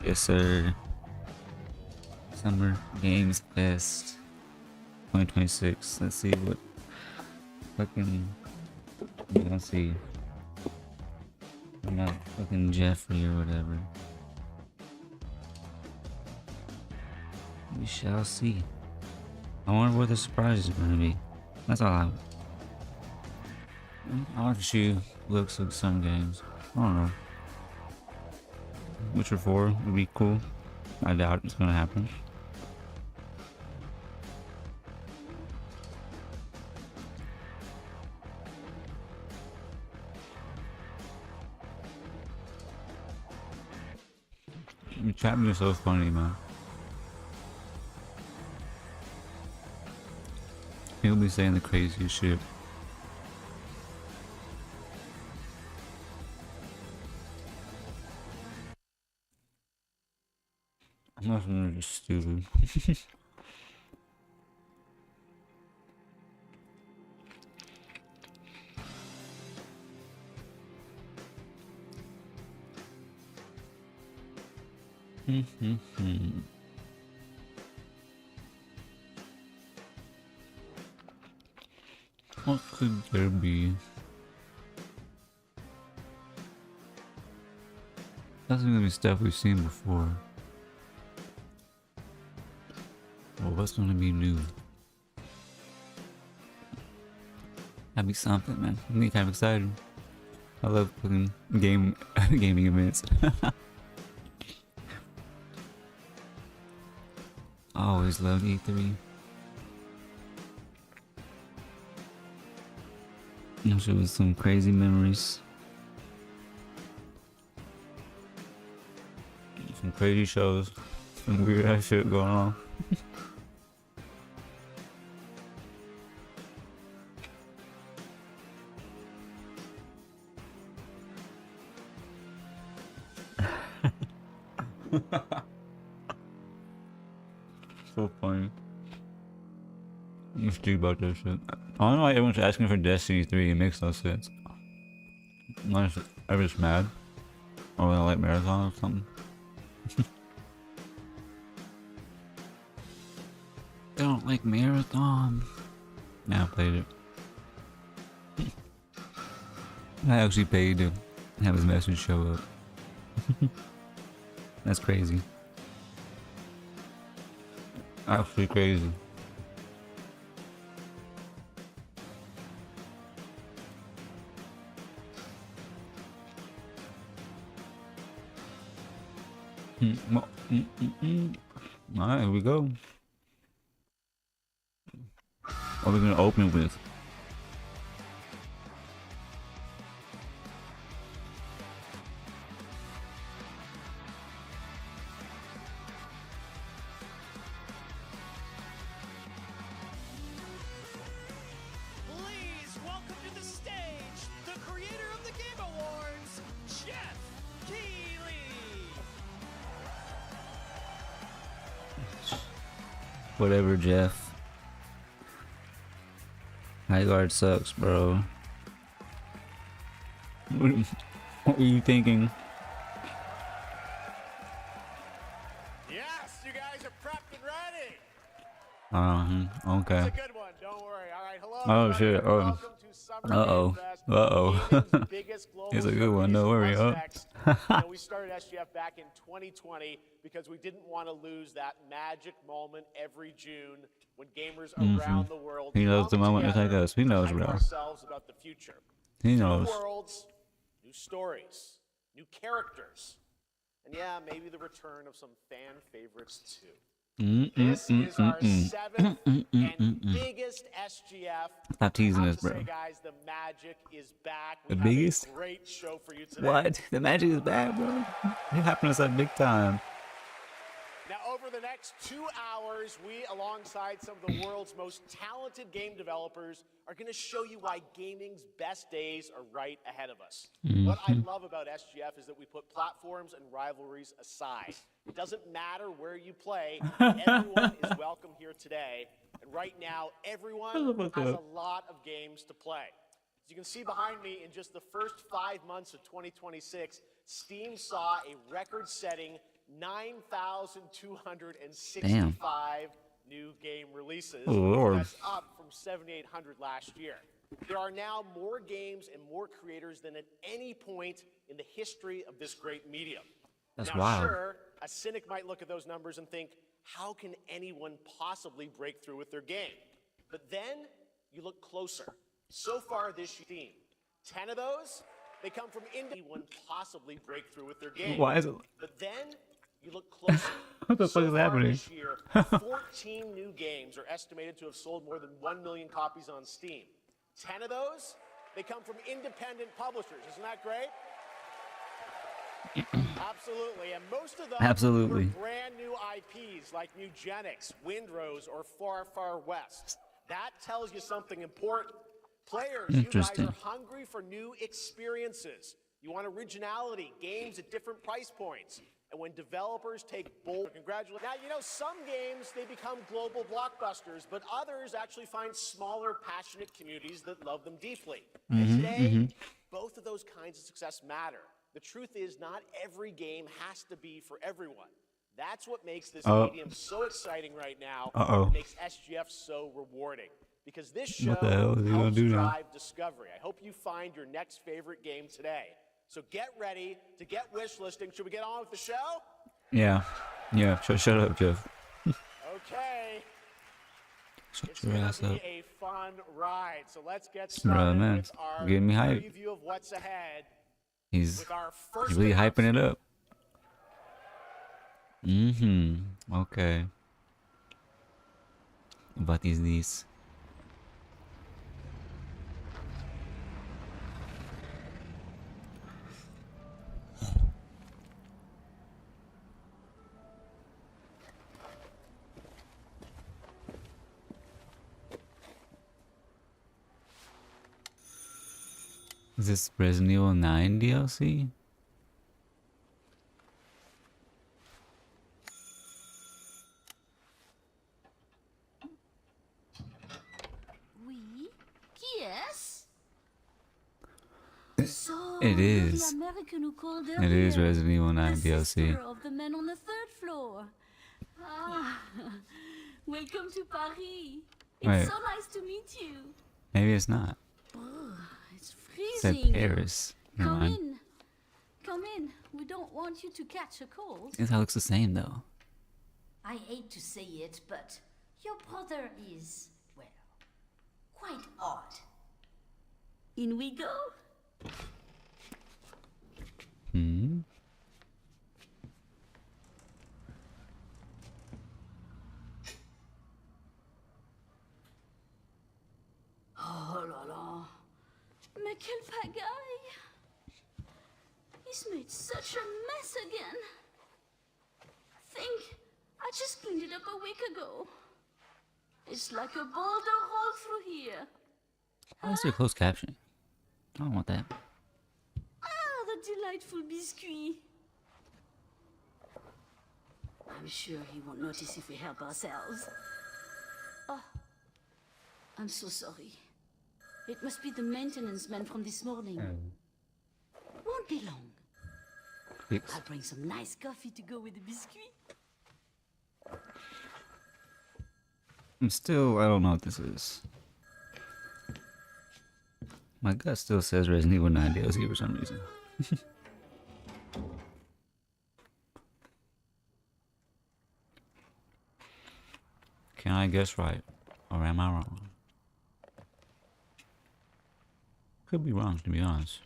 Yes, sir. Summer Games Fest 2026. Let's see what fucking. Let's see. I'm not fucking Jeffrey or whatever. We shall see. I wonder what the surprise is gonna be. That's all I like to see looks of some games. I don't know. Witcher 4 would be cool. I doubt it's gonna happen. Your chat is so funny, man. He'll be saying the craziest shit. I'm not gonna just stupid. What could there be? That's gonna be stuff we've seen before. Well, what's gonna be new? That'd be something, man. I'm getting kind of excited. I love fucking gaming events. I always loved E3. I'm sure it was some crazy memories. Some crazy shows. Some weird ass shit going on. So funny. You should think about that shit. I don't know why everyone's asking for Destiny 3. It makes no sense. Unless everyone's mad. Or they like Marathon or something. They don't like Marathon. Nah, I played it. I actually paid to have his message show up. That's crazy. Absolutely crazy. Alright, here we go. What are we gonna open with? Please welcome to the stage the creator of the Game Awards, Jeff Keighley. Whatever, Jeff. Highguard sucks, bro. What were you thinking? Yes, you guys are prepped and ready. Okay. It's a good one. Don't worry. All right. Hello. Oh, everybody. shit. Oh. Welcome to Summer Uh-oh. Game Fest, Uh-oh. gaming's biggest global It's a good one. Don't worry. showcase. Oh. What's next? We started SGF back in 2020 because we didn't want to lose that magic moment every June when gamers around the world He knows the come moment just like together us. He knows, to hype bro. ourselves about the future. He New knows. worlds, new stories, new characters, and yeah, maybe the return of some fan favorites too. This is our seventh and biggest SGF. Stop teasing I us, have to bro. say, guys, the magic is back. The We have biggest? a great show for you today. What? The magic is bad, bro. It happened to us at big time. Now, over the next 2 hours, we, alongside some of the world's most talented game developers, are going to show you why gaming's best days are right ahead of us. What I love about SGF is that we put platforms and rivalries aside. It doesn't matter where you play, everyone is welcome here today. And right now, everyone has a lot of games to play. As you can see behind me, in just the first 5 months of 2026, Steam saw a record-setting 9,265 new game releases. Oh, Lord. That's up from 7,800 last year. There are now more games and more creators than at any point in the history of this great medium. That's now, wild. sure, a cynic might look at those numbers and think, how can anyone possibly break through with their game? But then you look closer. So far this Steam, 10 of those, they come from anyone possibly break through with their game. Why is it? But then you look closer. What the fuck is far happening? This year, 14 new games are estimated to have sold more than 1 million copies on Steam. 10 of those, they come from independent publishers. Isn't that great? Absolutely, and most of them Absolutely. were brand new IPs like Nugenics, Windrose, or Far Far West. That tells you something important. Players, you guys Interesting. are hungry for new experiences. You want originality, games at different price points. And when developers take bold, congratulations. Now, you know, some games, they become global blockbusters, but others actually find smaller, passionate communities that love them deeply. And today, both of those kinds of success matter. The truth is, not every game has to be for everyone. That's what makes this medium so exciting right now. It makes SGF so rewarding. Because this show What the hell is he gonna helps do now? drive discovery. I hope you find your next favorite game today. So get ready to get wish listing. Should we get on with the show? Yeah. Yeah. Shut up, Jeff. Okay. Shut It's your going ass to be up. a fun ride. So let's get Brother, started man, with our getting me hyped. preview of what's ahead. He's With our first really hyping it announcement. up. Okay. What is this? Is this Resident Evil 9 DLC? Oui. Qui est-ce? So, It you're is. the American who called It is earlier. Resident Evil 9 The DLC. sister of the man on the third floor. Ah, welcome to Paris. It's Wait. so nice to meet you. Maybe it's not. It's It said freezing. Paris. Never Come mind. in. Come in. We don't want you to catch a cold. It looks the same though. I hate to say it, but your brother is, well, quite odd. In we go. Hmm. Oh là là. Mais quelle pagaille. He's made such a mess again. Think, I just cleaned it up a week ago. It's like a boulder rolled through here. Why is there closed captioning? I don't want that. Ah, the delightful biscuit. I'm sure he won't notice if we help ourselves. Oh, I'm so sorry. It must be the maintenance man from this morning. Won't be long. Fix. I'll bring some nice coffee to go with the biscuit. I don't know what this is. My gut still says Resident Evil 9 DLC for some reason. Can I guess right? Or am I wrong? Could be wrong, to be honest.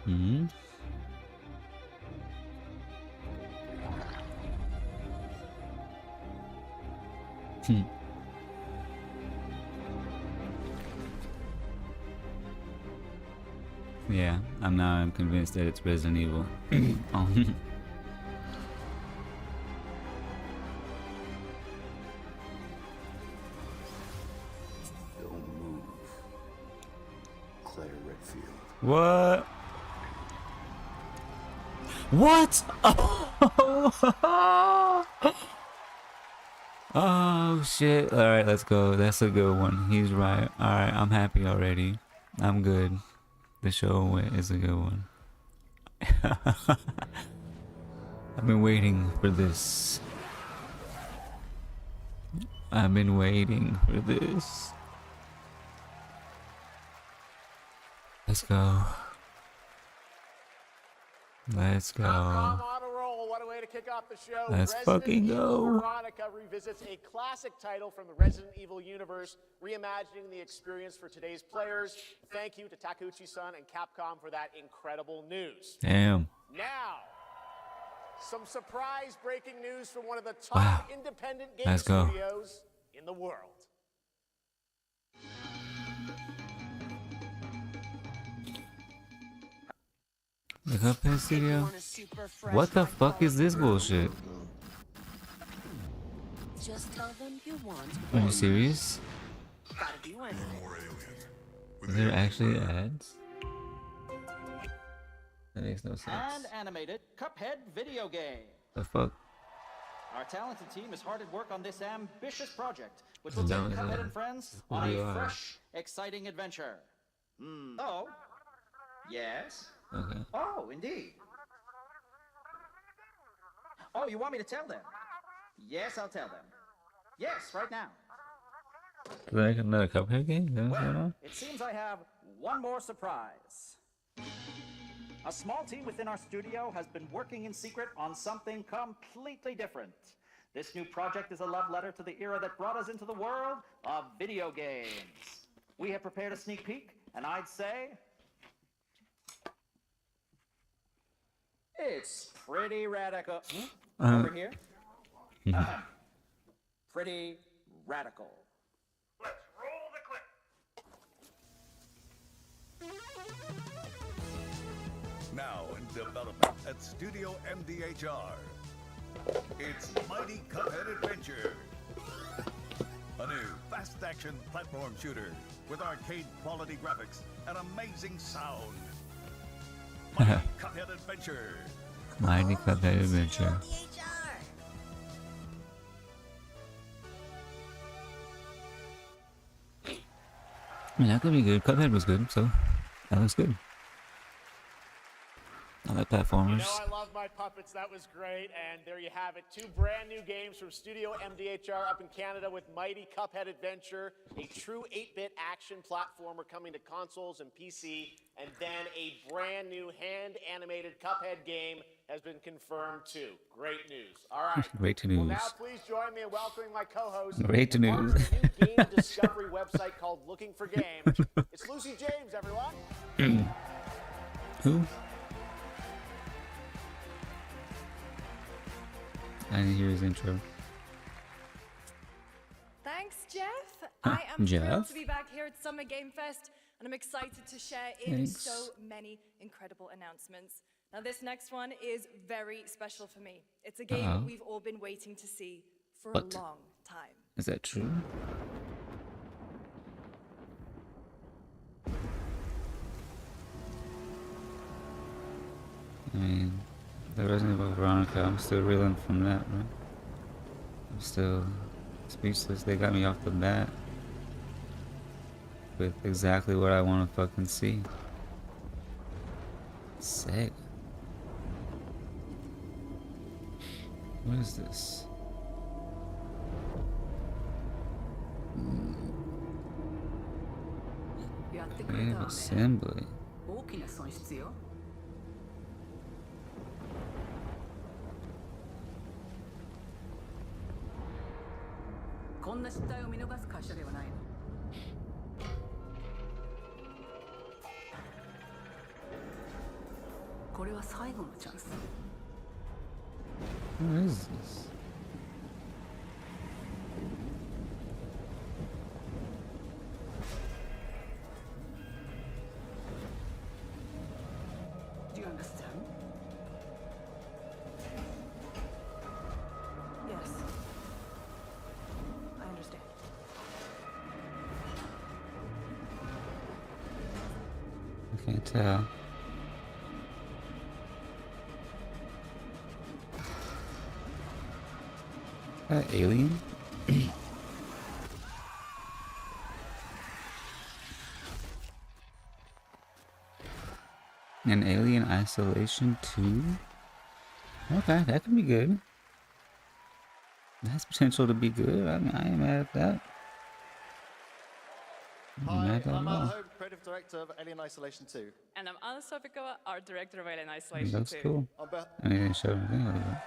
Hmm. Yeah, I'm convinced that it's Resident Evil. Oh. Don't move. Claire Redfield. What? What? Oh shit. Alright, let's go. That's a good one. He's right. Alright, I'm happy already. I'm good. The show is a good one. I've been waiting for this. I've been waiting for this. Let's go. Let's go. Capcom on a roll. What a way to kick off the show. Let's Resident fucking Evil go. Veronica revisits a classic title from the Resident Evil universe, reimagining the experience for today's players. Thank you to Takeuchi-san and Capcom for that incredible news. Damn. Now, some surprise breaking news from one of the top Wow. independent game Let's go. studios in the world. The Cuphead studio? What the fuck is this bullshit? Just tell them you want. Are you serious? Gotta be one. Is there actually ads? That makes no sense. And animated Cuphead video game. The fuck? Our talented team is hard at work on this ambitious project, which will Dumb take as Cuphead hell. and friends Who on you a are. fresh, exciting adventure. Oh, yes. Okay. Oh, indeed. Oh, you want me to tell them? Yes, I'll tell them. Yes, right now. Is there another Cuphead game? Is that what's going Well, on? it seems I have one more surprise. A small team within our studio has been working in secret on something completely different. This new project is a love letter to the era that brought us into the world of video games. We have prepared a sneak peek, and I'd say it's pretty radical. Over here. Pretty radical. Let's roll the clip. Now in development at Studio MDHR. It's Mighty Cuphead Adventure. A new fast-action platform shooter with arcade-quality graphics and amazing sound. Mighty Cuphead Adventure. Mighty Cuphead Adventure. I mean, that could be good. Cuphead was good, so that looks good. I like You platformers. know I love my puppets. That was great. And there you have it. 2 brand new games from Studio MDHR up in Canada with Mighty Cuphead Adventure, a true 8-bit action platformer coming to consoles and PC, and then a brand new hand-animated Cuphead game has been confirmed too. Great news. All right. Great Well, news. now please join me in welcoming my co-host. Great the partner news. of a new game discovery website called Looking for Games. It's Lucy James, everyone. Who? I didn't hear his intro. Thanks, Jeff. I am thrilled Jeff? to be back here at Summer Game Fest, and I'm excited to share in Thanks. so many incredible announcements. Now, this next one is very special for me. It's a game Uh-oh. we've all been waiting to see for What? a long time. Is that true? I mean, the Resident Evil Veronica, I'm still reeling from that, right? I'm still speechless. They got me off the bat with exactly what I want to fucking see. Sick. What is this? Creative assembly. 大きな損失よ。こんな失態を見逃す会社ではないの。これは最後のチャンス。 What is this? to tell. Alien? An Alien Isolation 2? Okay, that could be good. That's potential to be good. I ain't mad at that. Hi, I'm Al Hope, Creative Director of Alien Isolation 2. And I'm Anna Sofikova, Art Director of Alien Isolation That's 2. cool. I didn't show anything like that.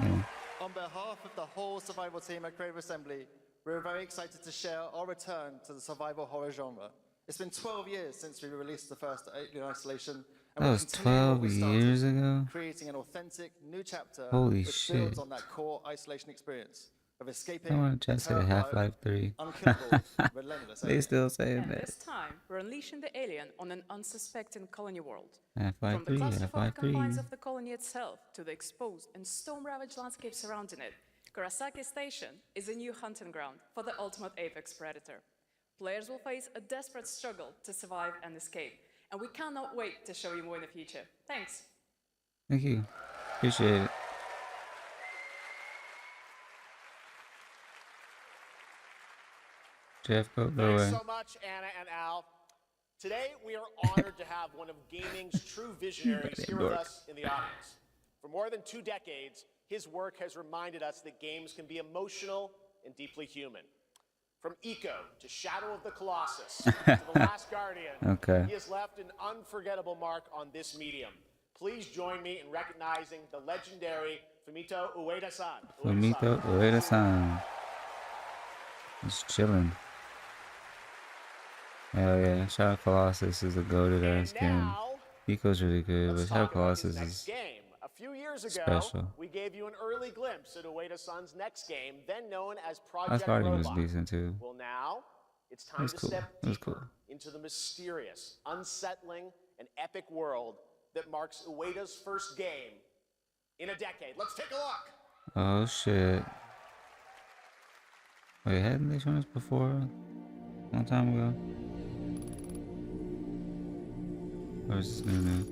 Yeah. On behalf of the whole survival team at Creative Assembly, we're very excited to share our return to the survival horror genre. It's been 12 years since we released the first Alien Isolation. And That was 12 years ago? Creating an authentic new chapter Holy which shit. builds on that core isolation experience of escaping. I want to just say Half-Life 3. Unkillable, relentless They alien. still saying And that. this time, we're unleashing the alien on an unsuspecting colony world. Half-Life From the 3, claustrophobic Half-Life 3. confines of the colony itself to the exposed and storm-ravaged landscape surrounding it, Kurosaki Station is a new hunting ground for the ultimate apex predator. Players will face a desperate struggle to survive and escape, and we cannot wait to show you more in the future. Thanks. Thank you. Appreciate it. Jeff, go Thanks away. so much, Anna and Al. Today, we are honored to have one of gaming's true visionaries here with us in the audience. For more than 2 decades, his work has reminded us that games can be emotional and deeply human. From Eco to Shadow of the Colossus to The Last Guardian, Okay. he has left an unforgettable mark on this medium. Please join me in recognizing the legendary Fumito Ueda-san. Fumito Ueda-san. Just chilling. Hell yeah, Shadow of Colossus is a goated ass game. Eco's really good, but Shadow of Colossus is game. A few years ago, special. we gave you an early glimpse at Ueda-san's next game, then known as Last Project Guardian was Robot. decent too. Well, now it's It time was to cool. step It was deeper cool. into the mysterious, unsettling, and epic world that marks Ueda's first game in a decade. Let's take a look. Oh shit. Wait, hadn't they shown us before? A long time ago? Or is this new?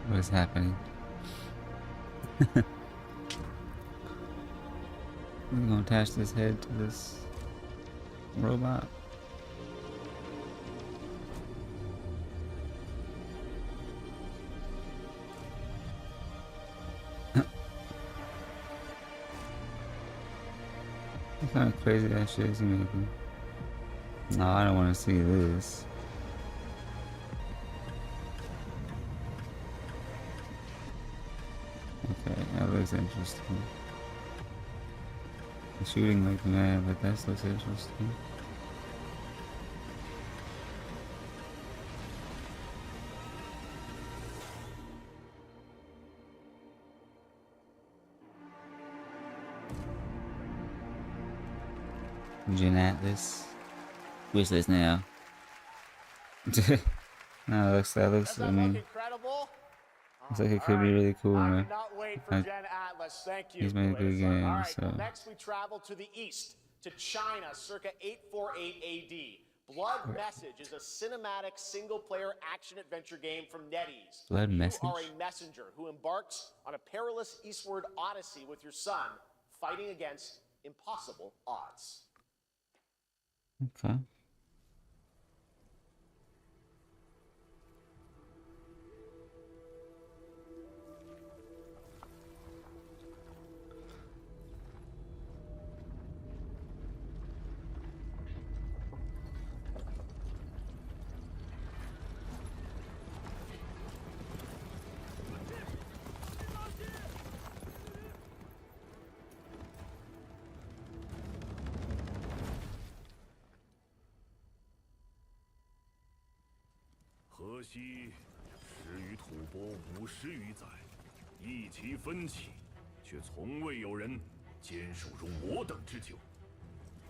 What is happening? We're gonna attach this head to this robot. What kind of crazy ass shit is he making? No, I don't want to see this. Okay, that looks interesting. I'm shooting like mad, but that looks interesting. Gen Atlas. Wishlist now. No, that looks, I mean, Incredible. looks like it could be really cool, I man. cannot wait for Gen Atlas. Thank you. He's made a good Ueda-san. game, All right, so. well, next we travel to the east, to China, circa 848 AD. Blood Message is a cinematic single-player action-adventure game from NetEase. Blood You Message? are a messenger who embarks on a perilous eastward odyssey with your son, fighting against impossible odds. Okay. 50余载，意气分歧，却从未有人坚守如我等之久。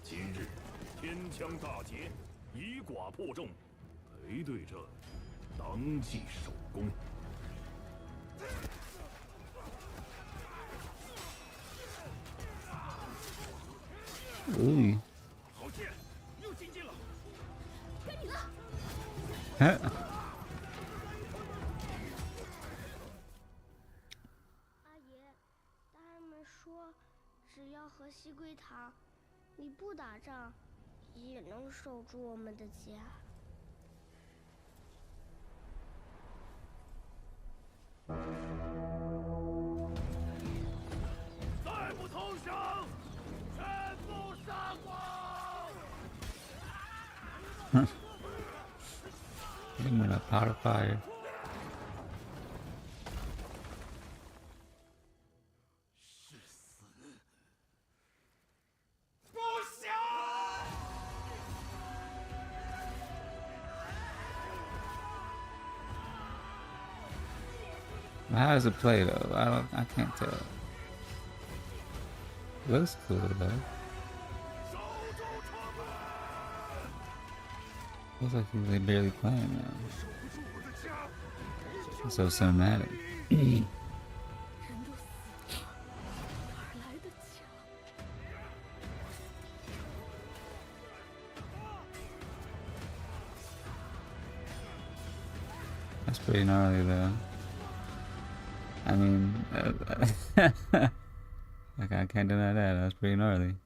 今日天枪大捷，以寡破众，陪对着当即首功。Ooh. 好剑，又进进了。该你了。阿爷，大人们说，只要和西归堂，你不打仗，也能守住我们的家。再不投降，全部杀光！I'm gonna pot of fire. How does it play though? I can't tell. Looks cool though. Looks like they're barely playing now. It's so cinematic. That's pretty gnarly though. I mean, like I can't deny that. That's pretty gnarly.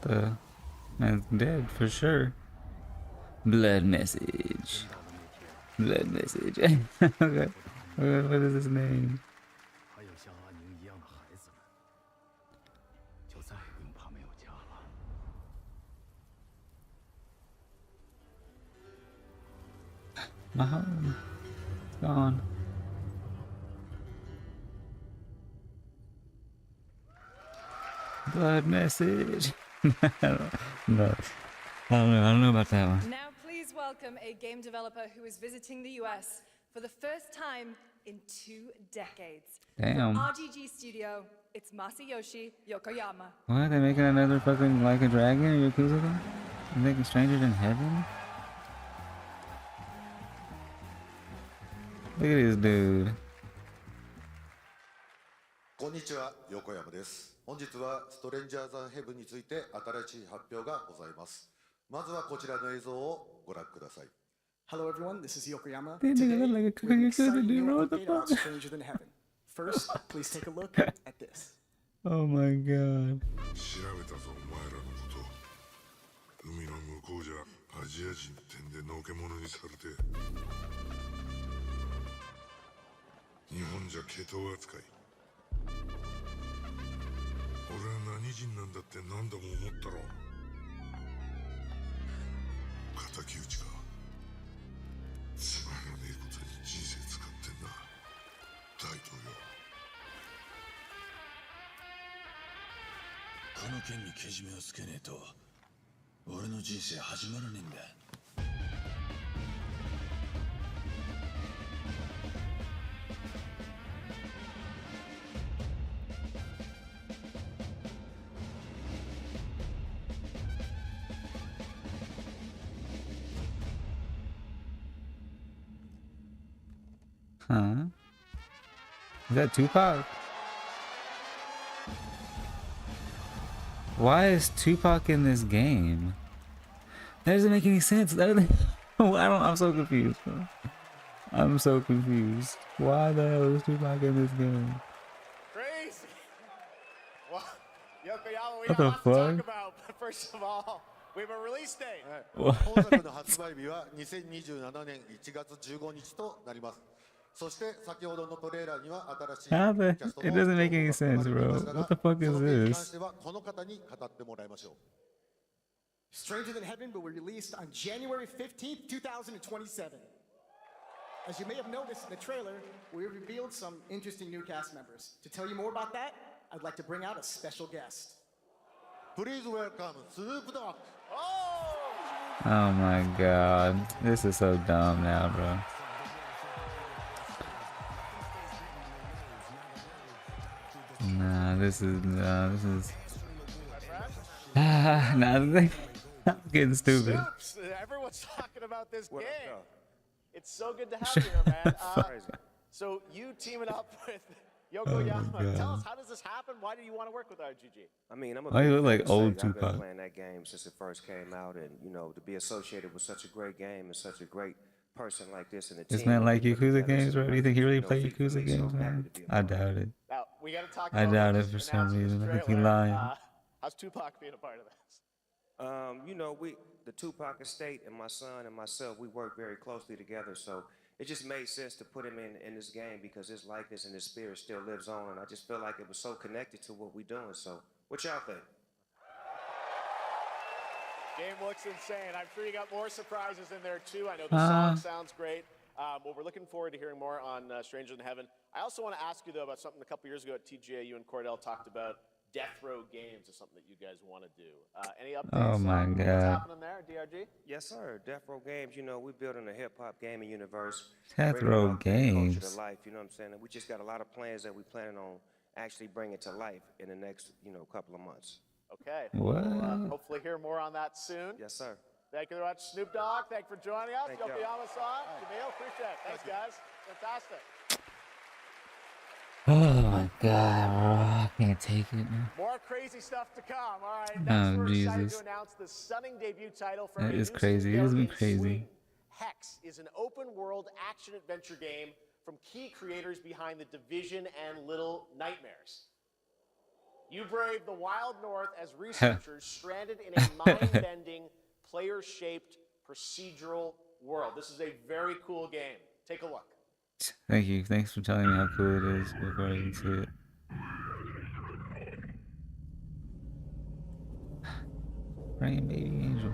The man's dead for sure. Blood message. Blood message. Okay. What is his name? 还有像阿宁一样的孩子们，就再也不用怕没有家了。My home. It's gone. Blood message. No. I don't know about that one. Now please welcome a game developer who is visiting the US for the first time in 2 decades. Damn. From RGG Studio, it's Masayoshi Yokoyama. What? They making another fucking Like a Dragon or Yakuza game? They're making Stranger Than Heaven? Look at this dude. こんにちは、横山です。本日はストレンジャーズ・ヘブンについて新しい発表がございます。まずはこちらの映像をご覧ください。Hello everyone, this is Yokoyama. They Today, look like a we have an cookie exciting dude. new What the update on fuck? Stranger Than Heaven. First, please take a look at this. Oh my god. 調べたぞお前らのこと海の向こうじゃアジア人ってんでのけ者にされて日本じゃ毛頭扱い俺は何人なんだって何度も思ったろ敵討ちかつまらねえことに人生使ってんな大統領この件にけじめをつけねえと俺の人生始まらねえんだ Huh? Is that Tupac? Why is Tupac in this game? That doesn't make any sense. I'm so confused, bro. I'm so confused. Why the hell is Tupac in this game? Crazy. Well, Yokoyama, we What got the lots to talk fuck? about. But first of all, we have a release date. 本作の発売日は2027年1月15日となります。そして先ほどのトレーラーには新しいキ How the? ャスト It も doesn't make any 情報 sense, が含まれてい bro. ましたが What the fuck そ is の件に関 this? してはこの方に語ってもらいましょう。Stranger Than Heaven will be released on January 15th, 2027. As you may have noticed in the trailer, we revealed some interesting new cast members. To tell you more about that, I'd like to bring out a special guest. Please welcome Snoop Dogg. Oh my god. This is so dumb now, bro. Nah, this is nothing. I'm getting stupid. Snoops, everyone's talking about this game. It's so good to have you here, man. So you teaming up with Yokoyama. Tell us, how does this happen? Why do you want to work with RGG? I mean, I'm a Why you look big like fan of old Sega. I've Tupac? been playing that game since it first came out, and you know, to be associated with such a great game and such a great person like this in the team. This man like we put Yakuza together games, some bro? Do you think he really great, played feat for Yakuza me, so games, I'm happy man? to be a I part of doubt it. Now, we got to talk I about doubt it this for some announcement, reason. I this think he trailer. lying. How's Tupac being a part of this? You know, the Tupac estate and my son and myself, we work very closely together, so it just made sense to put him in this game because his likeness and his spirit still lives on, and I just feel like it was so connected to what we're doing. So, what y'all think? Game looks insane. I'm sure you got more surprises in there too. I know the song sounds great. Well, we're looking forward to hearing more on Stranger Than Heaven. I also want to ask you though about something a couple years ago at TGA. You and Cordell talked about Death Row Games is something that you guys want to do. Any updates? Oh my on God. What's happening there, DRG? Yes, sir. Death Row Games, you know, we're building a hip-hop gaming universe. Death bringing Row our culture Games. to life, you know what I'm saying? And we just got a lot of plans that we're planning on actually bringing to life in the next, couple of months. Okay. What? We'll, hopefully hear more on that soon. Yes, sir. Thank you very much, Snoop Dogg. Thank you for joining us. Thank y'all. Yokoyama-san, Jamil, appreciate it. Thanks, guys. Fantastic. Oh my god, bro. I can't take it, man. More crazy stuff to come. All right, next we're excited Jesus. to announce the stunning debut title from That a is new crazy. It studio has been in crazy. Sweden. Hex is an open-world action-adventure game from key creators behind The Division and Little Nightmares. You brave the wild north as researchers stranded in a mind-bending, player-shaped procedural world. This is a very cool game. Take a look. Thank you. Thanks for telling me how cool it is before I even see it. Praying baby angel.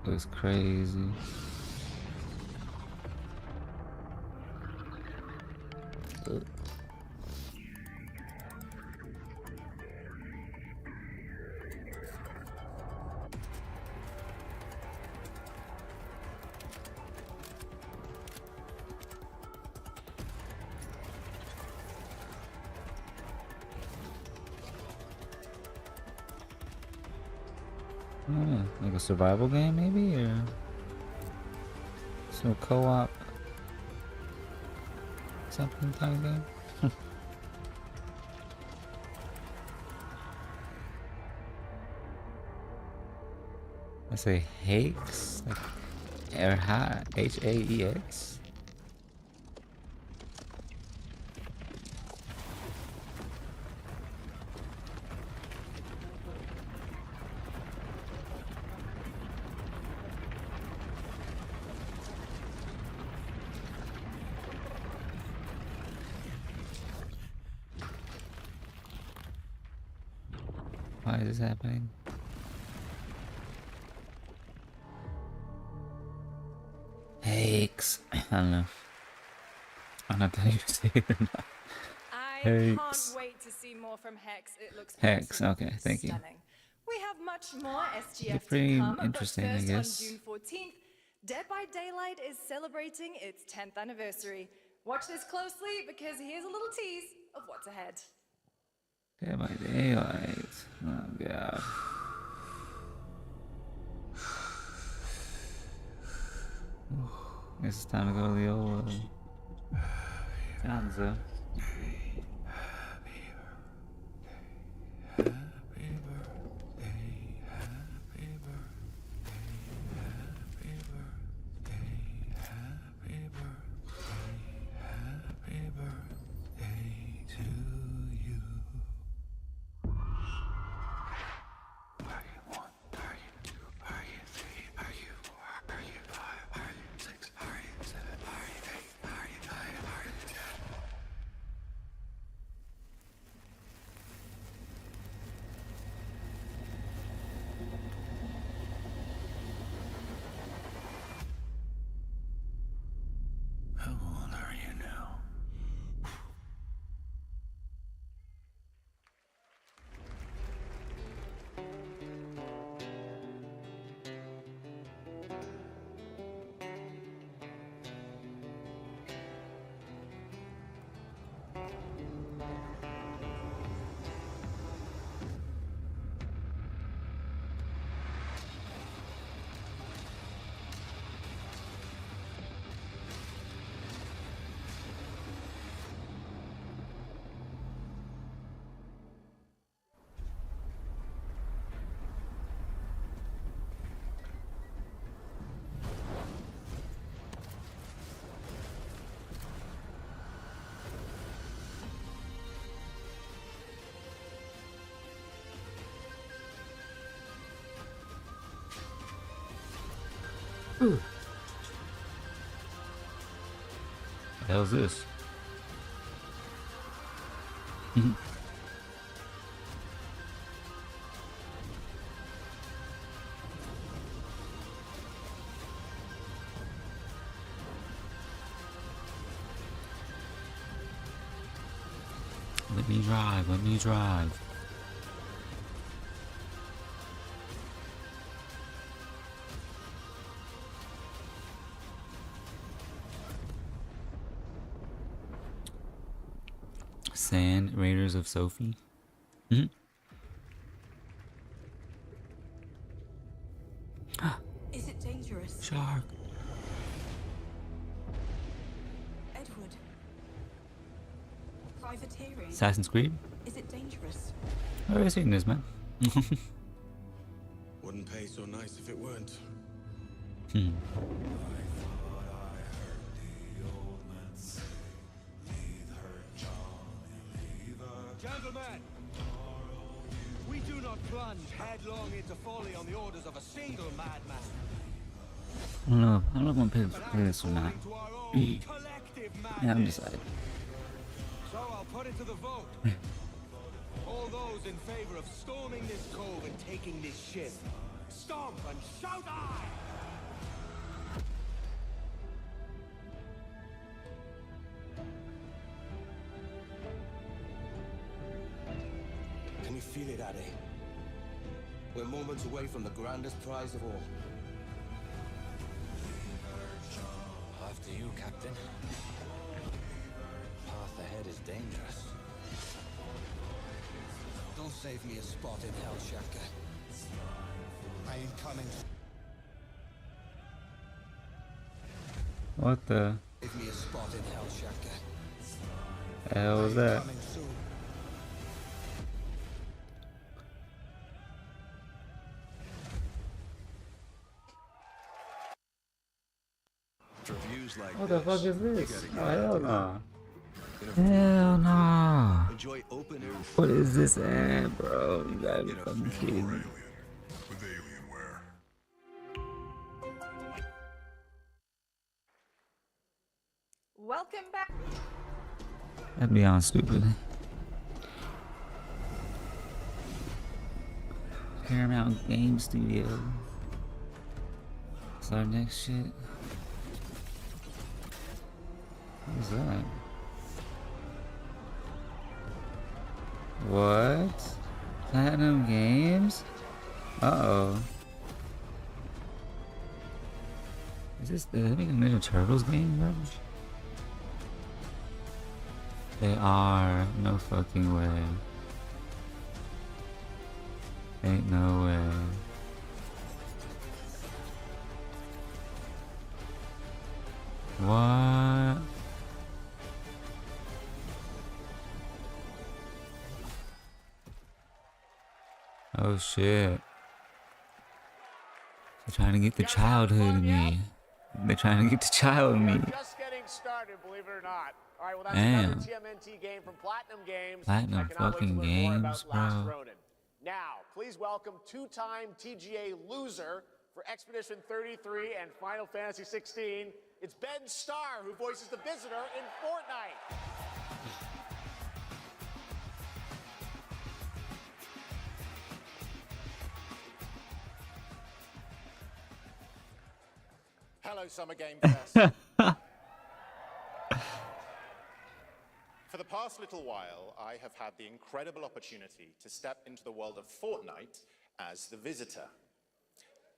Looks crazy. Like a survival game, maybe, or some co-op, something type of game. I say Haex, like Haex. Why is this happening? Haex. I don't know. I'm not telling you to say it or not. I Hex. can't wait to see more from Hex. It looks Hex, absolutely okay, thank you. stunning. We have much more They're SGF pretty to come, interesting, I but first guess. on June 14th, Dead by Daylight is celebrating its 10th anniversary. Watch this closely because here's a little tease of what's ahead. Dead by Daylight. Oh god. Guess it's time to go to the old Gonzo. What are you now? Ooh. What the hell's this? Let me drive, let me drive. Sand Raiders of Sophie. Is it dangerous? Shark. Edward. Privateering. Assassin's Creed? Is it dangerous? I've already seen this, man. Wouldn't pay so nice if it weren't. Gentlemen, we do not plunge headlong into folly on the orders of a single madman. I don't know if I want to play this or not. Yeah, I'm decided. So I'll put it to the vote. All those in favor of storming this cove and taking this ship, stomp and shout aye! Can you feel it, Addy? We're moments away from the grandest prize of all. After you, Captain. Path ahead is dangerous. Don't save me a spot in Hell, Shaka. I ain't coming. What the Save me a spot in Hell, Shaka. hell was that? Coming soon. Reviews like What the fuck is this? this? Oh, hell no. Hell no. Enjoy open air. What is this ad, bro? You gotta be fucking kidding me. With Alienware. Welcome back. That'd be on stupid. Paramount Game Studio. That's our next shit. What is that? What? Platinum Games? Uh-oh. Is this the Ninja Turtles game, bro? They are. No fucking way. Ain't no way. What? Oh shit. They're trying to get the childhood in me. They're trying to get the child in me. Just getting started, believe it or not. All right, well, that's Damn. another TMNT game from Platinum Games. Platinum I cannot fucking wait to learn more games, about Last bro. Ronin. Now, please welcome two-time TGA loser for Expedition 33 and Final Fantasy 16. It's Ben Starr, who voices the Visitor in Fortnite. Hello, Summer Game Fest. last little while, I have had the incredible opportunity to step into the world of Fortnite as the visitor.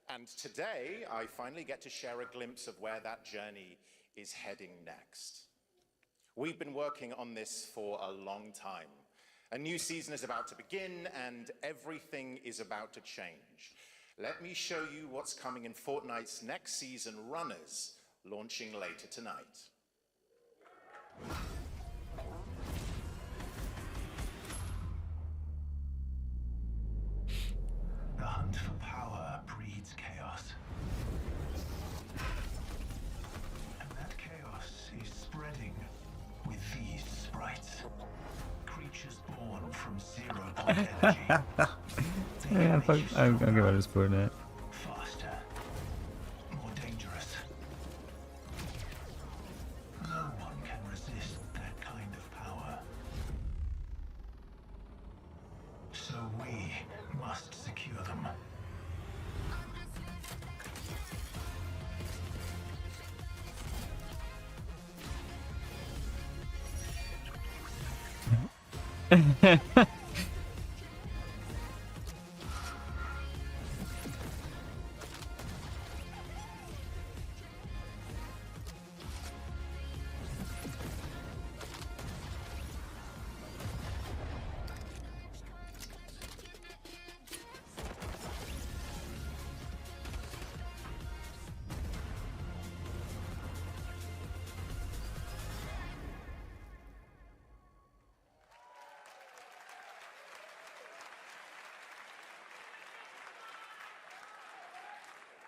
And today, I finally get to share a glimpse of where that journey is heading next. We've been working on this for a long time. A new season is about to begin, and everything is about to change. Let me show you what's coming in Fortnite's next season, Runners, launching later tonight. The hunt for power breeds chaos. And that chaos is spreading with these sprites. Creatures born from zero-point energy. Yeah, fuck, I'll give out his Fortnite. Faster. More dangerous. No one can resist that kind of power. So we must secure them.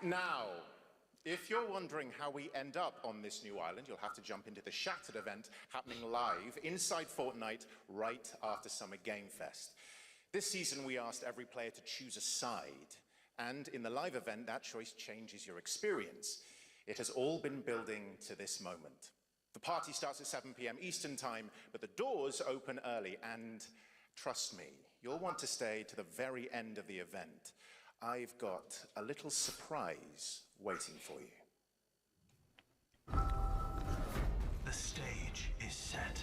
Now, if you're wondering how we end up on this new island, you'll have to jump into the Shattered event happening live inside Fortnite right after Summer Game Fest. This season, we asked every player to choose a side, and in the live event, that choice changes your experience. It has all been building to this moment. The party starts at 7 p.m. Eastern Time, but the doors open early, and trust me, you'll want to stay to the very end of the event. I've got a little surprise waiting for you. The stage is set.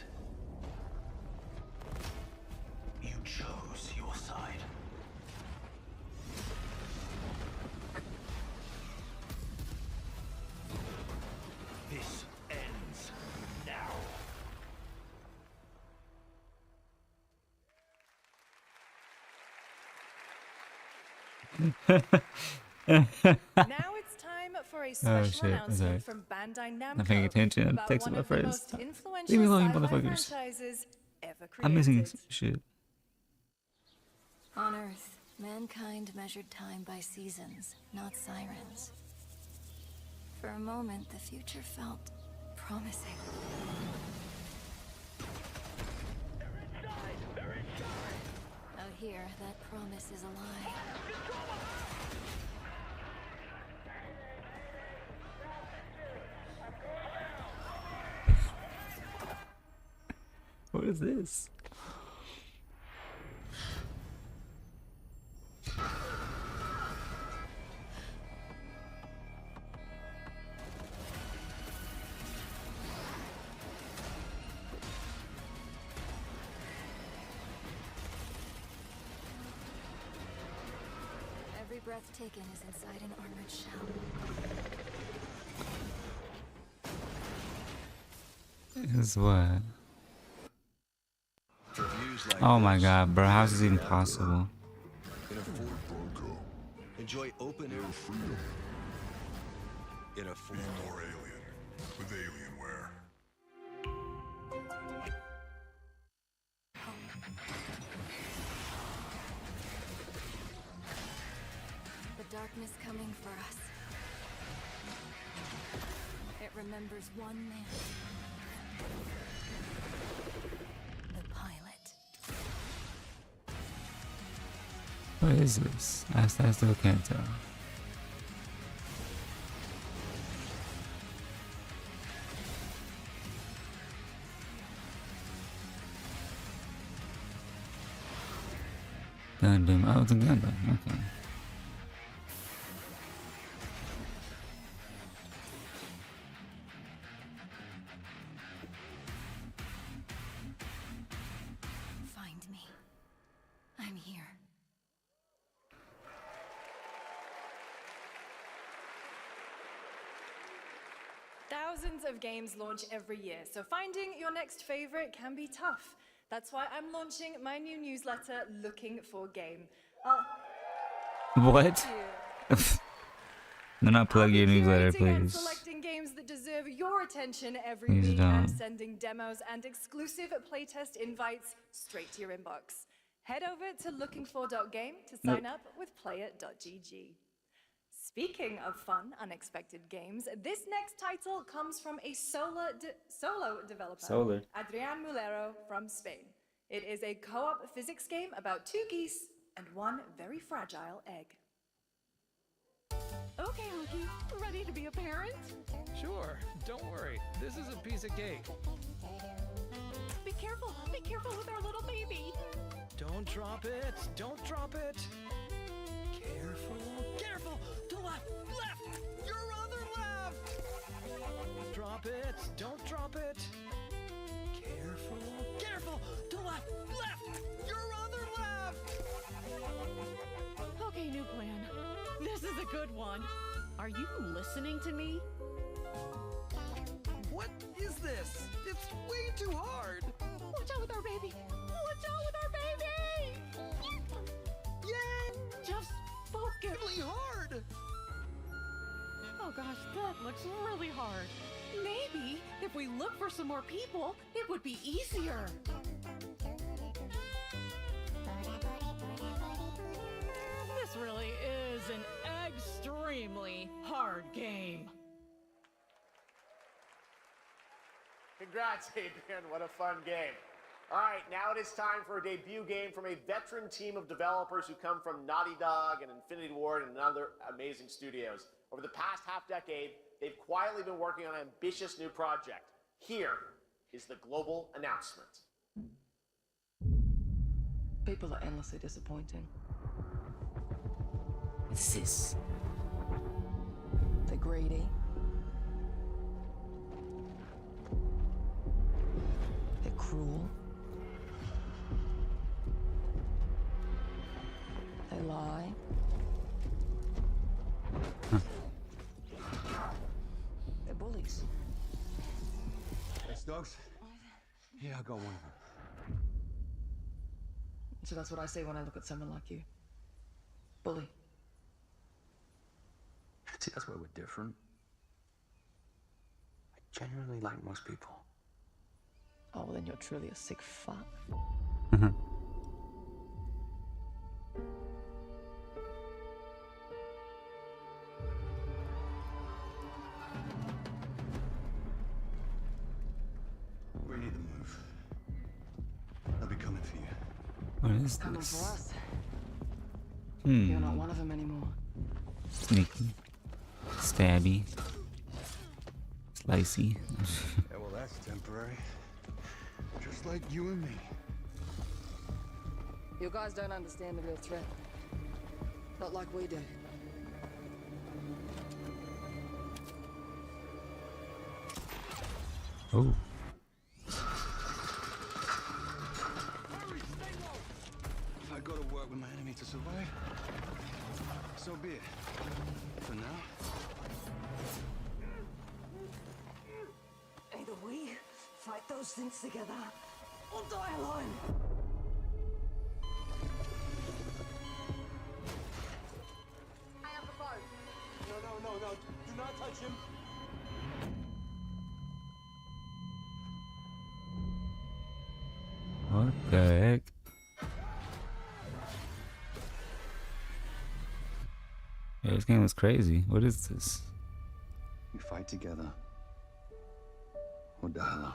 You chose your side. This ends now. Now it's time for a special shit, I'm announcement sorry. from Bandai Namco Not paying attention. I'm about texting one my of the friends. most Leave influential me alone, sci-fi motherfuckers. franchises ever created. I'm missing shit. On Earth, mankind measured time by seasons, not sirens. For a moment, the future felt promising. Out here, that promise is a lie. What is this? Every breath taken is inside an armored shell. Is what? Oh my god, bro, how is this even possible? In a Ford Bronco, enjoy open air freedom. In a Ford. Be more alien with Alienware. The darkness coming for us. It remembers one man. The pilot. What is this? I still can't tell. Gundam. Oh, it's a Gundam. Okay. I'm here. Thousands of games launch every year, so finding your next favorite can be tough. That's why I'm launching my new newsletter, Looking for Game. What? Do not plug your newsletter, Curating and please. selecting games that deserve your attention every Please week don't. and sending demos and exclusive playtest invites straight to your inbox. Head over to lookingfor.game to sign up with player.gg. Speaking of fun, unexpected games, this next title comes from a solo developer, Adrian Mulero from Spain. It is a co-op physics game about 2 geese and 1 very fragile egg. Okay, Hunky, ready to be a parent? Sure, don't worry. This is a piece of cake. Be careful with our little baby. Don't drop it, don't drop it. Careful, to left, your other left. Drop it, don't drop it. Careful, to left, your other left. Okay, new plan. This is a good one. Are you listening to me? What is this? It's way too hard. Watch out with our baby! Watch out with our baby! Yay! Just focus. Really hard. Oh gosh, that looks really hard. Maybe if we look for some more people, it would be easier. This really is an extremely hard game. Congrats, Adrian. What a fun game. All right, now it is time for a debut game from a veteran team of developers who come from Naughty Dog and Infinity Ward and other amazing studios. Over the past half-decade, they've quietly been working on an ambitious new project. Here is the global announcement. People are endlessly disappointing. What's this? They're greedy. They're cruel. They lie. They're bullies. Yes, dogs? Yeah, I got one of them. So that's what I say when I look at someone like you. Bully. See, that's where we're different. I genuinely like most people. Oh, well, then you're truly a sick fuck. We need to move. They'll be coming for you. What is Coming this? for us. You're not Hmm. one of them anymore. Sneaky. Stabby. Slicey. Yeah, well, that's temporary. Just like you and me. You guys don't understand the real threat. Not like we do. Oh. If I go to work with my enemy to survive, so be it. For now. Either we fight those things together, or die alone. I have the phone. No. Do not touch him. What the heck? Yeah, this game is crazy. What is this? We fight together. Or die alone.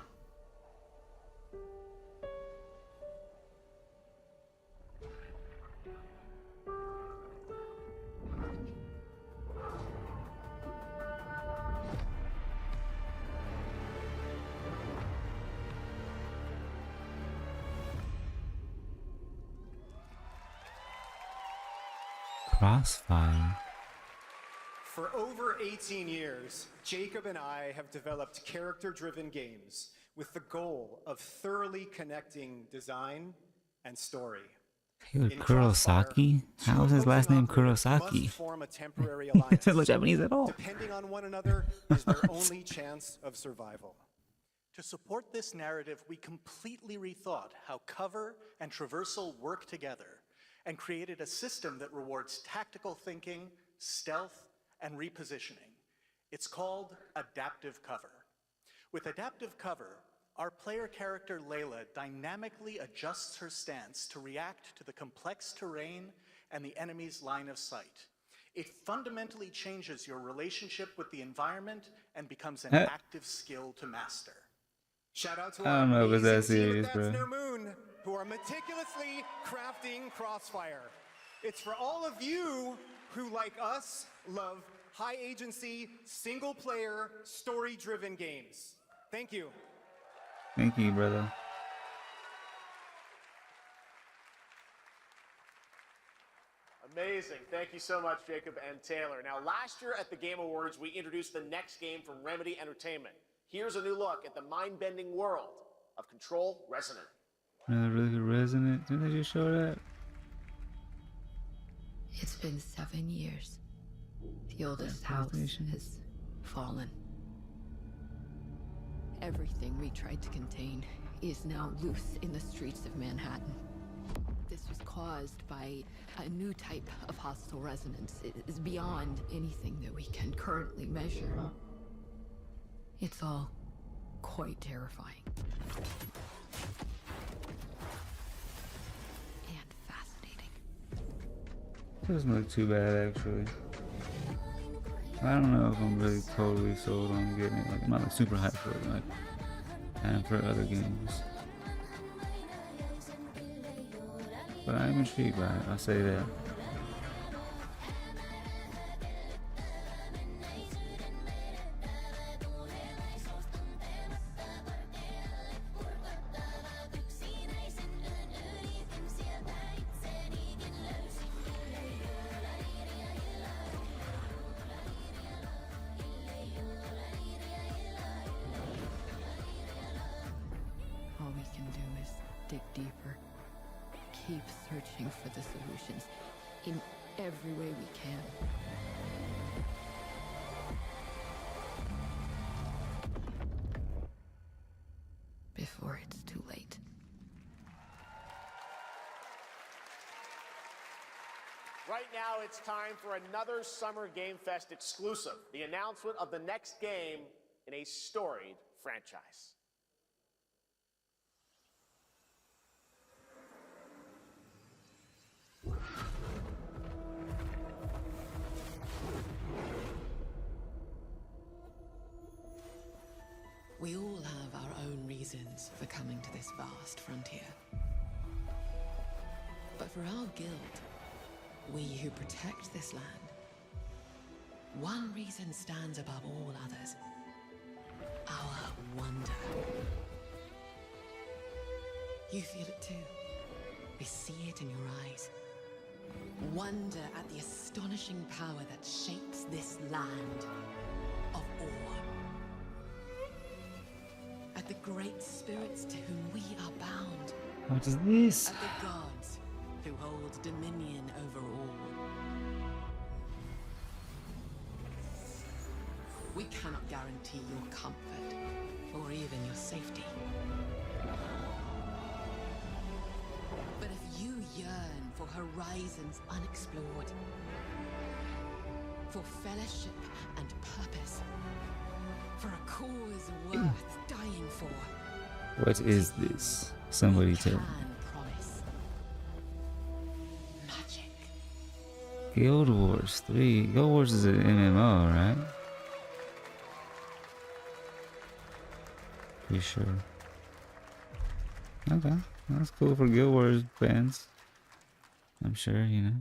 Crossfire. For over 18 years, Jacob and I have developed character-driven games with the goal of thoroughly connecting design and story. Taylor Kurosaki? How is his last name Kurosaki? Form a temporary alliance. It doesn't look Japanese at all. Depending on one another is their only chance of survival. To support this narrative, we completely rethought how cover and traversal work together and created a system that rewards tactical thinking, stealth, and repositioning. It's called adaptive cover. With adaptive cover, our player character Layla dynamically adjusts her stance to react to the complex terrain and the enemy's line of sight. It fundamentally changes your relationship with the environment and becomes an active skill to master. Shout out to I don't know if it's that serious, That's bro. No Moon, who are meticulously crafting Crossfire. It's for all of you who, like us, love high agency, single player, story driven games. Thank you. Thank you, brother. Amazing. Thank you so much, Jacob and Taylor. Now, last year at the Game Awards, we introduced the next game from Remedy Entertainment. Here's a new look at the mind-bending world of Control Resonant. Another really good Resonant. Didn't they just show that? It's been 7 years. The oldest house has fallen. Everything we tried to contain is now loose in the streets of Manhattan. This was caused by a new type of hostile resonance. It is beyond anything that we can currently measure. It's all quite terrifying. And fascinating. Doesn't look too bad, actually. I don't know if I'm really totally sold on getting it. Like, I'm not like super hyped for it, like I am for other games. But I am intrigued by it, I'll say that. All we can do is dig deeper. Keep searching for the solutions in every way we can. Before it's too late. Right now, it's time for another Summer Game Fest exclusive, the announcement of the next game in a storied franchise. We all have our own reasons for coming to this vast frontier. But for our guild, we who protect this land, one reason stands above all others. Our wonder. You feel it too. We see it in your eyes. Wonder at the astonishing power that shapes this land of awe. At the great spirits to whom we are bound. What is this? At the gods who hold dominion over all. We cannot guarantee your comfort or even your safety. But if you yearn for horizons unexplored, for fellowship and purpose, for a cause worth dying for, What is this? Somebody tell me. promise magic. Guild Wars 3. Guild Wars is an MMO, right? Pretty sure. Okay, that's cool for Guild Wars fans. I'm sure, you know.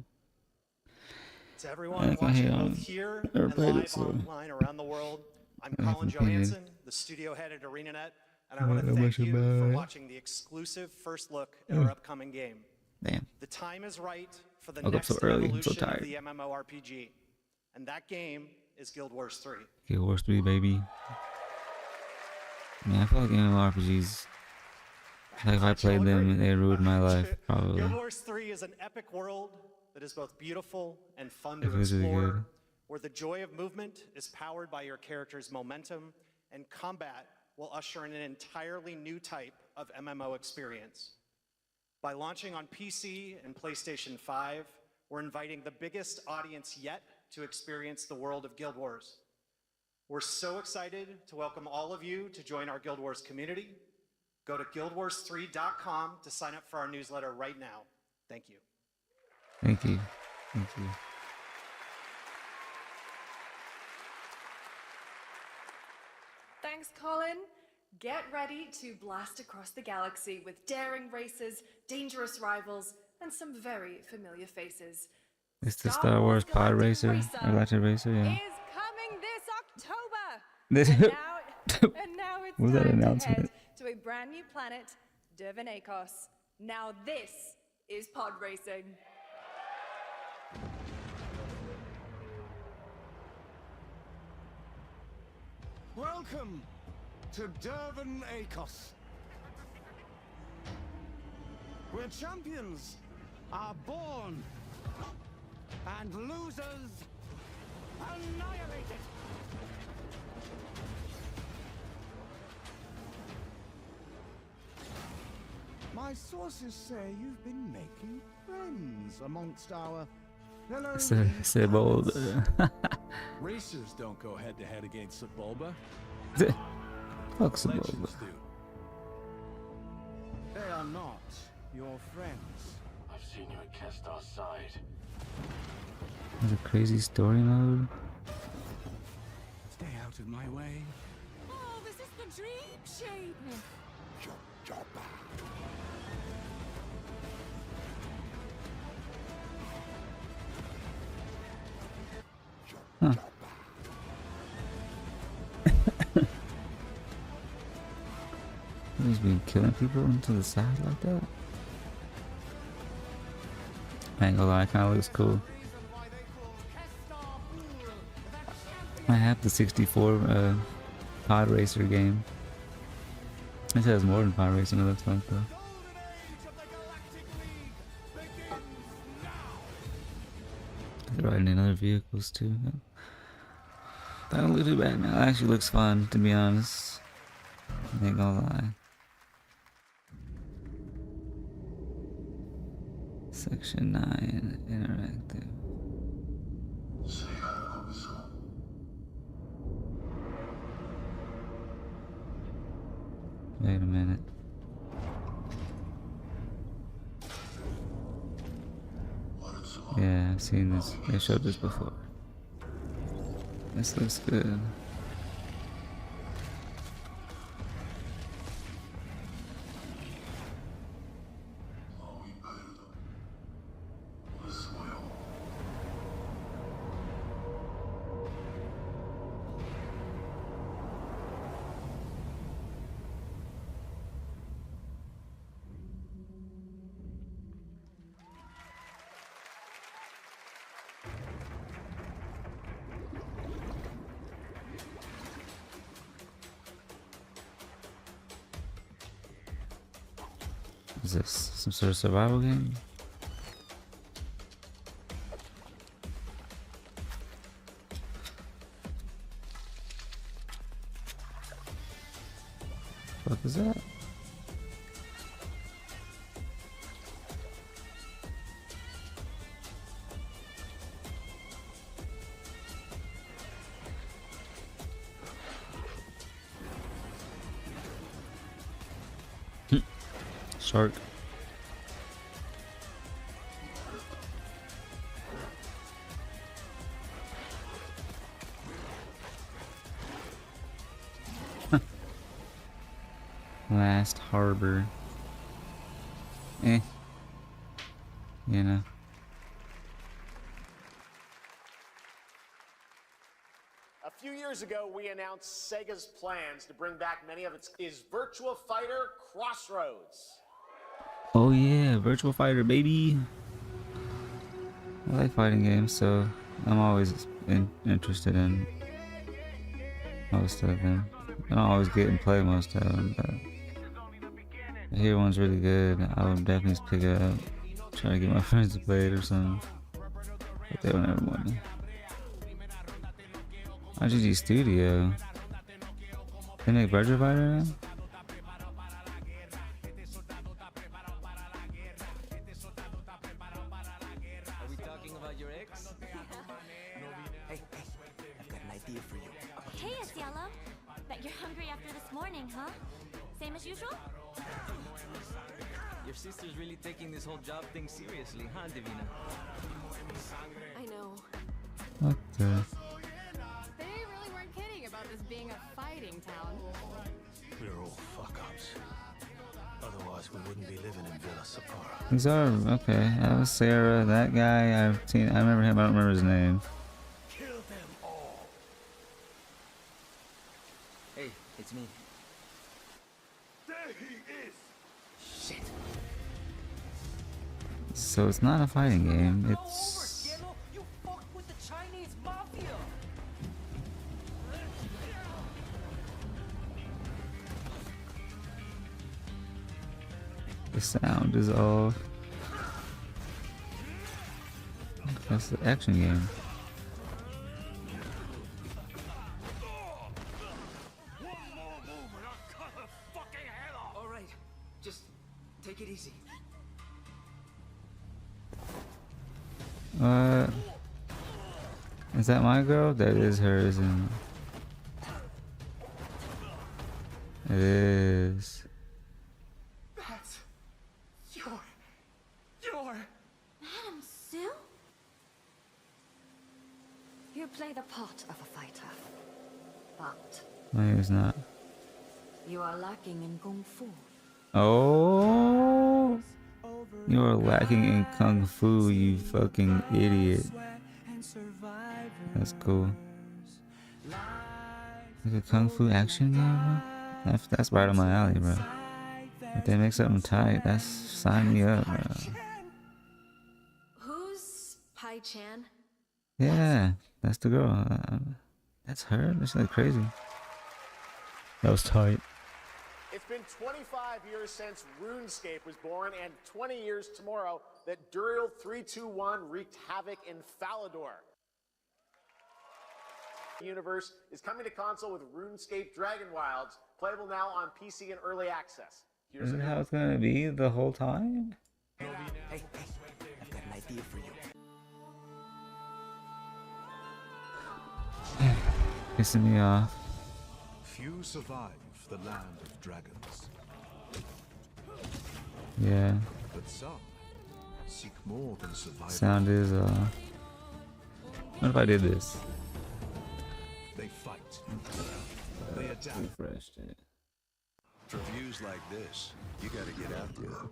To everyone I watching hate on both here never and played it, live so online around the world, I'm I Colin haven't played it. Johansson, the studio head at ArenaNet, and I I want don't to know thank much you for about it. watching the exclusive first look at our upcoming game. Damn. The time is right for the Woke up next so early, I'm so evolution of tired. the MMORPG, and that game is Guild Wars 3. Guild Wars 3, baby. Man, I feel like MMORPGs Like if I played them, they ruined my life, probably. Guild Wars 3 is an epic world that is both beautiful and fun to It was really explore, good. where the joy of movement is powered by your character's momentum, and combat will usher in an entirely new type of MMO experience. By launching on PC and PlayStation 5, we're inviting the biggest audience yet to experience the world of Guild Wars. We're so excited to welcome all of you to join our Guild Wars community. Go to guildwars3.com to sign up for our newsletter right now. Thank you. Thank you. Thank you. Thanks, Colin. Get ready to blast across the galaxy with daring races, dangerous rivals, and some very familiar faces. It's the Star Wars Pod Racer, or Galactic Racer, yeah. Is coming this October. This And now it's was that time to announcement? head to a brand new planet, Dervan Akos. Now this is pod racing. Welcome to Dervan Akos, where champions are born and losers annihilated. My sources say you've been making friends amongst our fellow Sebulba. Racers don't go head-to-head against Sebulba. Fuck Sebulba. Legends do. They are not your friends. I've seen you at Kestar's side. There's a crazy story mode. Stay out of my way. Oh, this is the dream shape. Huh. He's been killing people into the side like that. I ain't gonna lie, it kinda looks cool. I have the 64 Pod Racer game. It has more than Pod Racing, it looks like though. They're riding in other vehicles too. That don't look too bad now. It actually looks fun, to be honest. I ain't gonna lie. Section 9, interactive. Wait a minute. Yeah, I've seen this. They showed this before. This looks good. Is this some sort of survival game? What is that? Shark. Last Harbor. You know. A few years ago, we announced Sega's plans to bring back many of its Virtua Fighter Crossroads. Oh yeah, Virtual Fighter, baby. I like fighting games, so I'm always interested in most of them. I don't always get and play most of them, but I hear one's really good. I would definitely pick it up. Try to get my friends to play it or something. But they don't ever want me. RGG Studio. They make Virtua Fighter now? Are we talking about your ex? Hey, I've got an idea for you. Hey, Asiello. Bet you're hungry after this morning, huh? Same as usual? Your sister's really taking this whole job thing seriously, huh, Divina? I know. What the? They really weren't kidding about this being a fighting town. We're all fuck-ups. Otherwise, we wouldn't be living in Villa Sapara. These are okay. That was Sarah. That guy I've seen. I remember him. I don't remember his name. Kill them all. Hey, it's me. There he is. Shit. So it's not a fighting game. It's You fucked with the Chinese mafia. the sound is off. That's the action game. All right, just take it easy. Is that my girl? That is hers, and it is. That's your Madam Sue? You play the part of a fighter, but No, it's not. you are lacking in kung fu. Oh, you're lacking in kung fu, you fucking idiot. That's cool. Like a kung fu action game, bro? That's right on my alley, bro. If they make something tight, that's sign me up, bro. Who's Pai Chan? Yeah, that's the girl. That's her. That's like crazy. That was tight. It's been 25 years since RuneScape was born, and 20 years tomorrow that Duriel 321 wreaked havoc in Falador. Universe is coming to console with RuneScape Dragon Wilds, playable now on PC in early access. Here's Isn't how it's gonna be the whole time? Hey, I've got an idea for you. Pissing me off. Few survive the land of dragons, Yeah. but some seek more than survival. Sound is what if I did this? They fight. They adapt. Refreshed it. For views like this, you gotta get out there.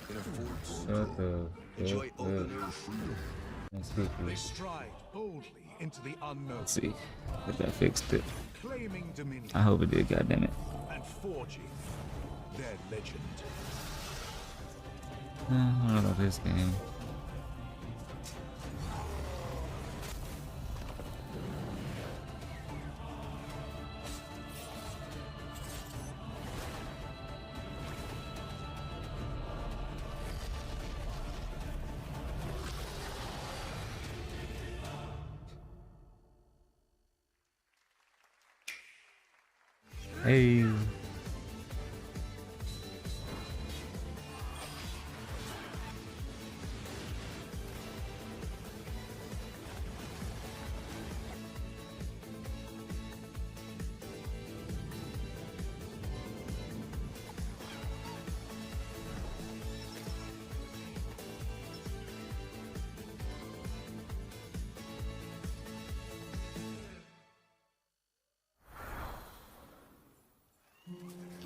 In a forest, Shut the enjoy fuck open up. air freedom. Let's see. They stride boldly into the unknown. Let's see if that fixed it. Claiming dominion I hope it did. Goddamn it. and forging their legend. I don't know about this game. Hey.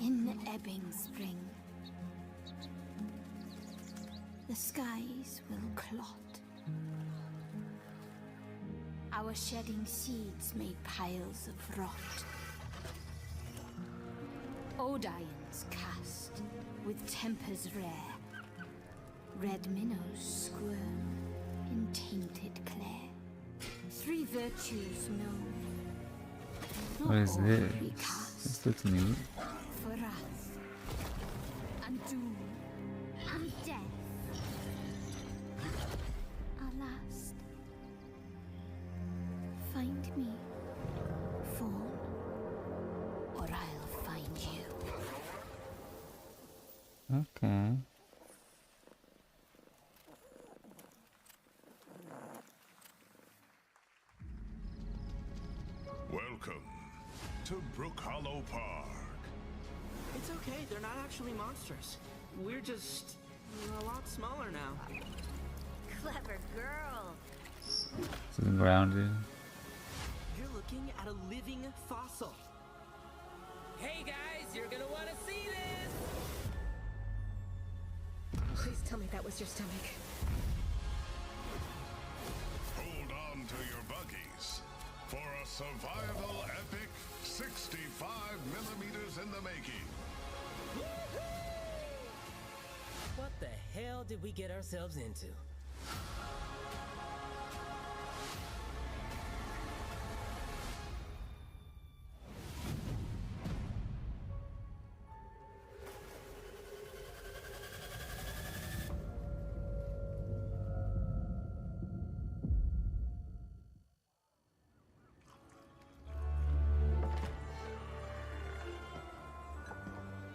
In the ebbing spring, the skies will clot. Our shedding seeds made piles of rot. Odions cast with tempers rare. Red minnows squirm in tainted clay. Three virtues known. What is Not all this? we cast This looks neat. for wrath Okay. Welcome to Brook Hollow Park. It's okay, they're not actually monsters. We're just a lot smaller now. Clever girl. This is grounded. You're looking at a living fossil. Hey guys, you're gonna want to see this! Please tell me that was your stomach. Hold on to your buggies for a survival epic 65 millimeters in the making. What the hell did we get ourselves into?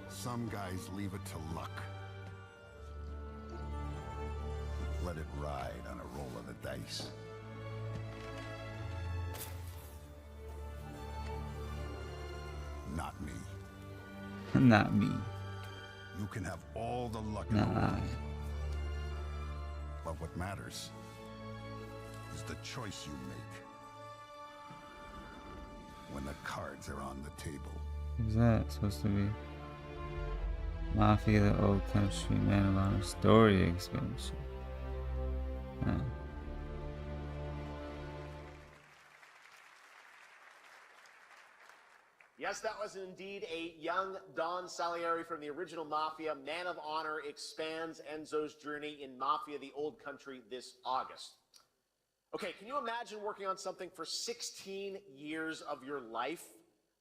Some guys leave it to luck. Let it ride on a roll of the dice. Not me. Not me. You can have all the luck in the world. But what matters is the choice you make when the cards are on the table. Who's that supposed to be? Mafia, the Old Country, Man of Honor story expansion. Huh. Yes, that was indeed a young Don Salieri from the original Mafia. Man of Honor expands Enzo's journey in Mafia, the Old Country this August. Okay, can you imagine working on something for 16 years of your life?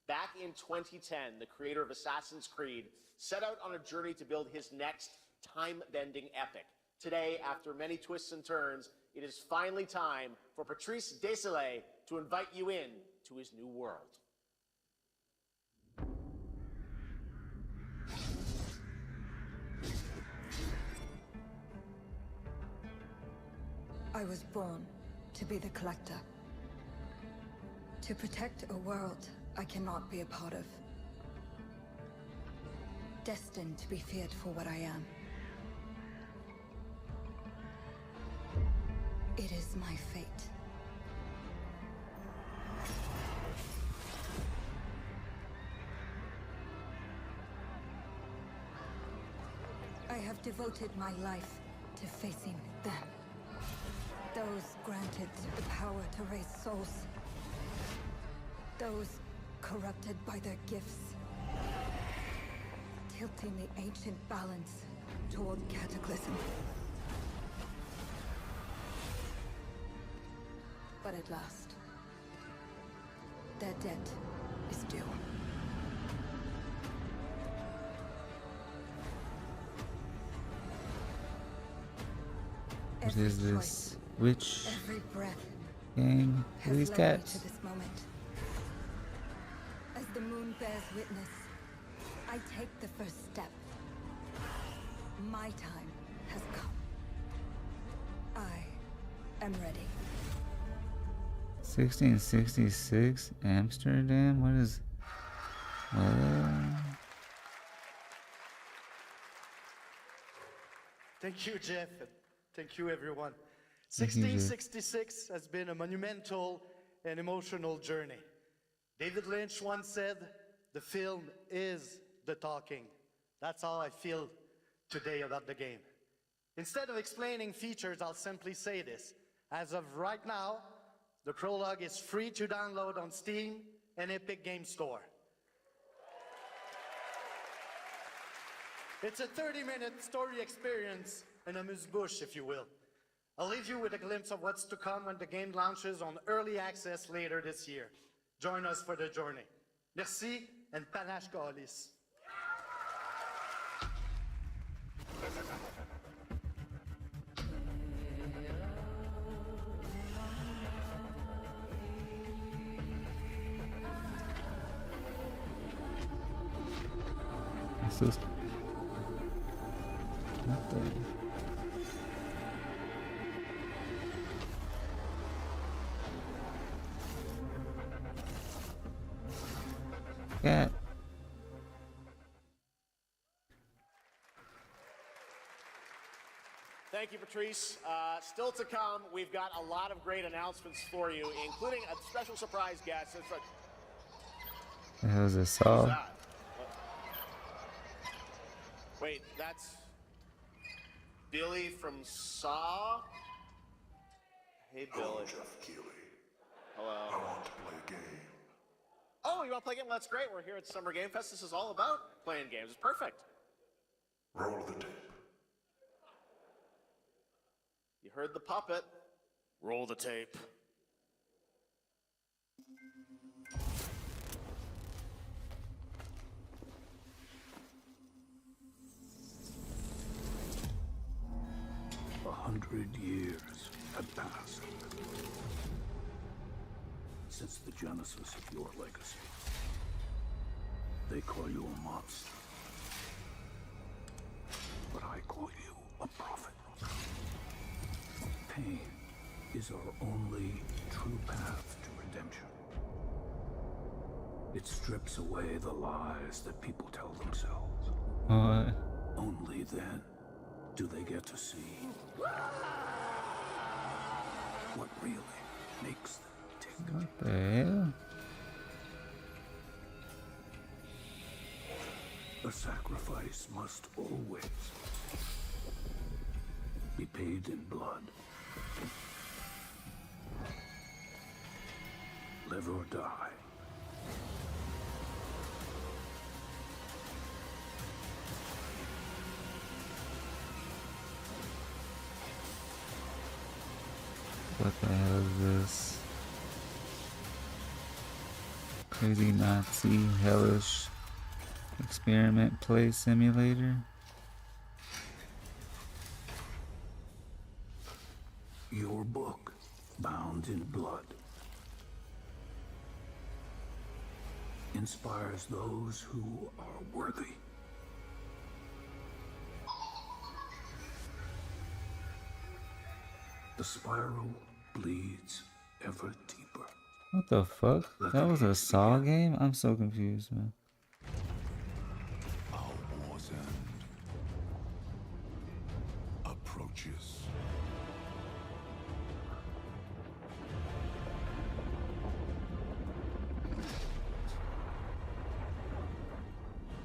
Back in 2010, the creator of Assassin's Creed set out on a journey to build his next time-bending epic. Today, after many twists and turns, it is finally time for Patrice Désilets to invite you in to his new world. I was born to be the collector. To protect a world I cannot be a part of. Destined to be feared for what I am. It is my fate. I have devoted my life to facing them. Those granted the power to raise souls. Those corrupted by their gifts. Tilting the ancient balance toward cataclysm. But at last, their debt is due. What is this? Which every breath game? Who are these has led me cats? to this moment. As the moon bears witness, I take the first step. My time has come. I am ready. 1666 Amsterdam? What is... Thank you, Jeff. Thank you, everyone. Thank you, Jeff. 1666 has been a monumental and emotional journey. David Lynch once said, the film is the talking. That's how I feel today about the game. Instead of explaining features, I'll simply say this. As of right now, the prologue is free to download on Steam and Epic Games Store. It's a 30-minute story experience, an amuse-bouche, if you will. I'll leave you with a glimpse of what's to come when the game launches on early access later this year. Join us for the journey. Merci and panache Galis. thing. Yeah. Thank you, Patrice. Still to come, we've got a lot of great announcements for you, including a special surprise guest. The hell is this Who's Saw? that? Wait, that's Billy from Saw? Hey, Billy. Hello, Jeff Keighley. Hello. I want to play a game. Oh, you want to play a game? That's great. We're here at Summer Game Fest. This is all about playing games. It's perfect. Roll the tape. You heard the puppet. Roll the tape. A 100 years have passed since the genesis of your legacy. They call you a monster, but I call you a prophet. Pain is our only true path to redemption. It strips away the lies that people tell themselves. What? Only then do they get to see what really makes them tick. What the hell? A sacrifice must always be paid in blood. Live or die. What the hell is this? Crazy Nazi hellish experiment play simulator? Your book, bound in blood, inspires those who are worthy. The spiral bleeds ever deeper. What the fuck? That was a Saw game? I'm so confused, man. Our war's end approaches.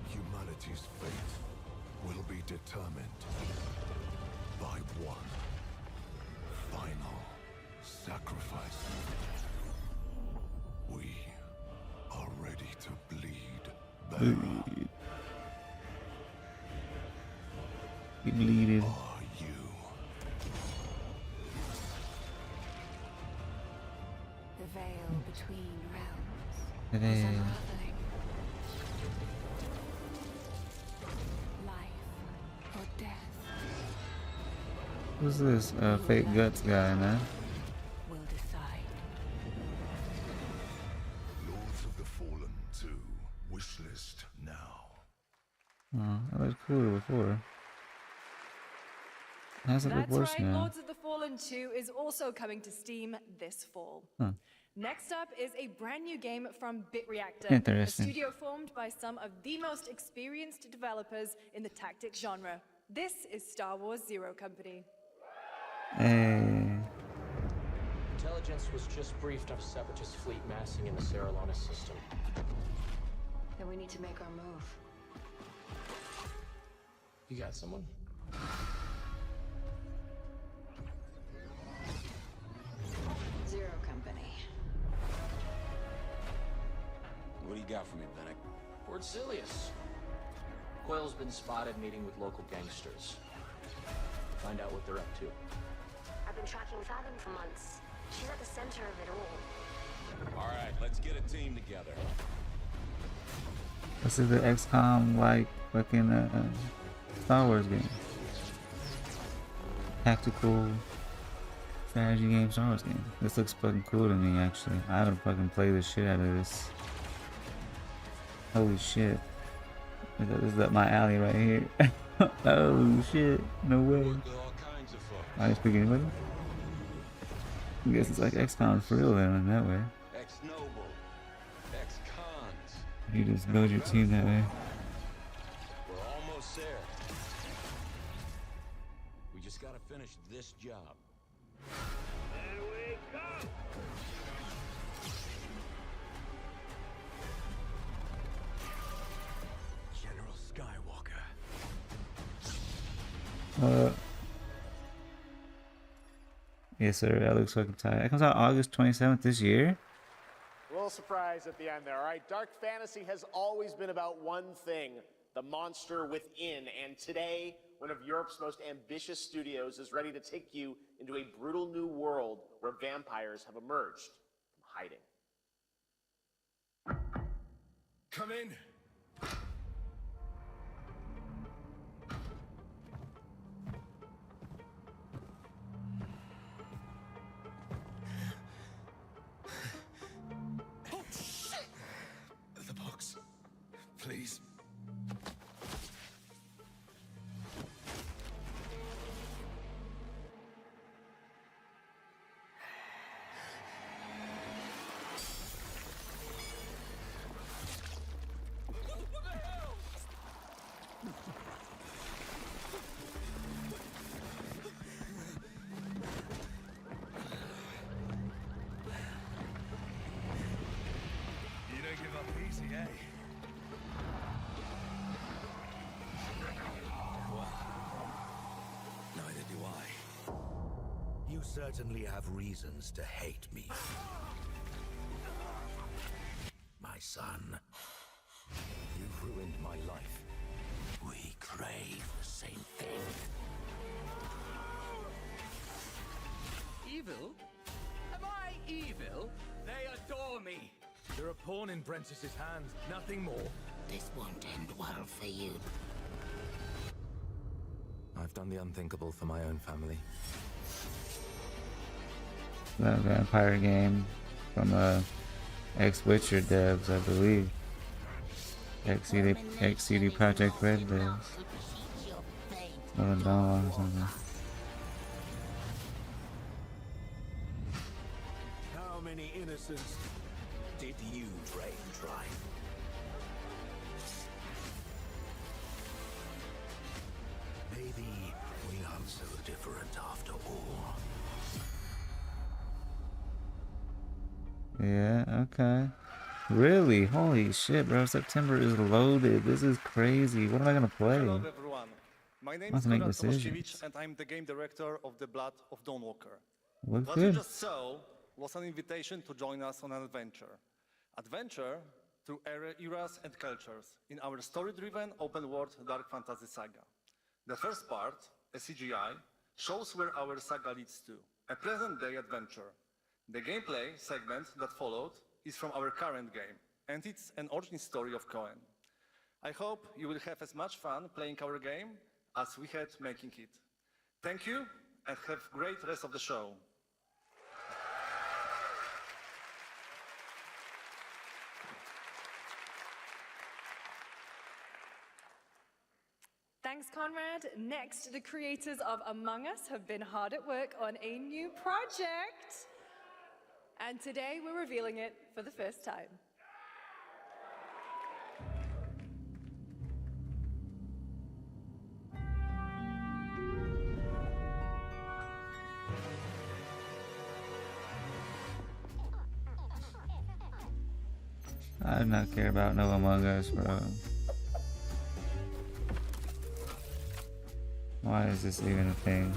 Humanity's fate will be determined by one final sacrifice. We are ready to bleed. Bleed. He bleeded. Are you? The veil between realms The is veil. unraveling. Life or death Who's this fake guts guy, man? will decide. Lords of the Fallen 2. Wishlist now. Oh, that looked cooler before. How's it look That's worse right, now? Lords of the Fallen 2 is also coming to Steam this fall. Huh. Next up is a brand new game from BitReactor, Interesting. a studio formed by some of the most experienced developers in the tactics genre. This is Star Wars Zero Company. Hey. Intelligence was just briefed of Separatist fleet massing in the Serralona system. Then we need to make our move. You got someone? Zero Company. What do you got for me, Bennick? Word Silius. Coil's been spotted meeting with local gangsters. Find out what they're up to. I've been tracking Fathom for months. She's at the center of it all. All right, let's get a team together. This is the XCOM like fucking Star Wars game. Tactical strategy game, Star Wars game. This looks fucking cool to me actually. I would fucking play the shit out of this. Holy shit. This is up my alley right here. Oh shit, no way. I didn't speak anybody? I guess it's like XCOM for real then in that way. Ex-noble, ex-cons. You just build your team that way. We're almost there. We just gotta finish this job. There we go! General Skywalker. Yes, sir. That looks fucking tight. That comes out August 27th this year. A little surprise at the end there. All right, Dark Fantasy has always been about one thing, the monster within. And today, one of Europe's most ambitious studios is ready to take you into a brutal new world where vampires have emerged from hiding. Come in. The box, please. You don't give up easy, eh? Well, neither do I. You certainly have reasons to hate me. My son. You've ruined my life. We crave the same thing. Evil? Am I evil? They adore me. You're a pawn in Brentiss's hands, nothing more. This won't end well for you. I've done the unthinkable for my own family. That vampire game from ex-Witcher devs, I believe. Ex-CD Projekt Red devs. Dawn or something. How many innocents did you drain dry? Maybe we aren't so different after all. Yeah, okay. Really? Holy shit, bro. September is loaded. This is crazy. What am I gonna play? Hello everyone. My name I is have to make Konrad decisions. Tomaszkiewicz and I'm the game director of The Blood of Dawnwalker. Looks What good. you just saw was an invitation to join us on an adventure. Adventure through eras and cultures in our story-driven open-world dark fantasy saga. The first part, a CGI, shows where our saga leads to, a present-day adventure. The gameplay segment that followed is from our current game, and it's an origin story of Cohen. I hope you will have as much fun playing our game as we had making it. Thank you, and have a great rest of the show. Thanks, Conrad. Next, the creators of Among Us have been hard at work on a new project. And today we're revealing it for the first time. I do not care about no Among Us, bro. Why is this even a thing?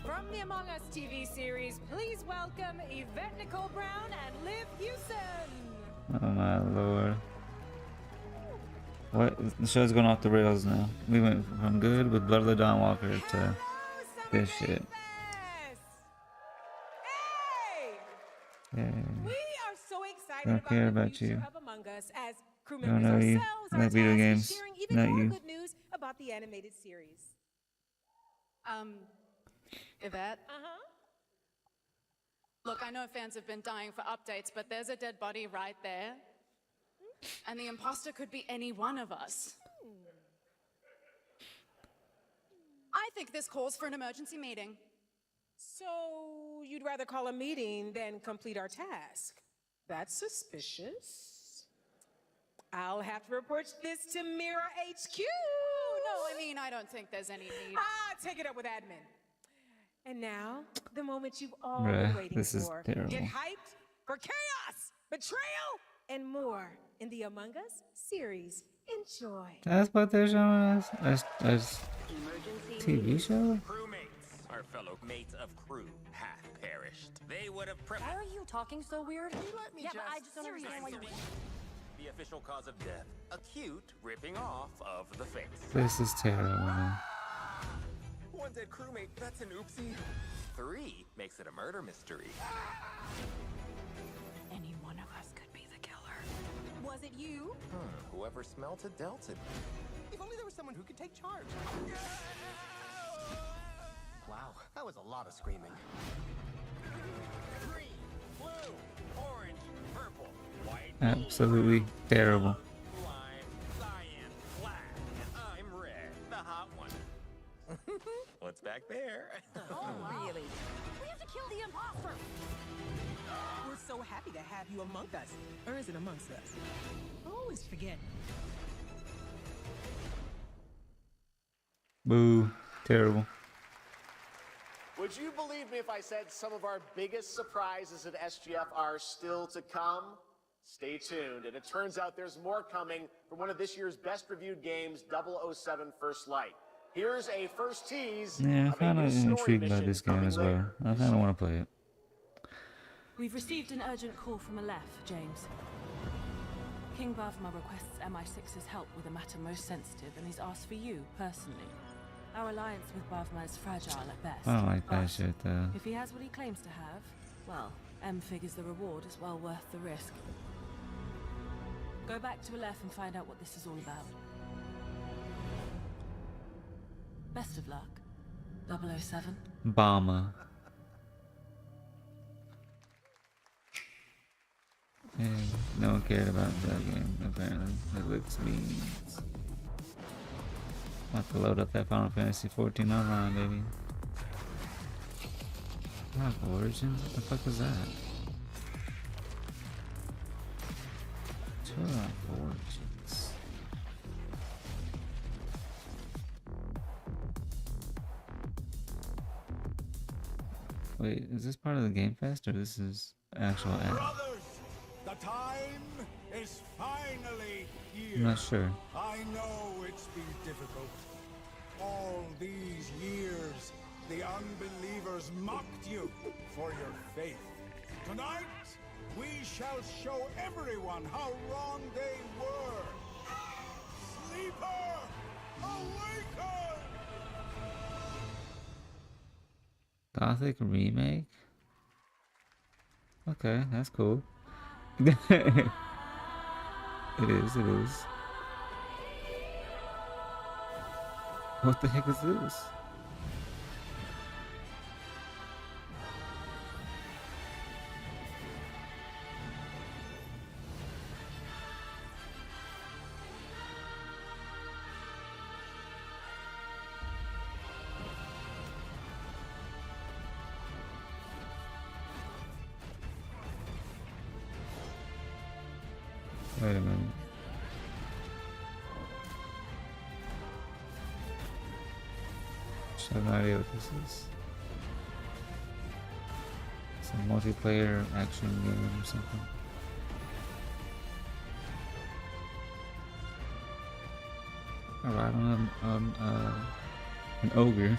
From the Among Us TV series, please welcome Yvette Nicole Brown and Liv Hewson. Oh my lord. What? The show's going off the rails now. We went from good with Bloodlet Dawn Walker to this shit. Yeah. We are so excited Don't about care the about future you. of Among Us as crew Don't members know you. ourselves. Like Our video task is games. sharing even Not more you. good news about the animated series. Yvette? Look, I know fans have been dying for updates, but there's a dead body right there. And the imposter could be any one of us. I think this calls for an emergency meeting. So you'd rather call a meeting than complete our task? That's suspicious. I'll have to report this to Mira HQ. No, I mean, I don't think there's any need. Take it up with admin. And now, the moment you've all Bruh, been waiting this is for. terrible. Get hyped for chaos, betrayal, and more in the Among Us series. Enjoy. That's what they're showing us? As TV show? Crewmates, our fellow mates of crew, hath perished. They would have Why are you talking so weird? Let me yeah, but I just don't understand why you... The official cause of death, acute ripping off of the face. This is terrible, man. One dead crewmate, that's an oopsie. 3 makes it a murder mystery. Any one of us could be the killer. Was it you? Whoever smelt it dealt it. If only there was someone who could take charge. Wow, that was a lot of screaming. Green, blue, orange, purple, white. Absolutely terrible. Lime, cyan, black, and I'm red, the hot one. What's back there? Oh, really? We have to kill the imposter! We're so happy to have you among us. Or is it amongst us? I always forget. Boo. Terrible. Would you believe me if I said some of our biggest surprises at SGF are still to come? Stay tuned, and it turns out there's more coming from one of this year's best reviewed games, 007 First Light. Here's a first tease. Yeah, I of a kind new of story intrigued by mission this game coming as well. later. I kind of want to play it. We've received an urgent call from Aleph, James. King Bavma requests MI6's help with a matter most sensitive, and he's asked for you, personally. Our alliance with Bavma is fragile at best. I don't like that but shit, though. if he has what he claims to have, well, M figures the reward is well worth the risk. Go back to Aleph and find out what this is all about. Best of luck, 007. Bama. Yeah, no one cared about that game, apparently. It looks mean. I'm about to load up that Final Fantasy 14 online, baby. Rock Origins? What the fuck is that? Rock Origins. Wait, is this part of the Game Fest or this is actual ad? Brothers, the time is finally here. I'm not sure. I know it's been difficult. All these years, the unbelievers mocked you for your faith. Tonight, we shall show everyone how wrong they were. Sleeper, awaken! Gothic remake? Okay, that's cool. It is. What the heck is this? Wait a minute. I have no idea what this is. It's a multiplayer action game or something. Alright, I'm an ogre.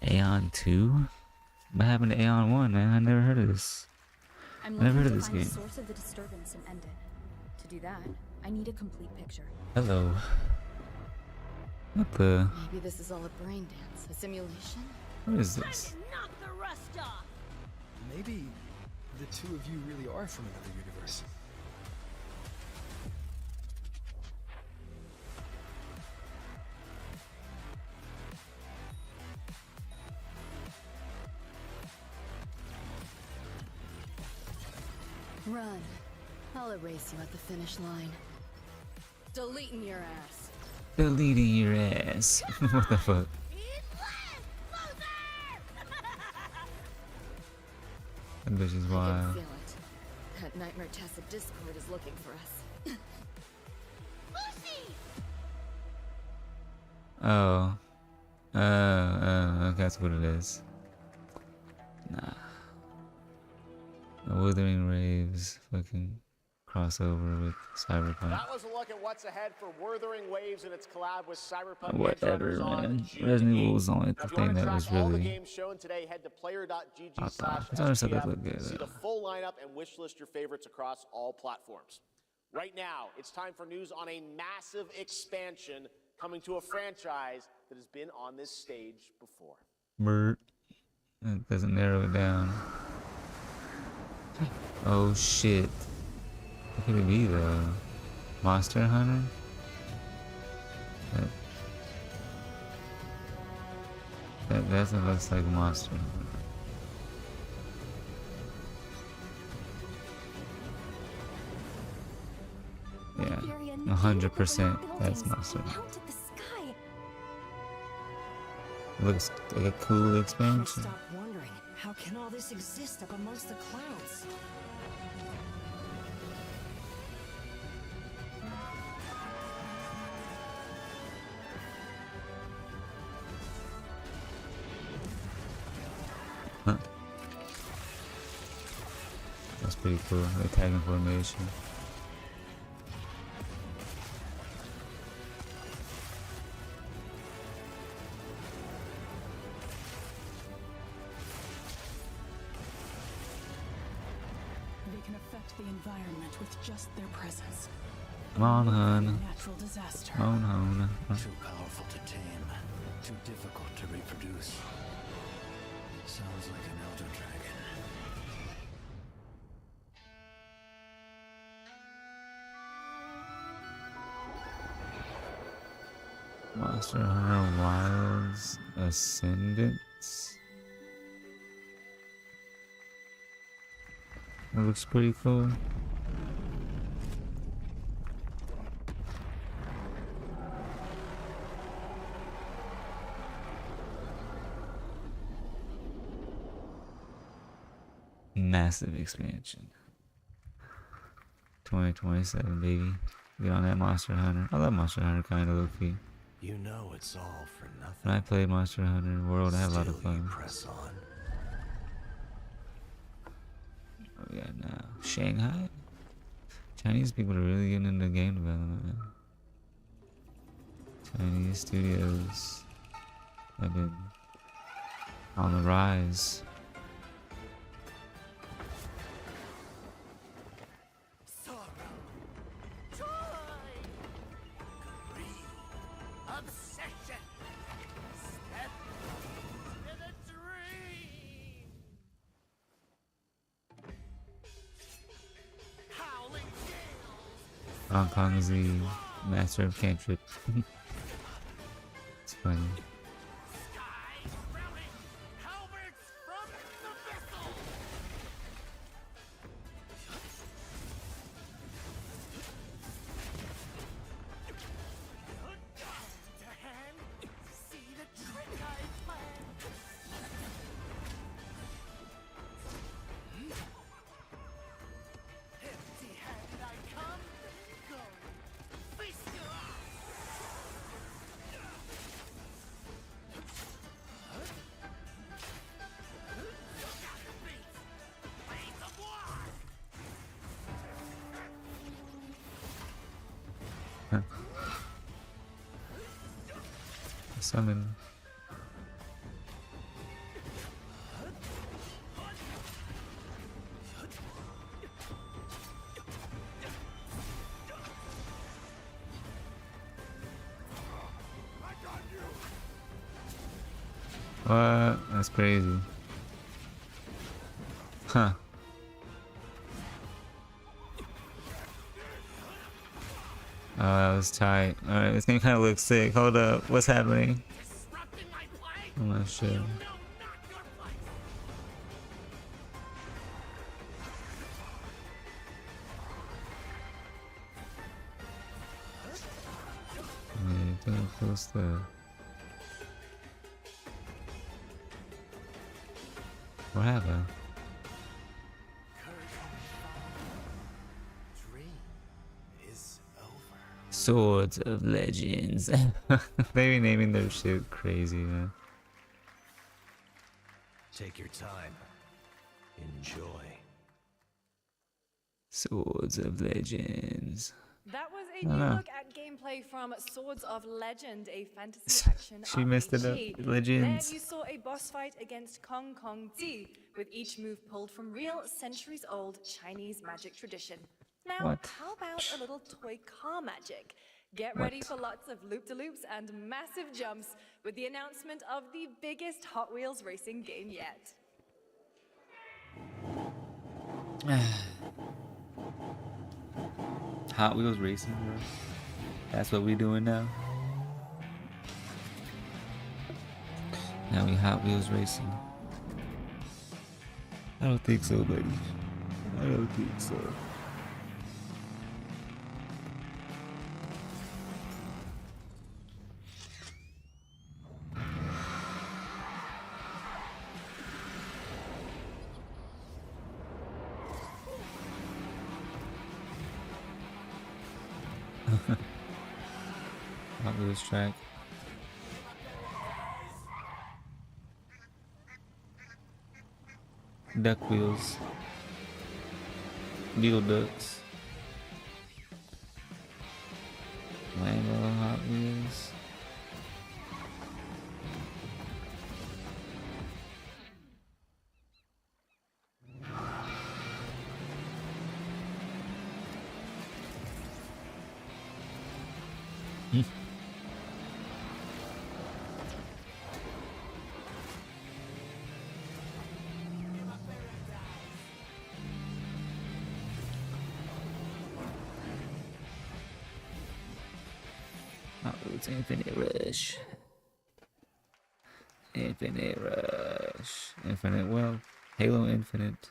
Aeon 2? What happened to Aeon 1, man? I never heard of this. I'm Never heard looking of to this find game. the source of the disturbance and end it. To do that, I need a complete picture. Hello. What the? Maybe this is all a brain dance, a simulation? What is this? Knock the rust off. Maybe the two of you really are from another universe. Run. I'll erase you at the finish line. Deleting your ass. Deleting your ass. What the fuck? That bitch is I wild. can feel it. That Nightmare Tessa Discord is looking for us. Oh. Okay, that's what it is. Nah. The Withering Waves fucking crossover with Cyberpunk. That was a look at what's ahead for Wuthering Waves and its collab with Cyberpunk. Whatever, Edge Runners on man. June Resident Evil 8th. was only Now, the if you thing wanna that track was all the really. games shown today, head to player.gg/SPF I understand that looked to good. see the full lineup and wish list your favorites across all platforms. Right now, it's time for news on a massive expansion coming to a franchise that has been on this stage before. Bert. That doesn't narrow it down. Oh shit. What could it be though? Monster Hunter? That definitely looks like Monster Hunter. Yeah, 100% that's Monster Hunter. Looks like a cool expansion. Stop wondering, how can all this exist up amongst the clouds? Huh. That's pretty cool. The tagging formation. They can affect the environment with just their presence. Come on, hun. Natural disaster. Come on, hun. Too powerful to tame, too difficult to reproduce. Sounds like an elder dragon. Monster Hunter Wilds Ascendants. That looks pretty cool. Massive expansion. 2027, baby. Get on that Monster Hunter. I love Monster Hunter kind of low-key. You know it's all for nothing. When I played Monster Hunter World, I had a lot of Still you fun. press on. What we got now? Shanghai? Chinese people are really getting into game development, man. Chinese studios have been on the rise. Obsession. Step in a dream. Howling gales. Hong Kong is the master of cantrip. It's funny. Skies rowing. Halberds from the vessel. To hand, see the trick I planned. Empty-handed I come, go, face you. Blades of war. Huh. Summon. What? That's crazy. Huh. Oh, that was tight. Alright, this game kind of looks sick. Hold up. What's happening? I'm not sure. Doing cool stuff. What happened? Swords of Legends. They be naming their shit crazy, man. Take your time. Enjoy. Swords of Legends. That was a Oh, new no. look at gameplay from Swords of Legend, a fantasy action She messed it up. RPG. Legends. There you saw a boss fight against Kong Kong Ti, with each move pulled from real centuries-old Chinese magic tradition. Now, What? how about a little toy car magic? Get ready for lots of loop-de-loops and massive jumps with the announcement of the biggest Hot Wheels racing game yet. Hot Wheels racing, bro. That's what we doing now. Now we Hot Wheels racing. I don't think so, buddy. I don't think so. Hot Wheels track. Duck wheels. Beetle ducks. Lambo Hot Wheels. It's Infinite Rush. Infinite Rush. Infinite Wealth. Halo Infinite.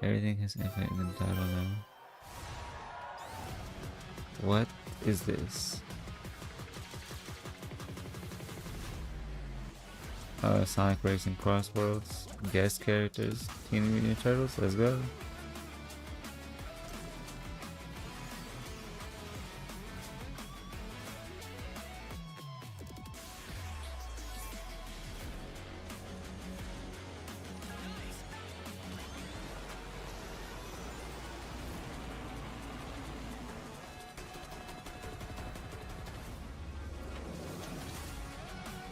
Everything has infinite in the title now. What is this? Sonic Racing Cross Worlds. Guest characters. Teenage Mutant Ninja Turtles. Let's go.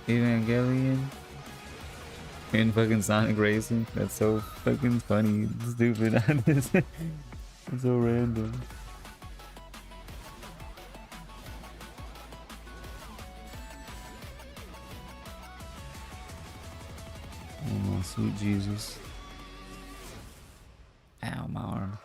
Evangelion in fucking Sonic Racing. That's so fucking funny, stupid. It's so random. Oh, sweet Jesus. Ow, my arm.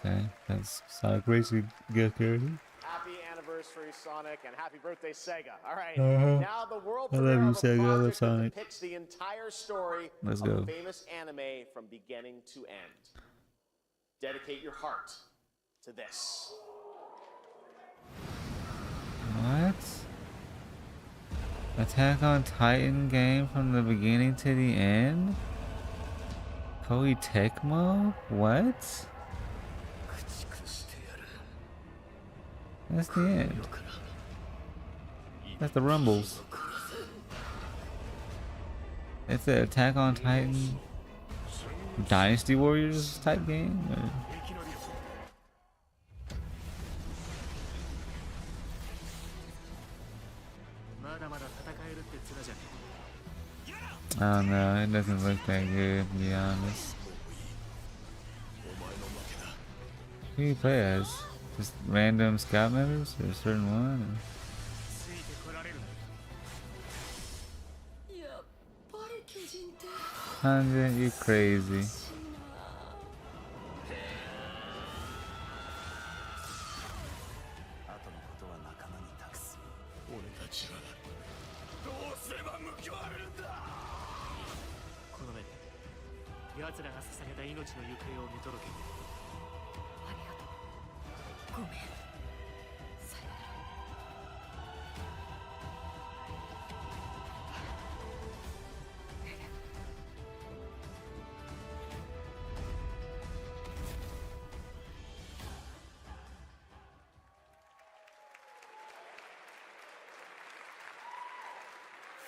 Okay, that's Sonic Racing gift character. Happy anniversary, Sonic, and happy birthday, Sega. All right, Uh-huh. now the world I love premiere you, of a Sega. I love project that Sonic. depicts the entire story Let's of go. a famous anime from beginning to end. Dedicate your heart to this. What? Attack on Titan game from the beginning to the end? Koei Tecmo? What? That's the end. That's the Rumbles. It's the Attack on Titan Dynasty Warriors type game? Or? I don't know, it doesn't look that good, to be honest. Who do you play as? Just random scout members or a certain one? Or? Hanjin, you crazy.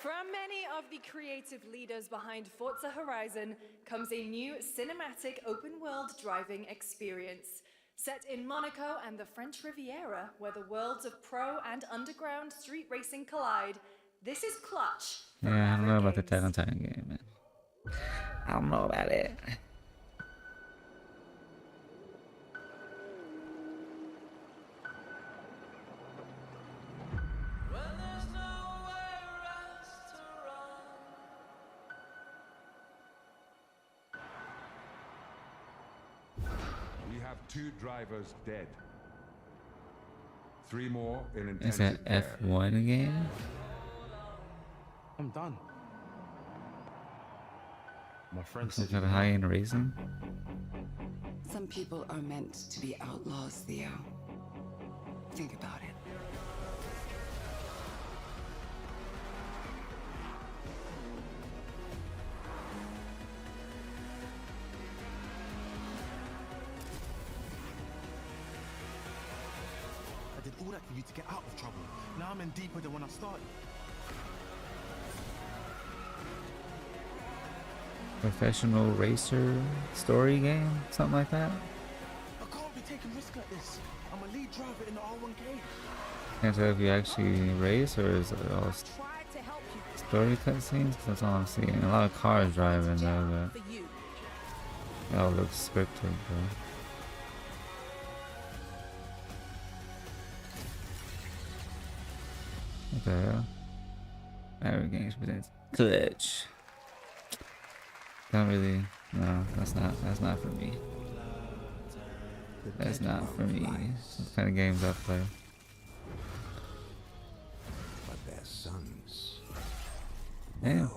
From many of the creative leaders behind Forza Horizon comes a new cinematic open-world driving experience. Set in Monaco and the French Riviera, where the worlds of pro and underground street racing collide, this is Clutch. Yeah, I don't know about the Attack on Titan game, man. I don't know about it. We have 2 drivers dead. 3 more in Is that intensive care. F1 game? I'm done. My friend Some said kind of high-end racing? Some people are meant to be outlaws, Theo. Think about it. I did all that for you to get out of trouble. Now I'm in deeper than when I started. Professional racer story game? Something like that? I can't be taking risks like this. I'm a lead driver in the R1K. Can't tell if you actually race or is it all story cutscenes? That's all I'm seeing. A lot of cars driving though, but it all looks scripted, bro. What the hell? Maverick Games presents Clutch. Don't really. No, that's not for me. That's not for me. What kind of games I play? But their sons. Damn.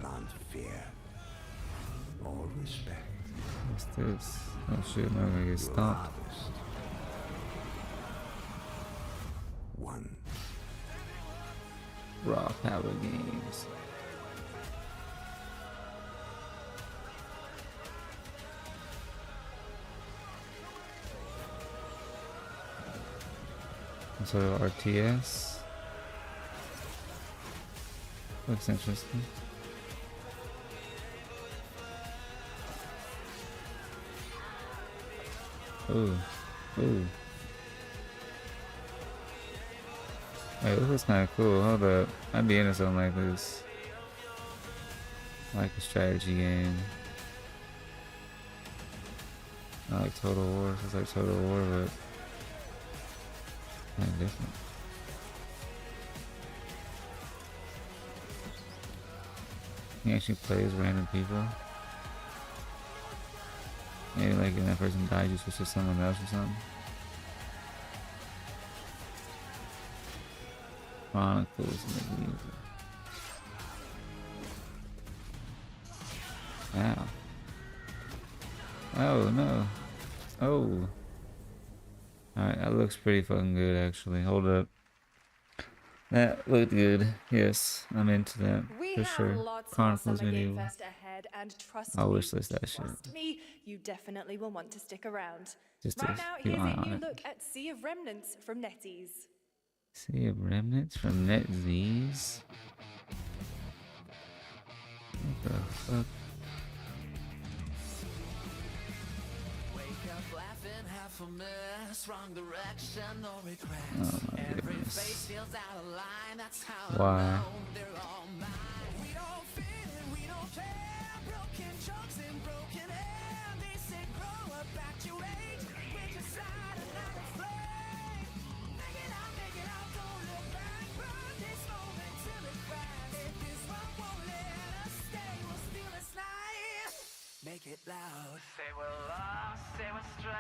Plant fear. All respect. What's this? Oh shit, no, I'm gonna get stomped. One. Raw Power Games. So RTS looks interesting. Ooh, ooh. Hey, this looks kind of cool. Hold up, I'd be into something like this, like a strategy game. Not like Total War. It's like Total War, but kind of different. He actually plays random people. Maybe like when that person died, you switch to someone else or something. Chronicles maybe. Wow. Oh no. Oh. Alright, that looks pretty fucking good actually. Hold up. That looked good. Yes, I'm into that for sure. Chronicles Medieval. I'll wishlist that shit. Trust me, you definitely will want to stick around. Just to Right now, keep here's an eye a on new it. look at Sea of Remnants from NetEase. Sea of Remnants from NetEase. What the fuck? Oh my goodness. Why?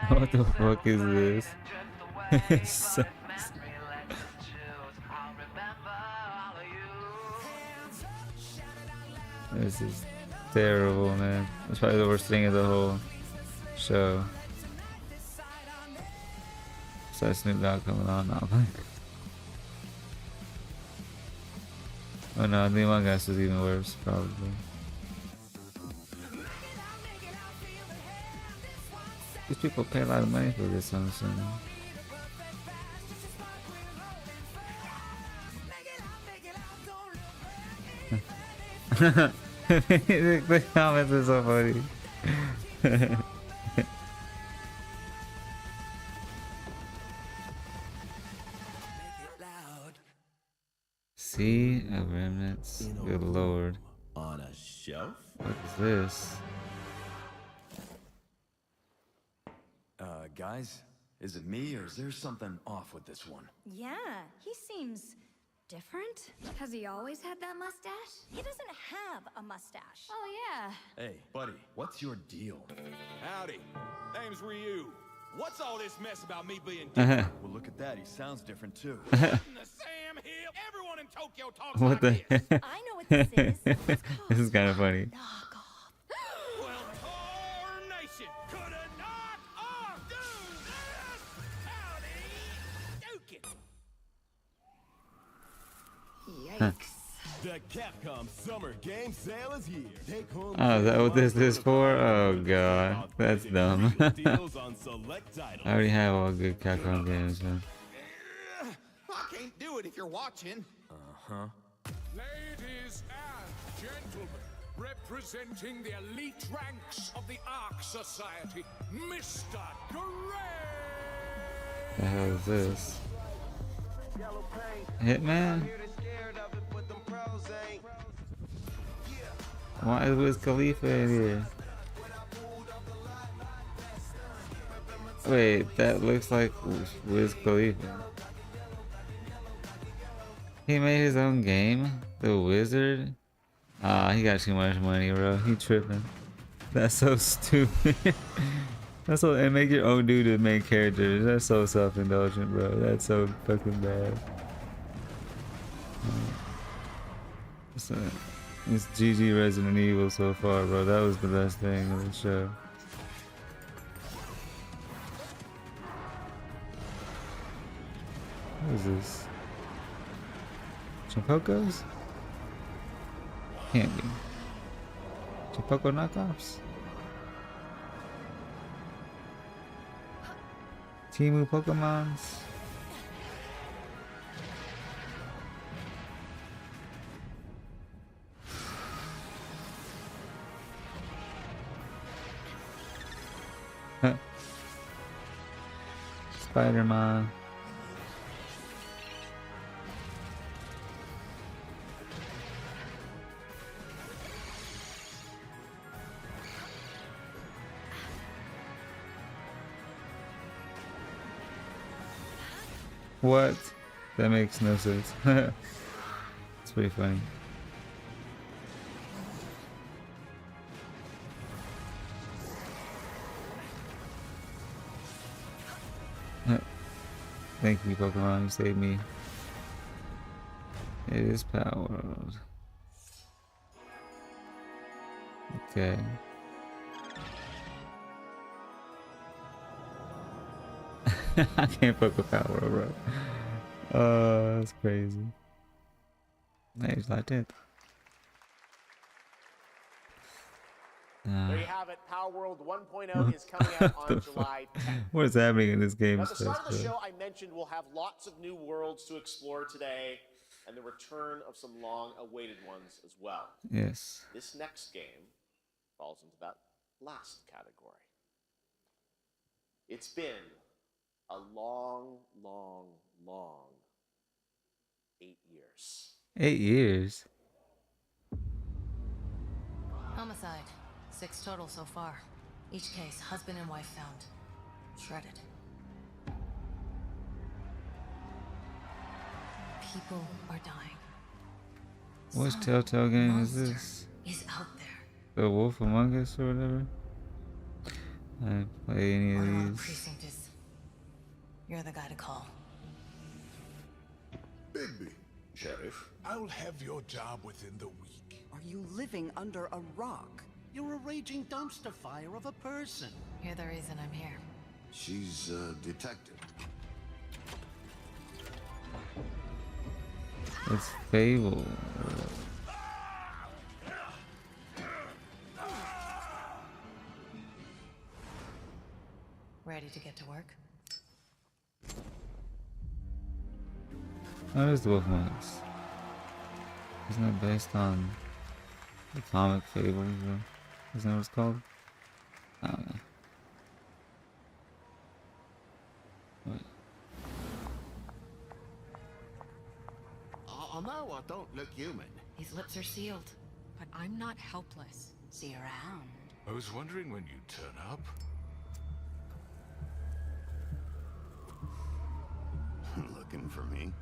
What the fuck is this? It sucks. This is terrible, man. It's probably the worst thing of the whole show. Besides Snoop Dogg coming on now. Oh no, the Among Us was even worse, probably. These people pay a lot of money for this, I'm assuming. The comments are so funny. Sea of Remnants. Good lord. On a shelf? What is this? Guys, is it me or is there something off with this one? Yeah, he seems different. Has he always had that mustache? He doesn't have a mustache. Oh, yeah. Hey, buddy, what's your deal? Howdy. Name's Ryu. What's all this mess about me being different? Well, look at that. He sounds different too. The Sam Hill. Everyone in Tokyo talks What like the this. I know what this is. This is kind of funny. Well, tarnation. Could a knock off do this? Howdy. Duke it. Yikes. The Capcom Summer Game Sale is here. Take home Oh, is that what this is for? Oh god, that's dumb. deals on select titles. I already have all good Capcom games, man. I can't do it if you're watching. Uh-huh. Ladies and gentlemen, representing the elite ranks of the Ark Society, Mr. Gray! The hell is this? Hitman? Why is Wiz Khalifa in here? Wait, that looks like Wiz Khalifa. He made his own game? The Wizard? Ah, he got too much money, bro. He tripping. That's so stupid. That's so, and make your own dude the main character. That's so self-indulgent, bro. That's so fucking bad. It's GG Resident Evil so far, bro. That was the best thing of the show. What is this? Chimpokos? Can't be. Chimpoko knockoffs? Timu Pokemons? Spider-Man. What? That makes no sense. It's pretty funny. Thank you, Pokemon. You saved me. It is Power World. Okay. I can't fuck with Power World, bro. That's crazy. Nice, like that. There you have it. Power World 1.0 is coming out on July 10th. What is happening in this game? Now, at the start of the show, I mentioned we'll have lots of new worlds to explore today, and the return of some long-awaited ones as well. Yes. This next game falls into that last category. It's been a long, long, long 8 years. 8 years? Homicide. 6 total so far. Each case, husband and wife found. Shredded. People are dying. Which Telltale game is this? Is out there. The Wolf Among Us or whatever? I play any of Order these. precinct is. You're the guy to call. Bigby, Sheriff, I'll have your job within the week. Are you living under a rock? You're a raging dumpster fire of a person. You're the reason I'm here. She's a detective. It's Fable. Ready to get to work? What is the Wolf Among Us? Isn't it based on the comic Fable? Isn't that what it's called? I don't know. What? I know I don't look human. These lips are sealed, but I'm not helpless. See you around. I was wondering when you'd turn up. Looking for me?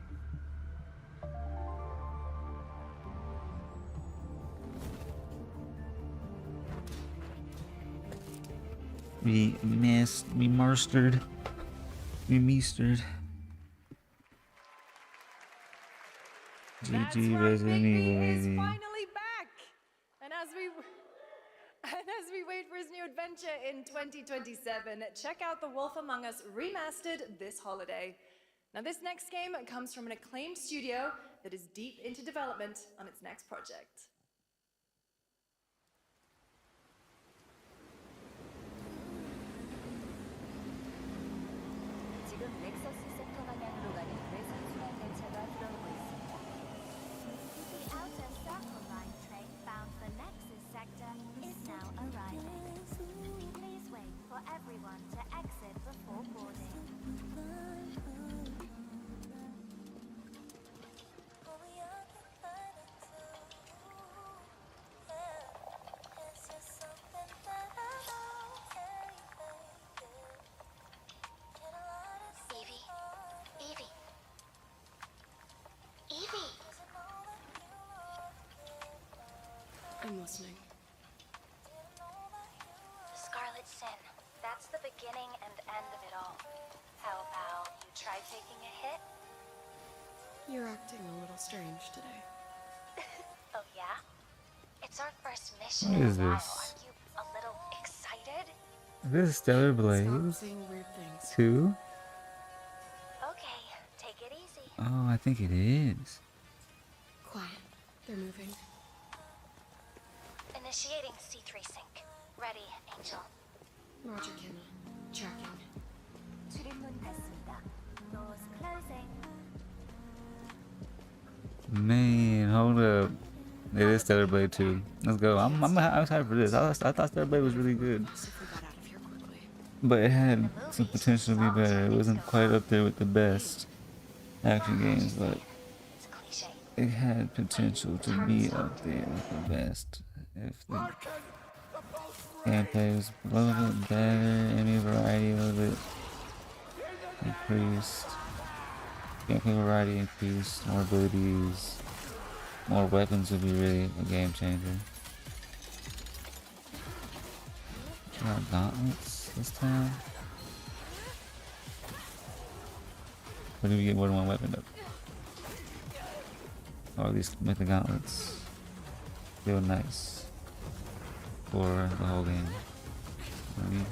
Me mastered. Me meestered. GG Resident Evil, baby. Finally back! And as we wait for his new adventure in 2027, check out The Wolf Among Us Remastered this holiday. Now this next game comes from an acclaimed studio that is deep into development on its next project. 지금 넥서스 섹터 방향으로 가는 외선순환 열차가 들어오고 있습니다. The outer circle line train bound for Nexus sector is now arriving. Please wait for everyone to exit before boarding. I'm listening. The Scarlet Sin. That's the beginning and end of it all. How about you try taking a hit? You're acting a little strange today. Oh yeah? It's our first mission What in a is while. this? Aren't you a little excited? Is this Stellar Blade Seeing weird things. 2? Okay, take it easy. Oh, I think it is. Quiet. They're moving. Initiating C3 sync. Ready, Angel. Roger, Kenna. Tracking. 출입문 닫습니다. Doors closing. Man, hold up. It is Stellar Blade 2. Let's go. I'm excited for this. I thought Stellar Blade was really good. But it had some potential to be better. It wasn't quite up there with the best action games, but it had potential to be up there with the best. If the gameplay was a little bit better, any variety a little bit increased. Gameplay variety increased, more abilities, more weapons would be really a game changer. Got gauntlets this time. Or do we get more than one weapon up? Or at least with the gauntlets. Feel nice for the whole game. I mean,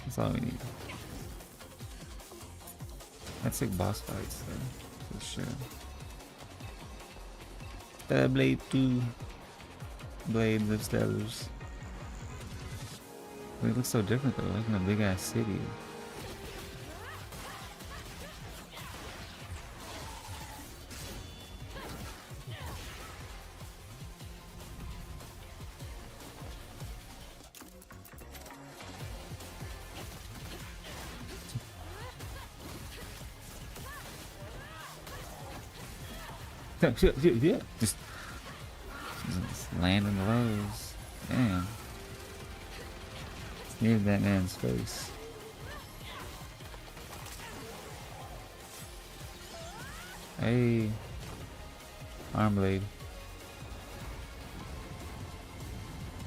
that's all we need. That's like boss fights though, for sure. Blade 2. Blades of Stellars. It looks so different though, like in a big ass city. Yeah. Just landing lows. Damn. Near that man's face. Hey. Arm blade.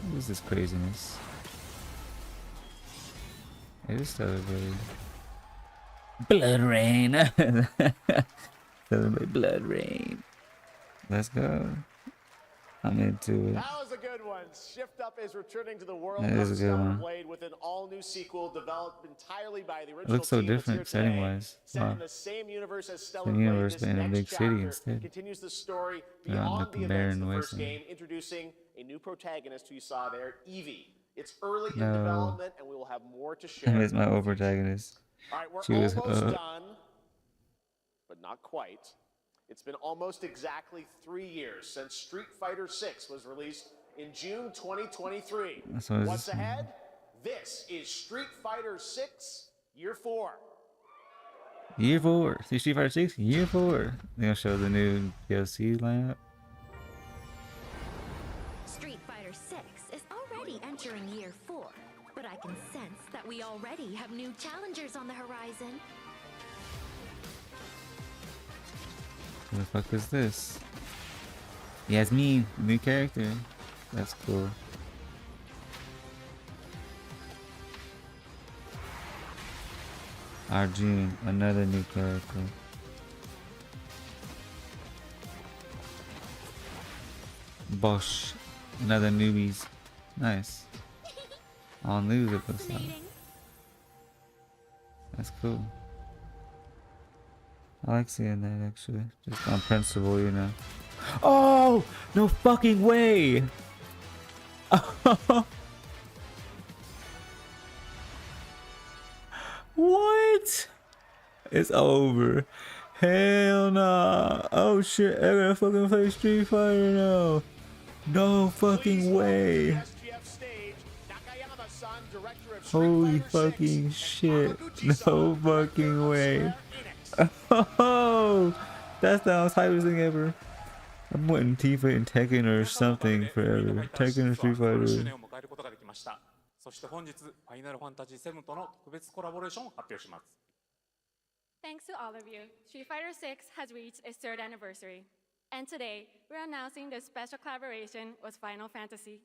What is this craziness? It is celebrated. Blood Rain. Celebrate Blood Rain. Let's go. I'm into it. That was a good one. Shift Up is returning to the world That is of a good Summer one. Blade with an all-new sequel developed entirely by the It original looks so team that's here different today. setting-wise. Set Wow. in the same universe as Stellar Same Blade, universe, this but in a next big city chapter instead. continues the story They're on beyond the the events barren of the first wasteland. game, introducing a new protagonist who you saw there, Evie. It's early in No. development, and we will have more to I share. miss my old protagonist. All right, we're She was almost done, but not quite. It's been almost exactly 3 years since Street Fighter VI was released in June 2023. That's what What's it's- ahead? This is Street Fighter VI Year 4. Year 4. See Street Fighter 6? Year 4. They're gonna show the new DLC lineup. Street Fighter 6 is already entering year 4, but I can sense that we already have new challengers on the horizon. Who the fuck is this? Yasmin, new character. That's cool. Arjun, another new character. Bosch, another newbies. Nice. All news it looks like. That's cool. I like seeing that actually. Just on principle, you know. Oh! No fucking way! What? It's over. Hell nah. Oh shit, I gotta fucking play Street Fighter now. No fucking way. Holy fucking shit. No fucking way. Oh, that's the most hypest thing ever. I'm wanting Tifa and Tekken or something forever. Tekken and Street Fighter. そして本日、ファイナルファンタジー7との特別コラボレーションを発表します。 Thanks to all of you, Street Fighter VI has reached its 3rd anniversary. And today, we're announcing this special collaboration with Final Fantasy.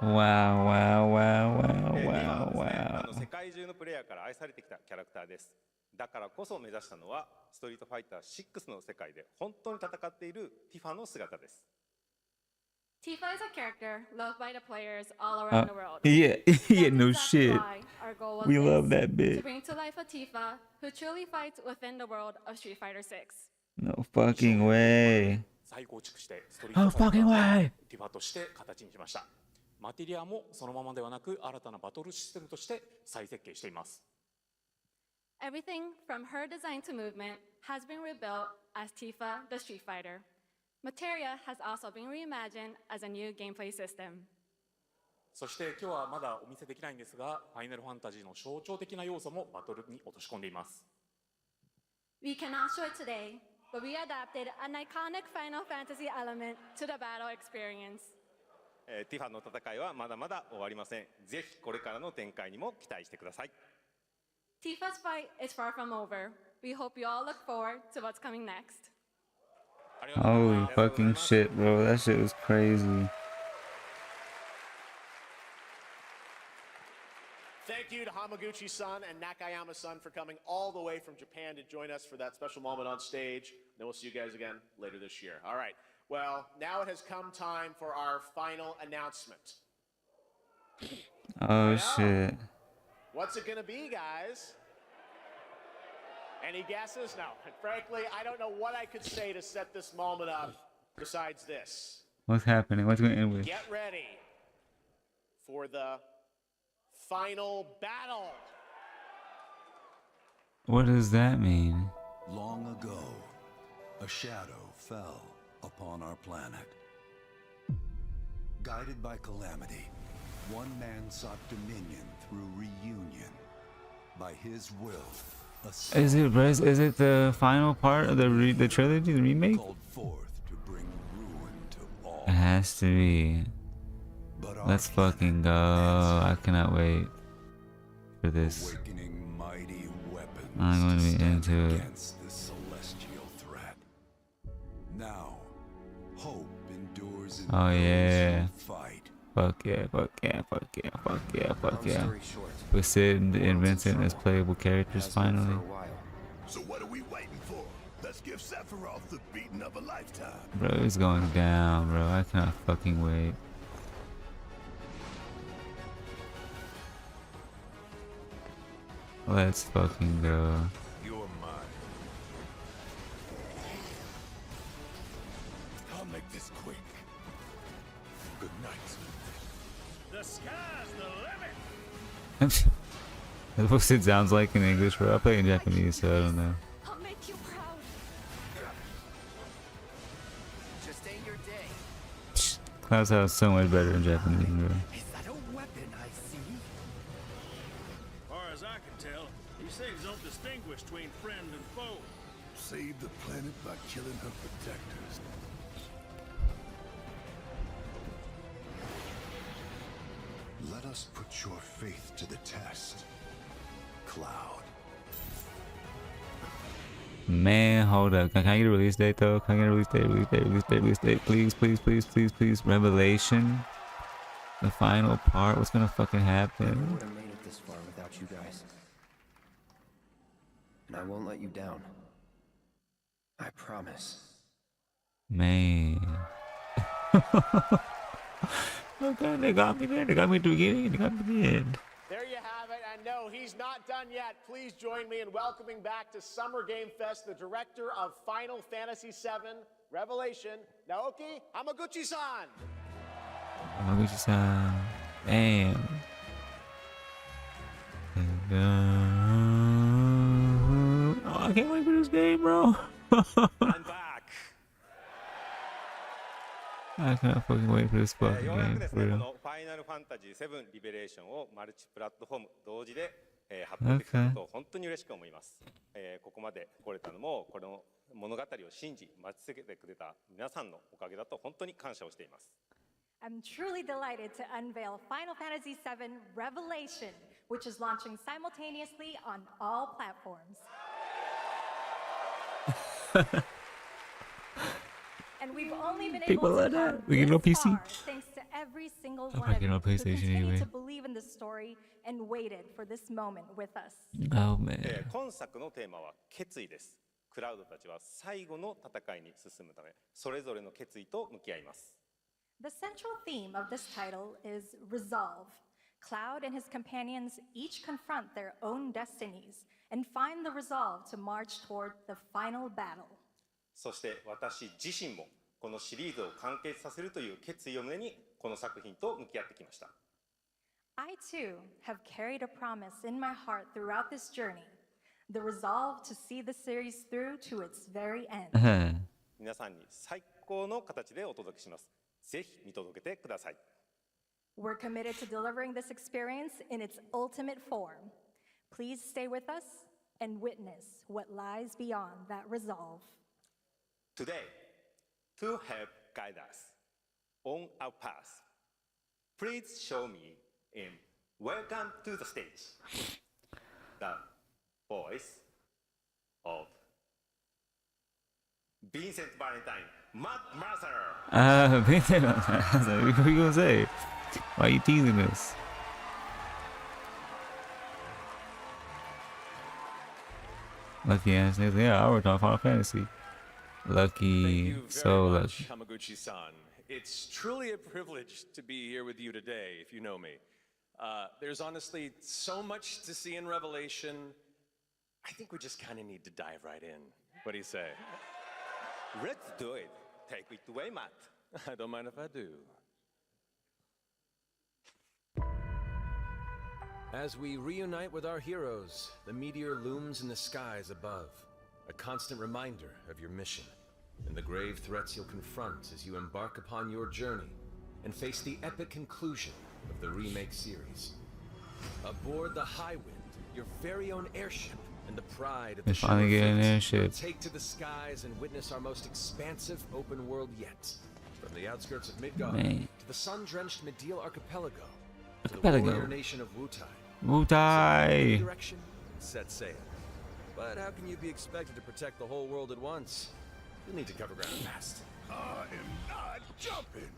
Wow, wow, wow, wow, wow, wow. 世界中のプレイヤーから愛されてきたキャラクターです。だからこそ目指したのは、ストリートファイター6の世界で本当に戦っているティファの姿です。 Tifa is a character loved by the players all around the world. Yeah, yeah, no shit. Our goal was We this, love that to bit. bring to life a Tifa who truly fights within the world of Street Fighter VI. No fucking way. 再構築してストリート No ファイタ fucking ー way. ティファとして形にしました。マテリアもそのままではなく新たなバトルシステムとして再設計しています。 Everything from her design to movement has been rebuilt as Tifa the Street Fighter. Materia has also been reimagined as a new gameplay system. そして今日はまだお見せできないんですが、ファイナルファンタジーの象徴的な要素もバトルに落とし込んでいます。 We cannot show it today, but we adapted an iconic Final Fantasy element to the battle experience. ティファの戦いはまだまだ終わりません。ぜひこれからの展開にも期待してください。 Tifa's fight is far from over. We hope you all look forward to what's coming next. Holy fucking shit, bro. That shit was crazy. Thank you to Hamaguchi-san and Nakayama-san for coming all the way from Japan to join us for that special moment on stage. Then we'll see you guys again later this year. All right. Well, now it has come time for our final announcement. Oh shit. What's it going to be, guys? Any guesses? No. And frankly, I don't know what I could say to set this moment up besides this. What's happening? What's going to end with? Get ready for the final battle. What does that mean? Long ago, a shadow fell upon our planet. Guided by calamity, one man sought dominion through reunion. By his will, Is it the final part of the trilogy, the remake? It has to be. Let's fucking go. I cannot wait for this. I'm going to be into it. Now, hope endures in Oh yeah. fight. Fuck yeah, fuck yeah, fuck yeah, fuck yeah, fuck yeah. We're Sid and Vincent as playable characters finally. So what are we waiting for? Let's give Sephiroth the beating of a lifetime. Bro, it's going down, bro. I cannot fucking wait. Let's fucking go. You're mine. I'll make this quick. Good night. The sky's the limit. That's what it sounds like in English, bro. I play in Japanese, so I don't know. I'll make you proud. Just ain't your day. Cloud sounds so much better in Japanese, bro. Is that a weapon I see? Far as I can tell, these things don't distinguish between friend and foe. Save the planet by killing her protectors. Let us put your faith to the test, Cloud. Man, hold up. Can I get a release date though? Can I get a release date? Release date. Please, please, please, please, please. Revelation. The final part. What's gonna fucking happen? I would have made it this far without you guys. And I won't let you down. I promise. Man. Okay, they got me there. They got me at the beginning. They got me at the end. There you have it, and no, he's not done yet. Please join me in welcoming back to Summer Game Fest the director of Final Fantasy VII Revelation, Naoki Hamaguchi-san. Hamaguchi-san. Damn. Oh, I can't wait for this game, bro. I'm back. I cannot fucking wait for this fucking ようやく game. です For ね、こ real. のファイナルファンタジー7リベレーションをマルチプラットフォーム同時で、発表できたことを本当に嬉しく思います。ここまで来れたのもこの物語を信じ待ち続けてくれた皆さんのおかげだと本当に感謝をしています。I'm truly delighted to unveil Final Fantasy VII Revelation, which is launching simultaneously on all platforms. And we've only been People able to like that. come We get no this PC. far thanks to every single I'll one of probably get you no who PlayStation continue anyway. to believe in the story and waited for this moment with us. Oh man. 今作のテーマは決意です。クラウドたちは最後の戦いに進むため、それぞれの決意と向き合います。The central theme of this title is resolve. Cloud and his companions each confront their own destinies and find the resolve to march toward the final battle. そして私自身もこのシリーズを完結させるという決意を胸にこの作品と向き合ってきました。I too have carried a promise in my heart throughout this journey, the resolve to see the series through to its very end. 皆さんに最高の形でお届けします。ぜひ見届けてください。We're committed to delivering this experience in its ultimate form. Please stay with us and witness what lies beyond that resolve. Today, to help guide us on our path, please show me in Welcome to the Stage the voice of Vincent Valentine, Matt Mercer. Vincent, what are you gonna say? Why are you teasing us? Lucky ass niggas. Yeah, I worked on Final Fantasy. Lucky, so lucky. Hamaguchi-san. It's truly a privilege to be here with you today, if you know me. There's honestly so much to see in Revelation. I think we just kind of need to dive right in. What do you say? Let's do it. Take it away, Matt. I don't mind if I do. As we reunite with our heroes, the meteor looms in the skies above, a constant reminder of your mission and the grave threats you'll confront as you embark upon your journey and face the epic conclusion of the remake series. Aboard the Highwind, your very own airship and the pride of the They finally get an airship. you'll take to the skies and witness our most expansive open world yet. From the outskirts of Midgard Man. to the sun-drenched Medial Archipelago, to the Archipelago. warrior nation of Wutai. Wutai. Direction, set sail. But how can you be expected to protect the whole world at once? You'll need to cover ground fast. I am not jumping.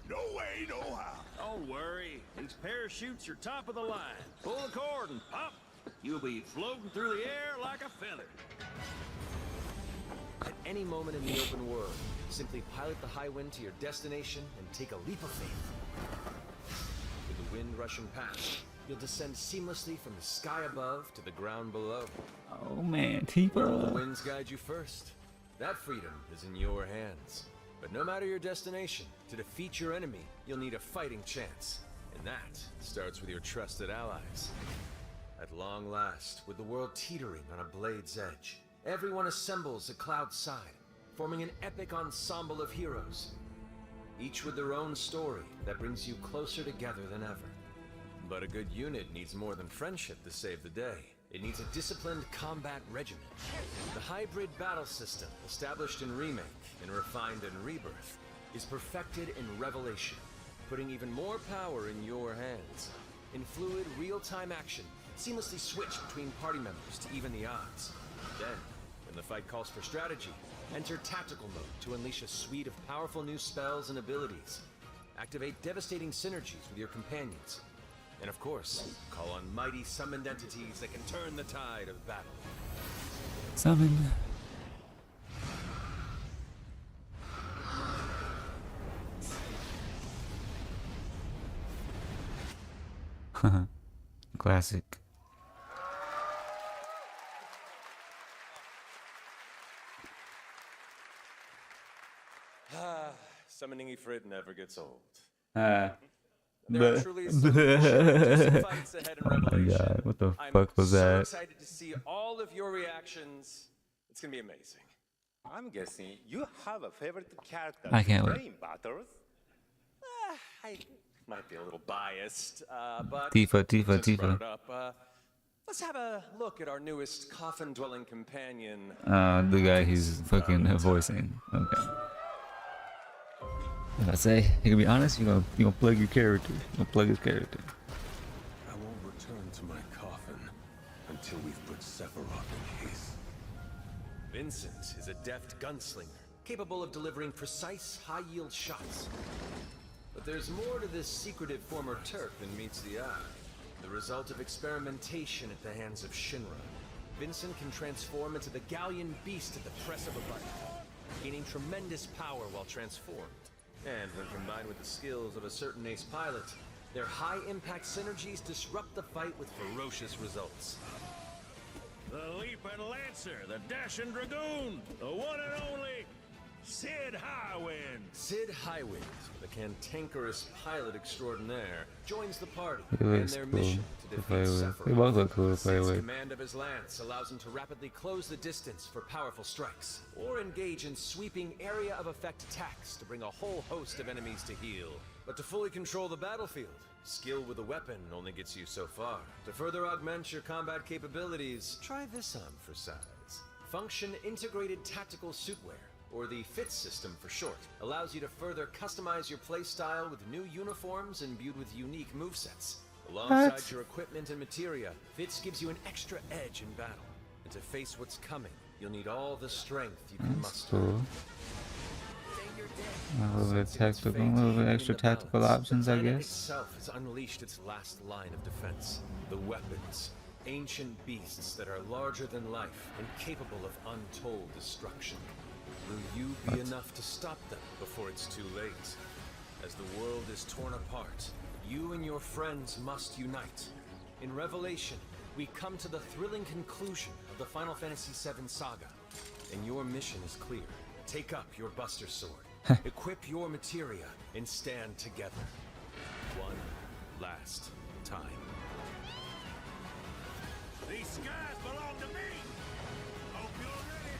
No way, no how. Don't worry. These parachutes are top of the line. Pull the cord and pop. You'll be floating through the air like a feather. At any moment in the open world, simply pilot the Highwind to your destination and take a leap of faith. With the wind rushing past, you'll descend seamlessly from the sky above to the ground below. Oh man, Where will the Tifa. winds guide you first? That freedom is in your hands. But no matter your destination, to defeat your enemy, you'll need a fighting chance. And that starts with your trusted allies. At long last, with the world teetering on a blade's edge, everyone assembles at Cloud's side, forming an epic ensemble of heroes, each with their own story that brings you closer together than ever. But a good unit needs more than friendship to save the day. It needs a disciplined combat regimen. The hybrid battle system, established in Remake and refined in Rebirth, is perfected in Revelation, putting even more power in your hands. In fluid, real-time action, seamlessly switch between party members to even the odds. Then, when the fight calls for strategy, enter tactical mode to unleash a suite of powerful new spells and abilities. Activate devastating synergies with your companions. And of course, call on mighty summoned entities that can turn the tide of battle. Summon. Classic. Summoning Ifrit never gets old. There are truly some short fights ahead in Oh my Revelation. god, what the I'm fuck was so that? excited to see all of your reactions. It's gonna be amazing. I'm guessing you have a favorite character I can't to wait. play in battles? I might be a little biased, but Tifa, since you brought Tifa. it up, let's have a look at our newest coffin-dwelling companion. The guy he's fucking voicing. Okay. If I say, you can be honest, you gonna plug your character. You gonna plug his character. I won't return to my coffin until we've put Sephiroth in his. Vincent is a deft gunslinger, capable of delivering precise, high-yield shots. But there's more to this secretive former Turk than meets the eye. The result of experimentation at the hands of Shinra. Vincent can transform into the Galleon beast at the press of a button, gaining tremendous power while transformed. And when combined with the skills of a certain ace pilot, their high-impact synergies disrupt the fight with ferocious results. The Leaping Lancer, the Dashing Dragoon, the one and only Sid Highwind. Sid Highwind, the cantankerous pilot extraordinaire, joins the party He and looks their cool mission to to play defeat with. They Sephiroth. both look cool to play Sid's with. command of his lance allows him to rapidly close the distance for powerful strikes, or engage in sweeping area of effect attacks to bring a whole host of enemies to heel. But to fully control the battlefield, skill with a weapon only gets you so far. To further augment your combat capabilities, try this on for size. Function Integrated Tactical Suitwear, or the FITS system for short, allows you to further customize your playstyle with new uniforms imbued with unique movesets. Alongside What? your equipment and materia, FITS gives you an extra edge in battle. And to face what's coming, you'll need all the strength you can That's muster. cool. A little bit tactical, a little bit extra tactical options, I The planet guess. itself has unleashed its last line of defense. The weapons. Ancient beasts that are larger than life and capable of untold destruction. Will you be enough to stop them before it's too late? As the world is torn apart, you and your friends must unite. In Revelation, we come to the thrilling conclusion of the Final Fantasy VII saga. And your mission is clear. Take up your Buster Sword, equip your materia, and stand together. One last time. These skies belong to me. Hope you're ready.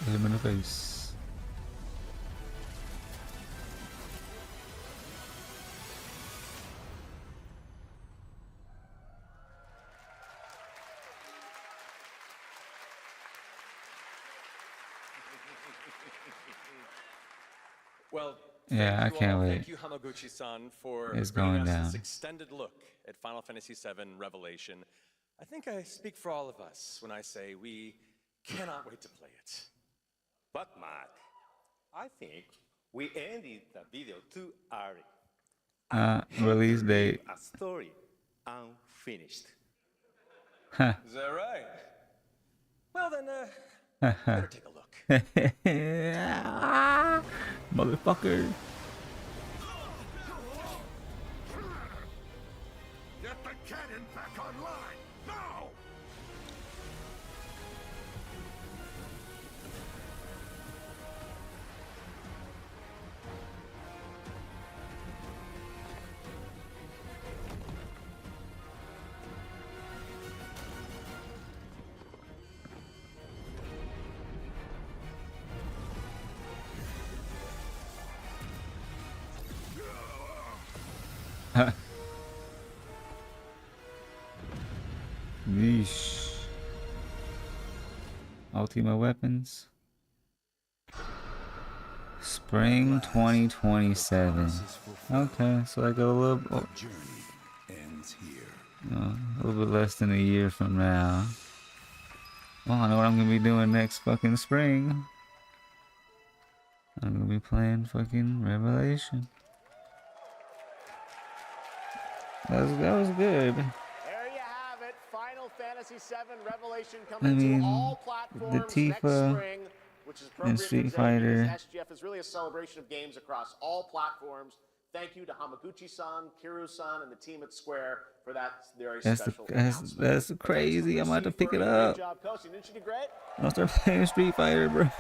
Hit him in the face. Well, Yeah, I thank you can't all. wait. Thank you, Hamaguchi-san, for It's bringing going us down. this extended look at Final Fantasy VII Revelation. I think I speak for all of us when I say we cannot wait to play it. But Mark, I think we ended the video too early. Release date. A story unfinished. Huh. Is that right? Well then, better take a look. Motherfucker. Get the cannon back online, now! Yeesh. Ultima weapons. Spring 2027. Okay, so like a little, a little bit less than a year from now. Well, I know what I'm gonna be doing next fucking spring. I'm gonna be playing fucking Revelation. That was good. There you have it. Final Fantasy VII Revelation coming to all platforms the Tifa next spring, which is appropriate and Street Fighter. because SGF is really a celebration of games across all platforms. Thank you to Hamaguchi-san, Kiru-san, and the team at Square for that very special announcement. That's crazy. I'm about to pick it up. Great job, Kosi. Didn't you do great? I'll start playing Street Fighter, bro.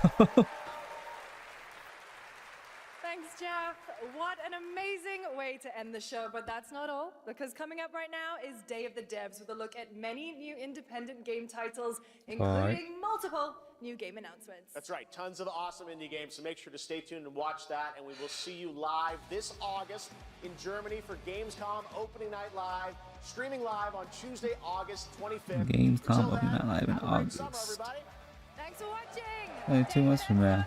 Thanks, Jeff. What an amazing way to end the show, but that's not all, because coming up right now is Day of the Devs with a look at many new independent game titles, including multiple new game announcements. That's right, tons of awesome indie games, so make sure to stay tuned and watch that, and we will see you live this August in Germany for Gamescom Opening Night Live, streaming live on Tuesday, August 25th. Gamescom opening night live in August. Thanks for watching! Only 2 months from now.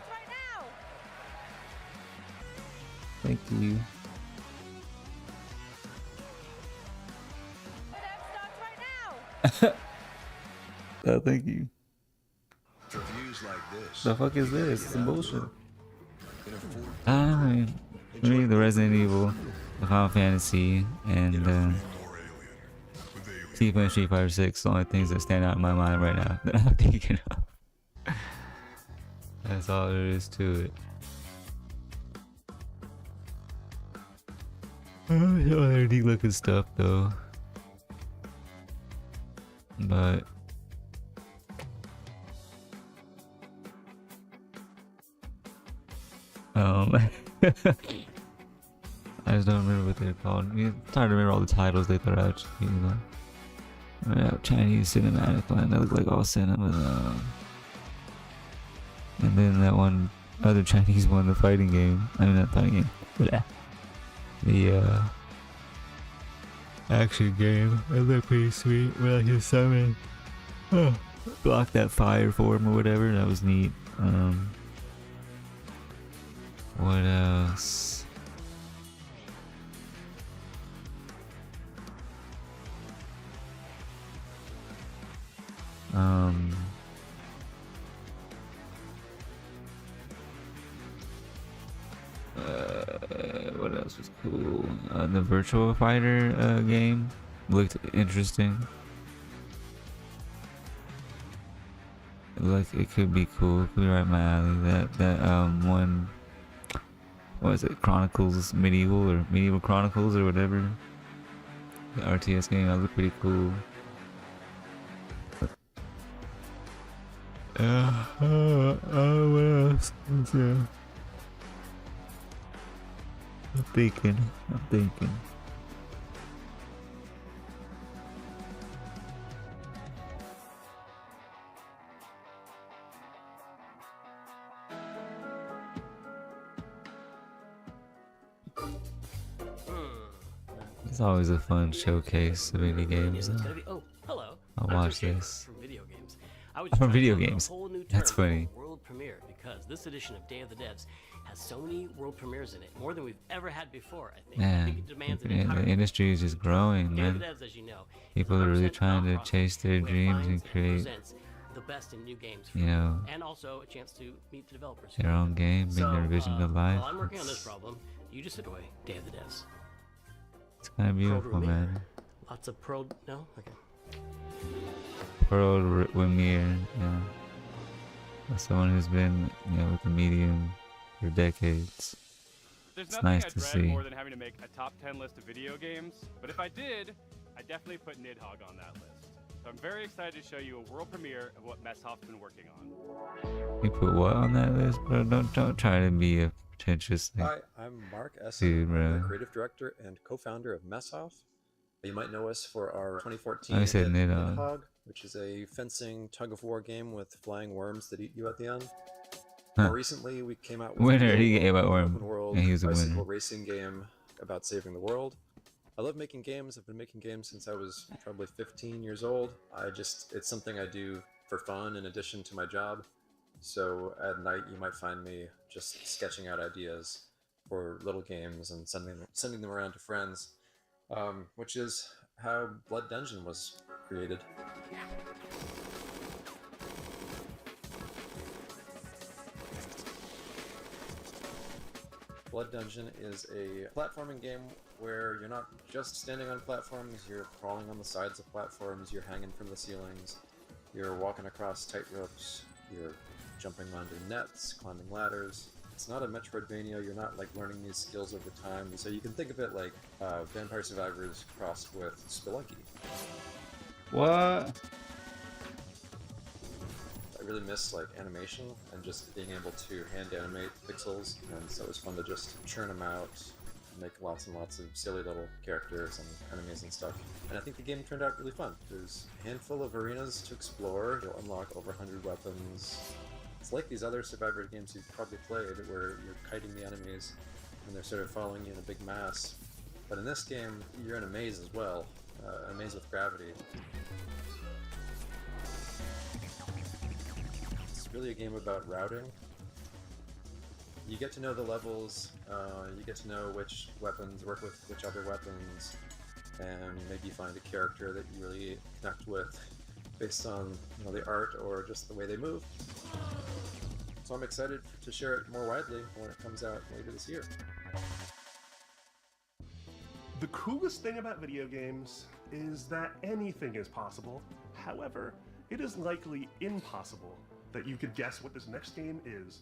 Thank you. Oh, thank you. The fuck is this? Some bullshit. I mean, for me, the Resident Evil, the Final Fantasy, and Tifa and Street Fighter 6 the only things that stand out in my mind right now that I'm thinking of. That's all there is to it. Other neat looking stuff though, but I just don't remember what they're called. I'm trying to remember all the titles they throw out. You know, Chinese cinematic one that look like all cinema. And then that one other Chinese one, the fighting game. I mean, not fighting game. Blah. The action game. It looked pretty sweet. Where I can summon, block that fire for him or whatever. That was neat. What else? What else was cool? The Virtua Fighter game looked interesting. It looked like it could be cool. It could be right in my alley. That one, what is it? Chronicles Medieval or Medieval Chronicles or whatever. The RTS game that looked pretty cool. What else? Yeah. I'm thinking. It's always a fun showcase of indie games. Oh, hello. I'll I'm watch Chris this. From video games. I was From trying video to find a games. whole new That's term for funny. World premiere because this edition of Day of the Devs has so many world premieres in it, more than we've ever had before. I think. I think Man, it demands an the entire industry is just growing, Day of man. the Devs, as you know, People are really trying to chase their dreams and create the best in new games. Yeah. And also a chance to meet the developers. Their own game, bring their vision to life. While I'm working on this problem, you just sit away. Day of the Devs. It's kind of beautiful, man. Lots of pro. No? Okay. Pearl Wimir, yeah. As someone who's been, with the medium for decades. There's It's nothing nice I to dread see. more than having to make a top 10 list of video games, but if I did, I'd definitely put Nidhogg on that list. So I'm very excited to show you a world premiere of what Messhoff's been working on. You put what on that list, bro? Don't try to be a pretentious thing. Hi, I'm Mark Essen, Dude, I'm bro. the creative director and co-founder of Messhoff. You might know us for our 2014 I said hit Nidhogg. Nidhogg, which is a fencing tug-of-war game with flying worms that eat you at the end. Huh. More recently, we came out with Winner, a he gave out worm, open world and he was a bicycle winner. racing game about saving the world. I love making games. I've been making games since I was probably 15 years old. It's something I do for fun in addition to my job. So at night you might find me just sketching out ideas for little games and sending them around to friends, which is how Blood Dungeon was created. Blood Dungeon is a platforming game where you're not just standing on platforms, you're crawling on the sides of platforms, you're hanging from the ceilings, you're walking across tight ropes, you're jumping onto nets, climbing ladders. It's not a Metroidvania, you're not like learning these skills over time, so you can think of it like Vampire Survivors crossed with Spelunky. What? I really miss like animation and just being able to hand animate pixels, and so it was fun to just churn them out, make lots and lots of silly little characters and enemies and stuff. And I think the game turned out really fun. There's a handful of arenas to explore. You'll unlock over 100 weapons. It's like these other Survivor games you've probably played where you're kiting the enemies and they're sort of following you in a big mass. But in this game, you're in a maze as well, a maze with gravity. Really a game about routing. You get to know the levels, you get to know which weapons work with which other weapons, and maybe you find a character that you really connect with based on the art or just the way they move. So I'm excited to share it more widely when it comes out later this year. The coolest thing about video games is that anything is possible. However, it is likely impossible that you could guess what this next game is.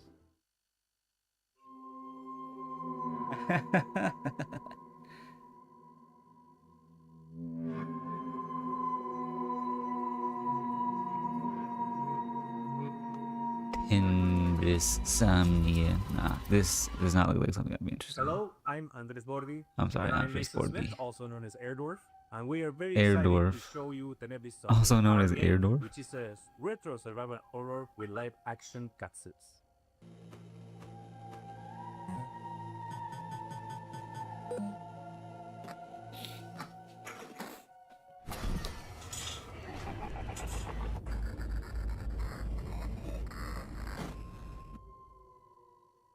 Insomnia. Nah, this does not look like something I'd be interested in. Hello, I'm Andres Bordi. I'm sorry, and not I'm Chris Mason Smith, Bordi. also known as Airdorf. And we are very Airdorf. excited to show you Tenebris Zone, Also known our as game, Airdorf. which is a retro survival horror with live action cutscenes.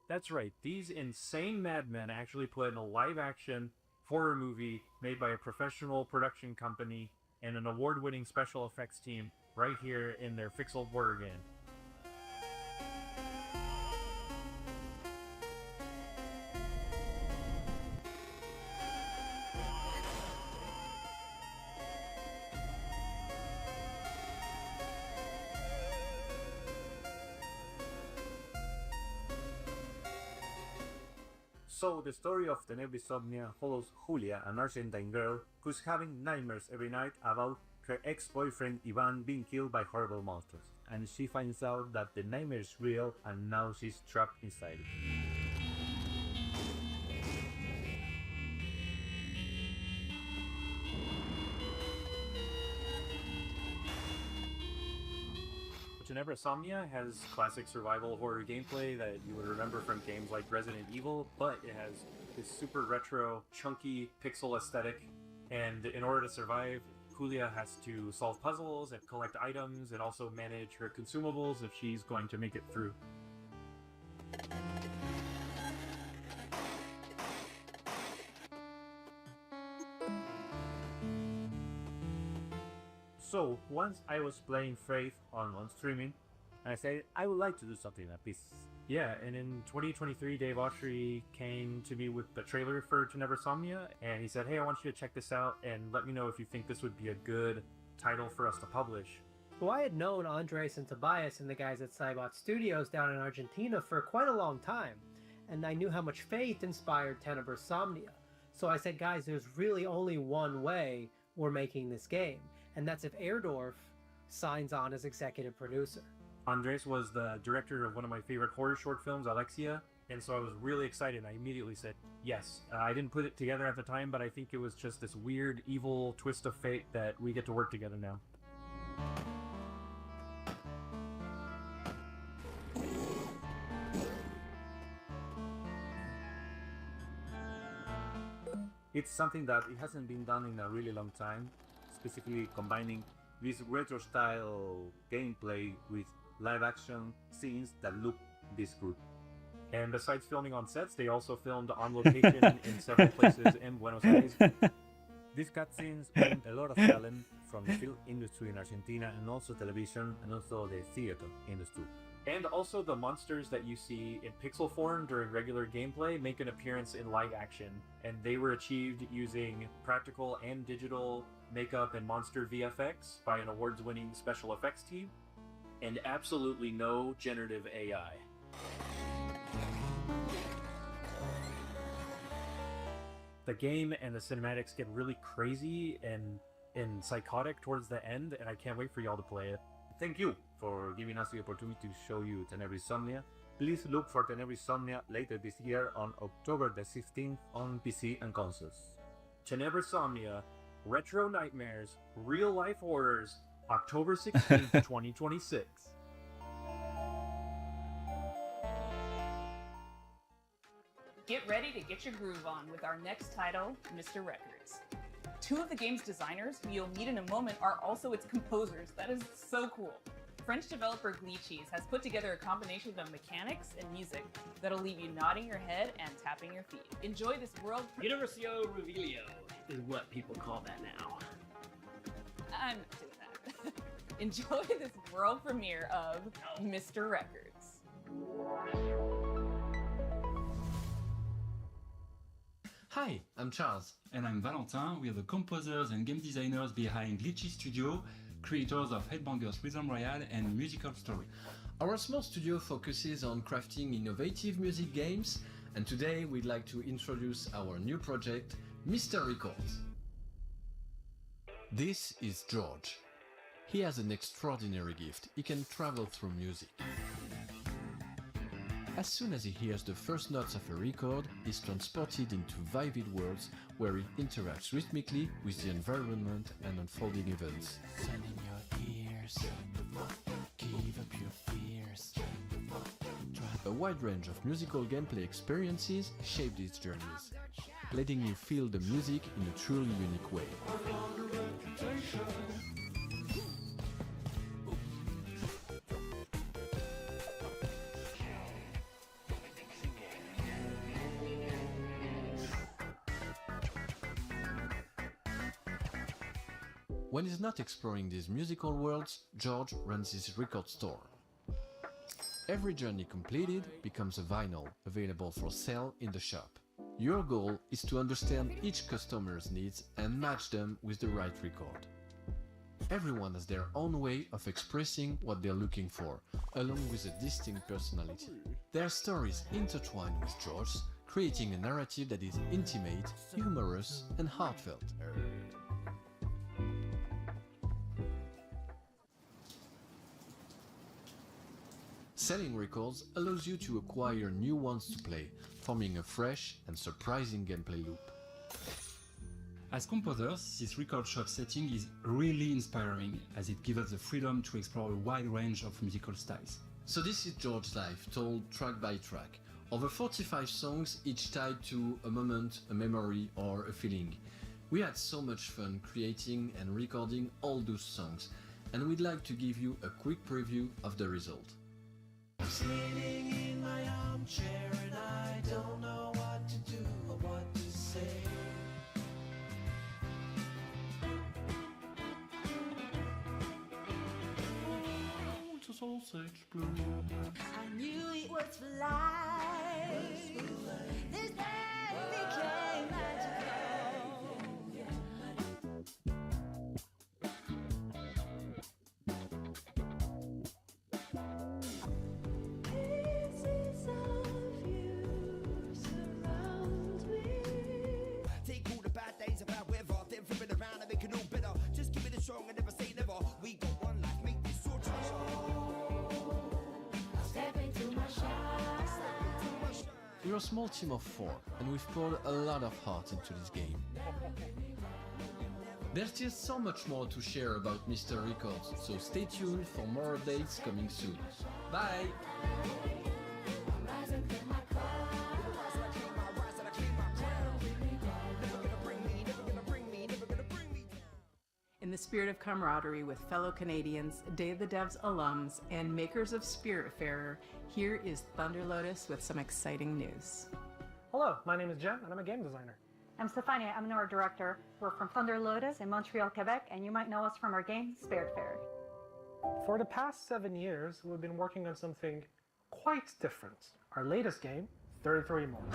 That's right, these insane madmen actually put in a live-action horror movie made by a professional production company and an award-winning special effects team right here in their Fixel horror game. So, the story of Tenebrisomnia follows Julia, an Argentine girl who's having nightmares every night about her ex-boyfriend Ivan being killed by horrible monsters. And she finds out that the nightmare is real and now she's trapped inside it. Tenebrisomnia has classic survival horror gameplay that you would remember from games like Resident Evil, but it has this super retro, chunky pixel aesthetic, and in order to survive, Julia has to solve puzzles and collect items and also manage her consumables if she's going to make it through. So once I was playing Faith on streaming, and I said I would like to do something like this. Yeah, and in 2023, Dave Autry came to me with the trailer for To Never Somnia, and he said, hey, I want you to check this out and let me know if you think this would be a good title for us to publish. Well, I had known Andres and Tobias and the guys at Cybot Studios down in Argentina for quite a long time, and I knew how much Faith inspired To Never Somnia. So I said, guys, there's really only one way we're making this game, and that's if Airdorf signs on as executive producer. Andres was the director of one of my favorite horror short films, Alexia, and so I was really excited. I immediately said yes. I didn't put it together at the time, but I think it was just this weird, evil twist of fate that we get to work together now. It's something that it hasn't been done in a really long time, specifically combining this retro style gameplay with live action scenes that look this good. And besides filming on sets, they also filmed on location in several places in Buenos Aires. These cutscenes bring a lot of talent from the film industry in Argentina, and also television, and also the theater industry. And also the monsters that you see in pixel form during regular gameplay make an appearance in live action, and they were achieved using practical and digital makeup and monster VFX by an awards-winning special effects team, and absolutely no generative AI. The game and the cinematics get really crazy and psychotic towards the end, and I can't wait for y'all to play it. Thank you for giving us the opportunity to show you To Never Somnia. Please look for To Never Somnia later this year on October the 16th on PC and consoles. To Never Somnia, Retro Nightmares, Real Life Horrors, October 16th, 2026. Get ready to get your groove on with our next title, Mr. Records. Two of the game's designers, who you'll meet in a moment, are also its composers. That is so cool. French developer Glitchies has put together a combination of mechanics and music that'll leave you nodding your head and tapping your feet. Enjoy this world... Universio Revelio is what people call that now. I'm not doing that. Enjoy this world premiere of Mr. Records. Hi, I'm Charles. And I'm Valentin. We are the composers and game designers behind Glitchy Studio, creators of Headbangers Rhythm Royale and Musical Story. Our small studio focuses on crafting innovative music games, and today we'd like to introduce our new project, Mr. Records. This is George. He has an extraordinary gift. He can travel through music. As soon as he hears the first notes of a record, he's transported into vivid worlds where he interacts rhythmically with the environment and unfolding events. Send in your ears, give up your fears. A wide range of musical gameplay experiences shape these journeys, letting you feel the music in a truly unique way. When he's not exploring these musical worlds, George runs his record store. Every journey completed becomes a vinyl available for sale in the shop. Your goal is to understand each customer's needs and match them with the right record. Everyone has their own way of expressing what they're looking for, along with a distinct personality. Their stories intertwine with George's, creating a narrative that is intimate, humorous, and heartfelt. Selling records allows you to acquire new ones to play, forming a fresh and surprising gameplay loop. As composers, this record shop setting is really inspiring, as it gives us the freedom to explore a wide range of musical styles. So this is George's life, told track by track. Over 45 songs, each tied to a moment, a memory, or a feeling. We had so much fun creating and recording all those songs, and we'd like to give you a quick preview of the result. I'm sitting in my armchair and I don't know what to do or what to say. Osage Blue. I knew it was for life. This day became magical. Pieces of you surround me. Take all the bad days of our weather, then flip it around and make it all better. Just keep it strong and never say never. We got one life, make this your treasure. Step into my shine. We're a small team of 4, and we've poured a lot of heart into this game. There's still so much more to share about Mr. Records, so stay tuned for more updates coming soon. Bye! In the spirit of camaraderie with fellow Canadians, Day of the Devs alums, and makers of Spiritfarer, here is Thunder Lotus with some exciting news. Hello, my name is Jen, and I'm a game designer. I'm Stefania, I'm an art director. We're from Thunder Lotus in Montreal, Quebec, and you might know us from our game, Spiritfarer. For the past 7 years, we've been working on something quite different. Our latest game, 33 Mortals.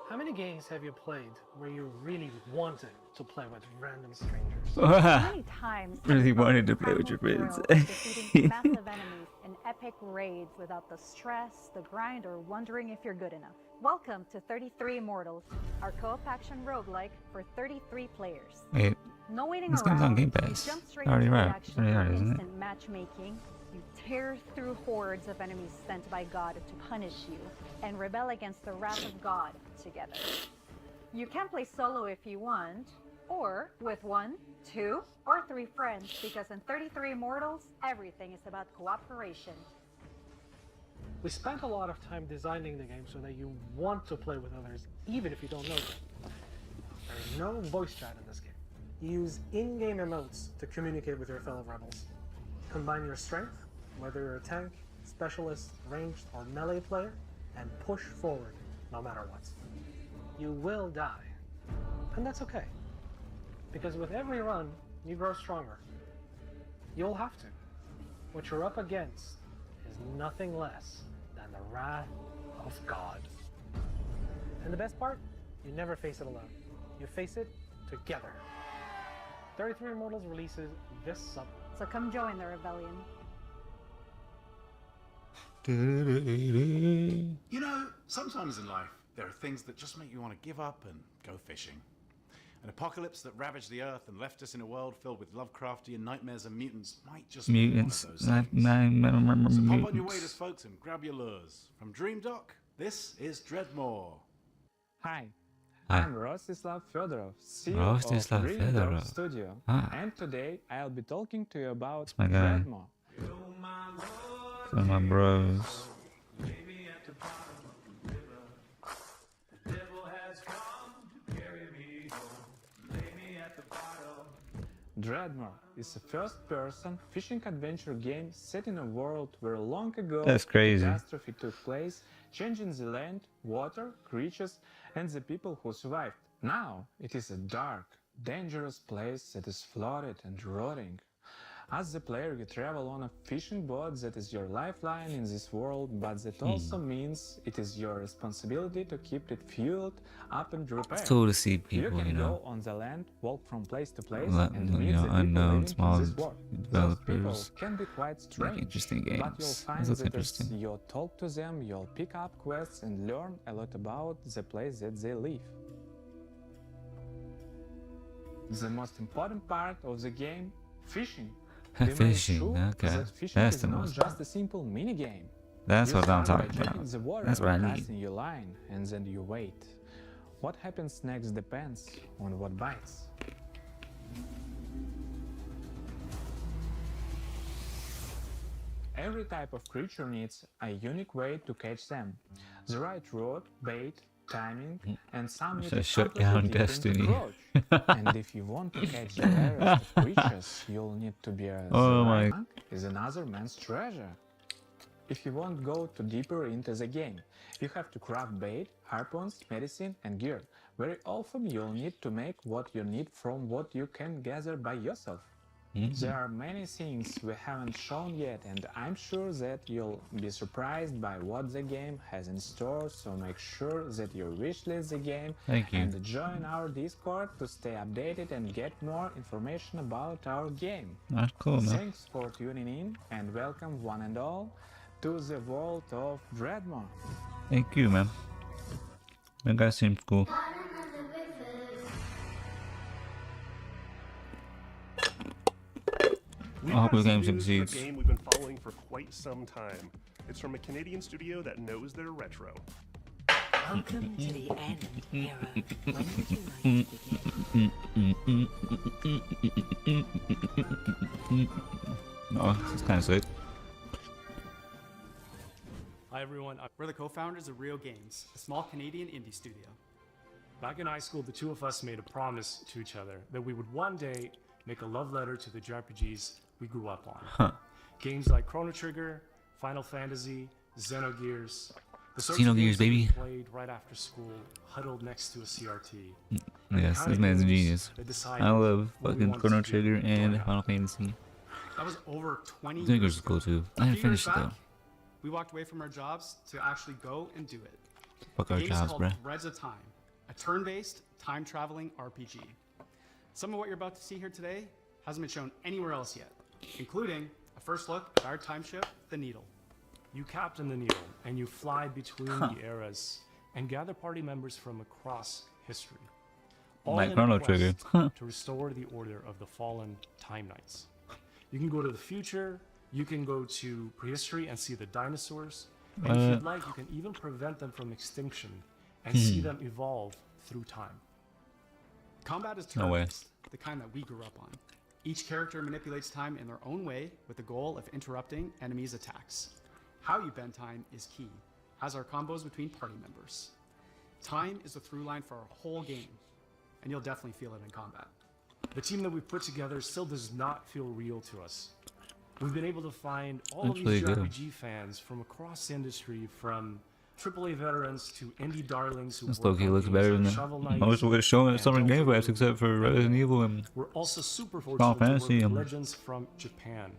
How many games have you played where you really wanted to play with random strangers? Many times, Really wanted to play with your friends. defeating massive enemies in epic raids without the stress, the grind, or wondering if you're good enough. Welcome to 33 Immortals, our co-op action roguelike for 33 players. Wait, No waiting this game's on around, Game you Pass. jump straight Already into the right. action Already for right, isn't it? instant matchmaking. You tear through hordes of enemies sent by God to punish you, and rebel against the wrath of God together. You can play solo if you want, or with 1, 2, or 3 friends, because in 33 Immortals, everything is about cooperation. We spent a lot of time designing the game so that you want to play with others, even if you don't know them. There is no voice chat in this game. You use in-game emotes to communicate with your fellow rebels. Combine your strength, whether you're a tank, specialist, ranged, or melee player, and push forward no matter what. You will die, and that's okay, because with every run, you grow stronger. You'll have to. What you're up against is nothing less than the wrath of God. And the best part? You never face it alone. You face it together. 33 Immortals releases this summer. So come join the rebellion. You know, sometimes in life, there are things that just make you want to give up and go fishing. An apocalypse that ravaged the Earth and left us in a world filled with Lovecraftian nightmares and mutants might just be Mutants. one of those things. So pop on your Mutants. waders, folks, and grab your lures. From Dream Dock, this is Dreadmore. Hi, Hi. I'm Rostislav Fedorov, CEO Rostislav of Dream Dock Fedorov. Studio, Ah. and today I'll be talking to you about my guy. Dreadmore. Some of my bros. Dreadmore is a first-person fishing adventure game set in a world where long ago That's crazy. a catastrophe took place, changing the land, water, creatures, and the people who survived. Now it is a dark, dangerous place that is flooded and rotting. As the player, you travel on a fishing boat that is your lifeline in this world, but that also means it is your responsibility to keep it fueled up and repaired. It's cool to see You people, can you know, go on the land, walk from place to place, let- and you meet know, the people unknown living small in this world. Those people developers can be quite make strange, interesting but you'll games. find This looks that as interesting. you talk to them, you'll pick up quests and learn a lot about the place that they live. The most important part of the game, fishing. We made Fishing, sure okay. that fishing That's is the not most just a simple mini game. That's You what I'm start by talking checking about. the water, That's what I need. casting your line, and then you wait. What happens next depends on what bites. Every type of creature needs a unique way to catch them. The right rod, bait, timing, and some So need shut completely down different Destiny. approach. And if you want to catch the rarest of creatures, you'll need to be a Oh the my- right is another man's treasure. If you want to go too deeper into the game, you have to craft bait, harpoons, medicine, and gear. Very often you'll need to make what you need from what you can gather by yourself. There are many things we haven't shown yet, and I'm sure that you'll be surprised by what the game has in store, so make sure that you wishlist the game Thank you. and join our Discord to stay updated and get more information about our game. That's cool, man. Thanks for tuning in, and welcome one and all to the world of Dreadmore. Thank you, man. That guy seems cool. We I hope have the game some news for a succeeds. game we've been following for quite some time. It's from a Canadian studio that knows their retro. Welcome to the end era. When would you like to begin? Oh, this is kind of sick. Hi everyone, we're the co-founders of Rio Games, a small Canadian indie studio. Back in high school, the two of us made a promise to each other that we would one day make a love letter to the JRPGs we grew up on. Huh. Games like Chrono Trigger, Final Fantasy, Xenogears. The sorts Xenogears, of games that we baby. played right after school, huddled next to a CRT. Yes, this man's a genius. I love fucking Chrono Trigger and Final Fantasy. That was over 20 Xenogears years is cool ago. too. A I didn't few years finish it though. back, we walked away from our jobs to actually go and do it. Fuck The our game is jobs, called bruh. Threads of Time, a turn-based, time-traveling RPG. Some of what you're about to see here today hasn't been shown anywhere else yet, including a first look at our time ship, the Needle. You captain the Needle, and you fly between Huh. the eras and gather party members from across history. Like in a Chrono quest Trigger. to restore the order of the fallen Time Knights. You can go to the future, you can go to prehistory and see the dinosaurs, and if you'd like, you can even prevent them from extinction and see them evolve through time. Combat is No way. turn-based, the kind that we grew up on. Each character manipulates time in their own way with the goal of interrupting enemies' attacks. How you bend time is key, as are combos between party members. Time is the through line for our whole game, and you'll definitely feel it in combat. The team that we've put together still does not feel real to us. We've been able to find all That's of really these good. JRPG fans from across the industry, from AAA veterans to indie darlings who This work Loki on looks games better like than Shovel Knight most of what's shown at and Summer Game Delta Fest except for Resident Evil and We're also super Final fortunate to Fantasy work with and legends from Japan,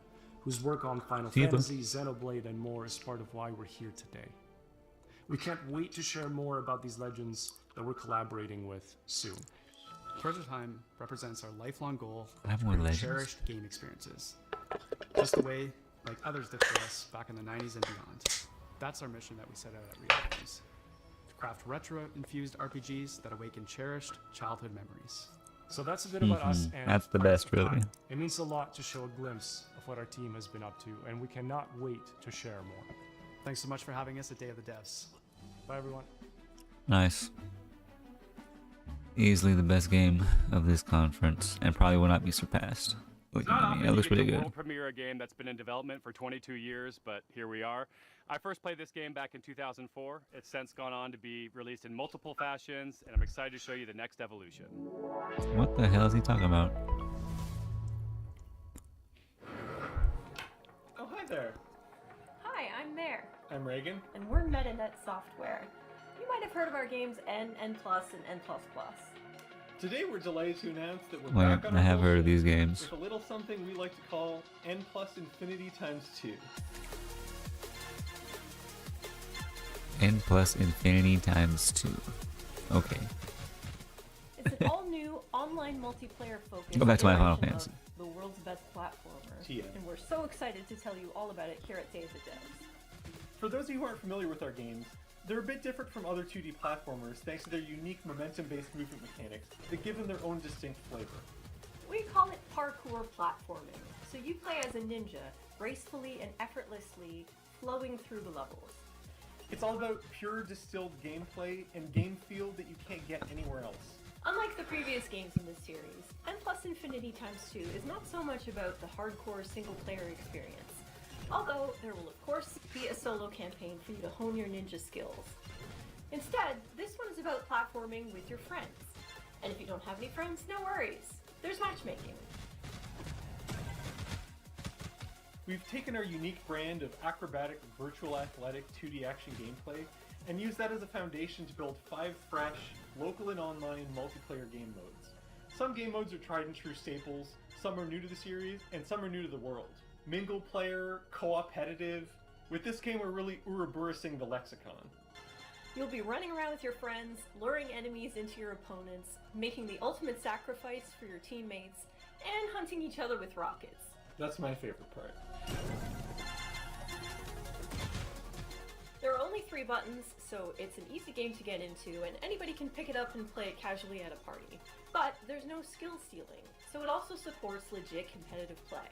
whose work on Final Tifa. Fantasy, Xenoblade, and more is part of why we're here today. We can't wait to share more about these legends that we're collaborating with soon. Threads of Time represents our lifelong goal I have to more create legends. cherished game experiences. Just the way, like others did for us back in the 90s and beyond. That's our mission that we set out at Rio Games. To craft retro-infused RPGs that awaken cherished childhood memories. So that's a bit about us Mhm. and That's the Threads best, of really. Time. It means a lot to show a glimpse of what our team has been up to, and we cannot wait to share more. Thanks so much for having us at Day of the Devs. Bye, everyone. nice. Easily the best game of this conference, and probably will not be surpassed. Look, Not I often mean, it you looks get pretty to good. world premiere a game that's been in development for 22 years, but here we are. I first played this game back in 2004. It's since gone on to be released in multiple fashions, and I'm excited to show you the next evolution. What the hell is he talking about? Oh, hi there. Hi, I'm Mare, I'm Reagan. and we're MetaNet Software. You might have heard of our games N, N+, and N++. Today we're delighted to announce that we're Wait, back on I our have heard of bullshit these games. with a little something we like to call N plus infinity times 2. N plus infinity times 2. Okay. It's an all-new online multiplayer focused Go back to my Final iteration Fantasy. of the world's best platformer, TM. and we're so excited to tell you all about it here at Day of the Devs. For those of you who aren't familiar with our games, they're a bit different from other 2D platformers thanks to their unique momentum-based movement mechanics that give them their own distinct flavor. We call it parkour platforming, so you play as a ninja, gracefully and effortlessly flowing through the levels. It's all about pure distilled gameplay and game feel that you can't get anywhere else. Unlike the previous games in this series, N plus Infinity times 2 is not so much about the hardcore single-player experience, although there will of course be a solo campaign for you to hone your ninja skills. Instead, this one is about platforming with your friends. And if you don't have any friends, no worries. There's matchmaking. We've taken our unique brand of acrobatic, virtual athletic 2D action gameplay and used that as a foundation to build 5 fresh, local and online multiplayer game modes. Some game modes are tried and true staples, some are new to the series, and some are new to the world. Mingle player, co-opetitive. With this game, we're really Ouroboros-ing the lexicon. You'll be running around with your friends, luring enemies into your opponents, making the ultimate sacrifice for your teammates, and hunting each other with rockets. That's my favorite part. There are only 3 buttons, so it's an easy game to get into, and anybody can pick it up and play it casually at a party. But there's no skill stealing, so it also supports legit competitive play.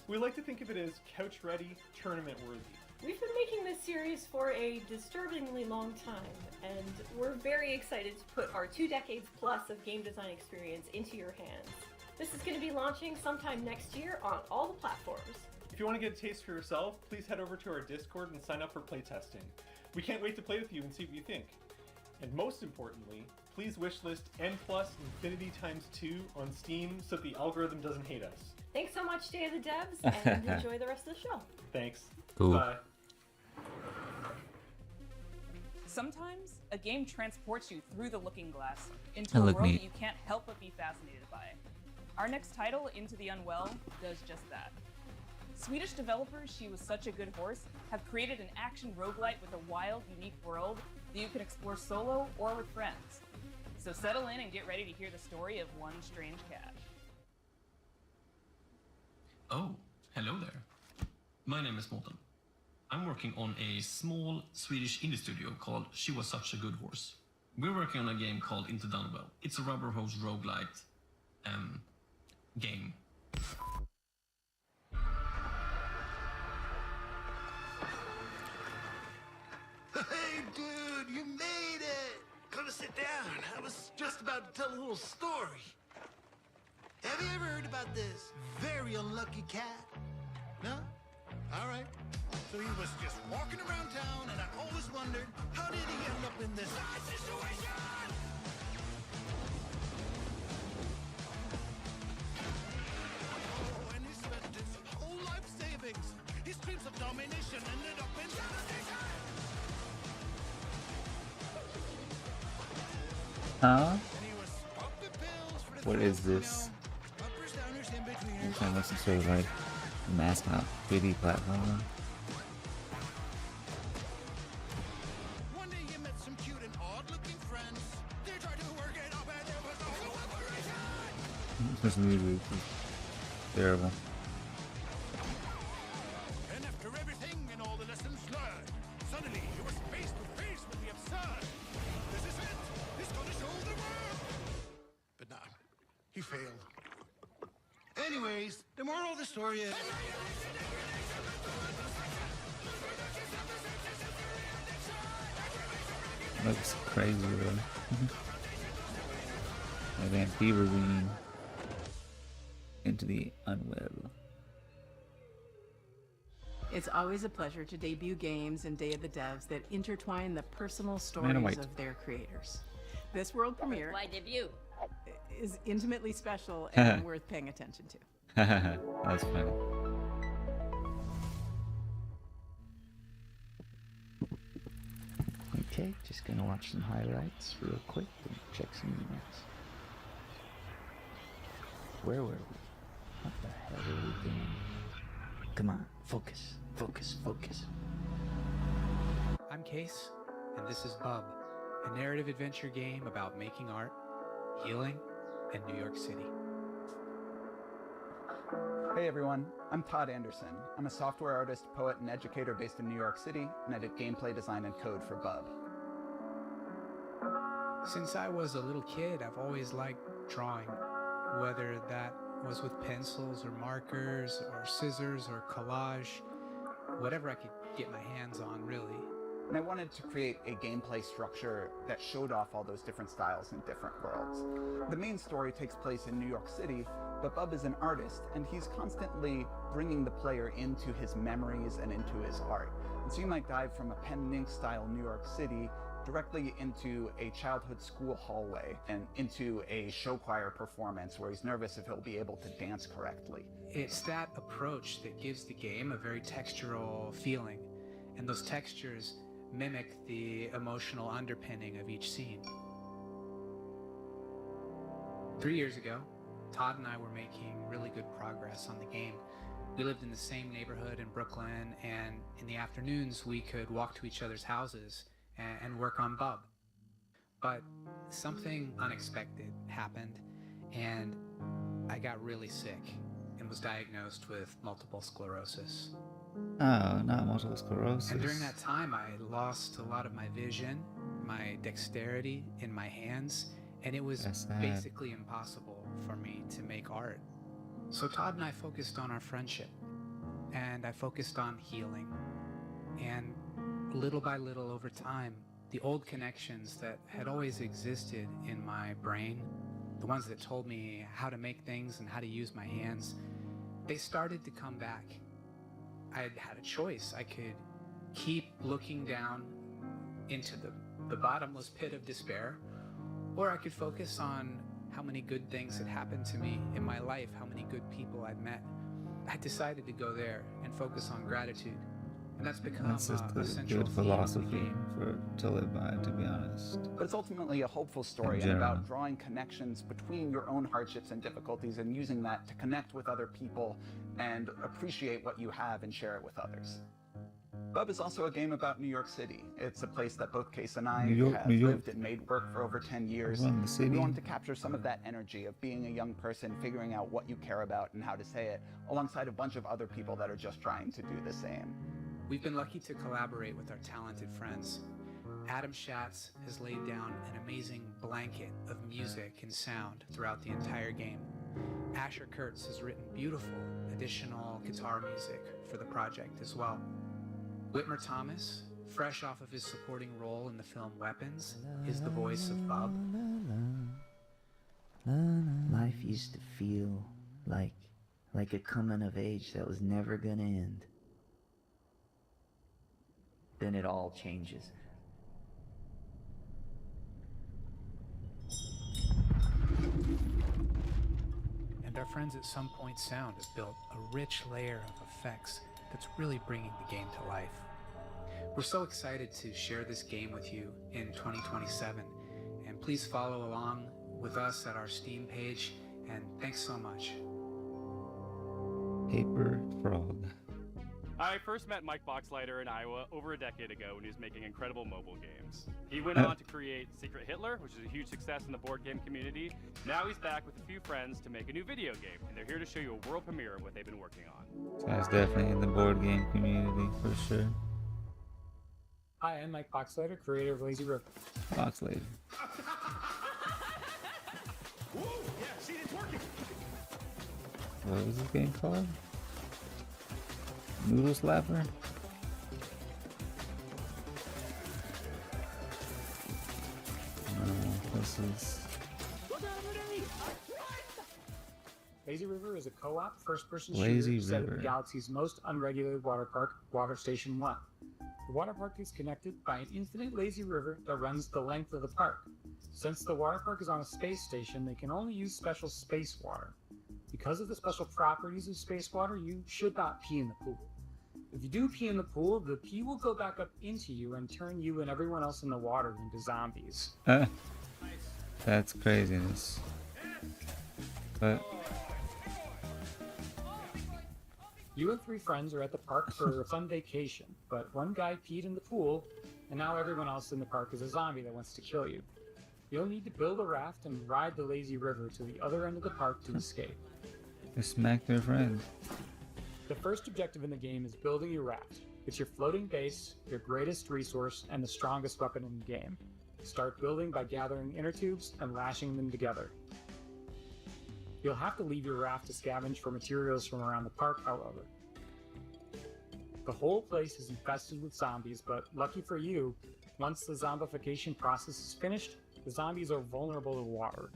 We like to think of it as couch-ready, tournament-worthy. We've been making this series for a disturbingly long time, and we're very excited to put our 2 decades plus of game design experience into your hands. This is going to be launching sometime next year on all the platforms. If you want to get a taste for yourself, please head over to our Discord and sign up for playtesting. We can't wait to play with you and see what you think. And most importantly, please wishlist N+ Infinity x2 on Steam so that the algorithm doesn't hate us. Thanks so much, Day of the Devs, and enjoy the rest of the show. Thanks. Cool. Bye. Sometimes, a game transports you through the looking glass into a look world neat. that you can't help but be fascinated by. Our next title, Into the Unwell, does just that. Swedish developers She Was Such a Good Horse have created an action roguelite with a wild, unique world that you can explore solo or with friends. So settle in and get ready to hear the story of one strange cat. Oh, hello there. My name is Morten. I'm working on a small Swedish indie studio called She Was Such a Good Horse. We're working on a game called Into the Unwell. It's a rubber hose roguelite game. Hey, dude, you made it! Come to sit down. I was just about to tell a little story. Have you ever heard about this very unlucky cat? No? All right. So he was just walking around town, and I always wondered, how did he end up in this situation? Oh, and he spent his whole life savings. His dreams of domination ended up in devastation. Huh? What is this? I'm trying to listen to like mascot 3D platformer. One day he met some cute and odd-looking friends. They tried to work it up, and there was no cooperation. This music is terrible. And after everything and all the lessons learned, suddenly he was face to face with the absurd. This is it. He's gonna show the world. But nah, he failed. Anyways, the moral of the story is... Looks crazy though. And then Fever Green Into the Unwell. It's always a pleasure to debut games and Day of the Devs that intertwine the personal Man, stories I'm white. of their creators. This world premiere Why debut? is intimately special and worth paying attention to. That's funny. Okay, just gonna watch some highlights real quick and check some emails. Where were we? What the hell are we doing? Come on, focus, focus, focus. I'm Case, and this is Bub, a narrative adventure game about making art, healing, and New York City. Hey everyone, I'm Todd Anderson. I'm a software artist, poet, and educator based in New York City, and I did gameplay design and code for Bub. Since I was a little kid, I've always liked drawing, whether that was with pencils or markers or scissors or collage, whatever I could get my hands on, really. And I wanted to create a gameplay structure that showed off all those different styles in different worlds. The main story takes place in New York City, but Bub is an artist, and he's constantly bringing the player into his memories and into his art. And so you might dive from a pen and ink style New York City directly into a childhood school hallway and into a show choir performance where he's nervous if he'll be able to dance correctly. It's that approach that gives the game a very textural feeling, and those textures mimic the emotional underpinning of each scene. 3 years ago, Todd and I were making really good progress on the game. We lived in the same neighborhood in Brooklyn, and in the afternoons we could walk to each other's houses and work on Bub. But something unexpected happened, and I got really sick and was diagnosed with multiple sclerosis. Oh, not multiple sclerosis. And during that time, I lost a lot of my vision, my dexterity in my hands, and it was That's sad. basically impossible for me to make art. So Todd and I focused on our friendship, and I focused on healing. And little by little over time, the old connections that had always existed in my brain, the ones that told me how to make things and how to use my hands, they started to come back. I had a choice. I could keep looking down into the bottomless pit of despair, or I could focus on how many good things had happened to me in my life, how many good people I'd met. I decided to go there and focus on gratitude. And that's become That's just a a central good theme of the philosophy game. to live by, to be honest. But it's ultimately a hopeful story and about drawing connections between your own hardships and difficulties and using that to connect with other people and appreciate what you have and share it with others. Bub is also a game about New York City. It's a place that both Case and I New York, have New York. lived and made work for over 10 years. Run the city. We wanted to capture some of that energy of being a young person, figuring out what you care about and how to say it, alongside a bunch of other people that are just trying to do the same. We've been lucky to collaborate with our talented friends. Adam Schatz has laid down an amazing blanket of music and sound throughout the entire game. Asher Kurtz has written beautiful additional guitar music for the project as well. Whitmer Thomas, fresh off of his supporting role in the film Weapons, is the voice of Bub. Life used to feel like a coming of age that was never gonna end. Then it all changes. And our friends at Some Point Sound have built a rich layer of effects that's really bringing the game to life. We're so excited to share this game with you in 2027, and please follow along with us at our Steam page, and thanks so much. Paper Frog. I first met Mike Boxleiter in Iowa over a decade ago when he was making incredible mobile games. He went on to create Secret Hitler, which is a huge success in the board game community. Now he's back with a few friends to make a new video game, and they're here to show you a world premiere of what they've been working on. So that's definitely in the board game community for sure. Hi, I'm Mike Boxleiter, creator of Lazy River. Boxleiter. Whoa, yeah, see, it's working. What was this game called? Noodle Slapper? No, this is... Lazy River is a co-op first-person Lazy shooter set at River. the galaxy's most unregulated water park, Water Station 1. The water park is connected by an infinite lazy river that runs the length of the park. Since the water park is on a space station, they can only use special space water. Because of the special properties of space water, you should not pee in the pool. If you do pee in the pool, the pee will go back up into you and turn you and everyone else in the water into zombies. That's craziness. But You and 3 friends are at the park for a fun vacation, but one guy peed in the pool, and now everyone else in the park is a zombie that wants to kill you. You'll need to build a raft and ride the lazy river to the other end of the park to escape. they smacked their friend. The first objective in the game is building your raft. It's your floating base, your greatest resource, and the strongest weapon in the game. Start building by gathering inner tubes and lashing them together. You'll have to leave your raft to scavenge for materials from around the park, however. The whole place is infested with zombies, but lucky for you, once the zombification process is finished, the zombies are vulnerable to water.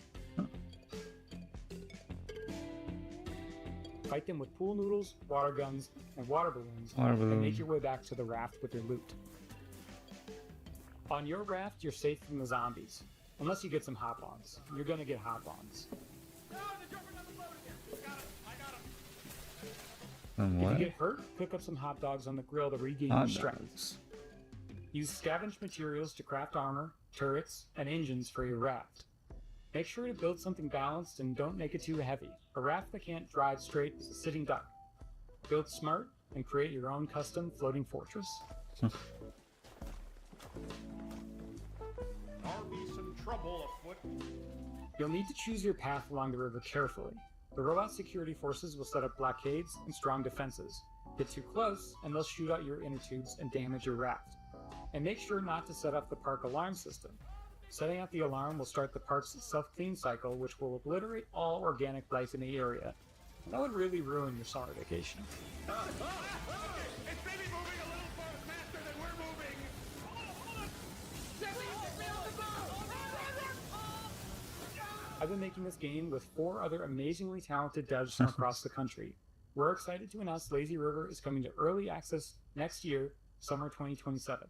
Fight them with pool noodles, water guns, and water balloons, Water and balloons. make your way back to the raft with your loot. On your raft, you're safe from the zombies. Unless you get some hop-ons. You're gonna get hop-ons. And If what? you get hurt, cook up some hot dogs on the grill to regain Hot your strength. dogs. Use scavenged materials to craft armor, turrets, and engines for your raft. Make sure to build something balanced and don't make it too heavy. A raft that can't drive straight is a sitting duck. Build smart and create your own custom floating fortress. Are we some trouble afoot? You'll need to choose your path along the river carefully. The robot security forces will set up blockades and strong defenses. Get too close, and they'll shoot out your inner tubes and damage your raft. And make sure not to set off the park alarm system. Setting out the alarm will start the park's self-clean cycle, which will obliterate all organic life in the area. That would really ruin your summer vacation. It's maybe moving a little faster than we're moving. I've been making this game with 4 other amazingly talented devs from across the country. We're excited to announce Lazy River is coming to early access next year, summer 2027.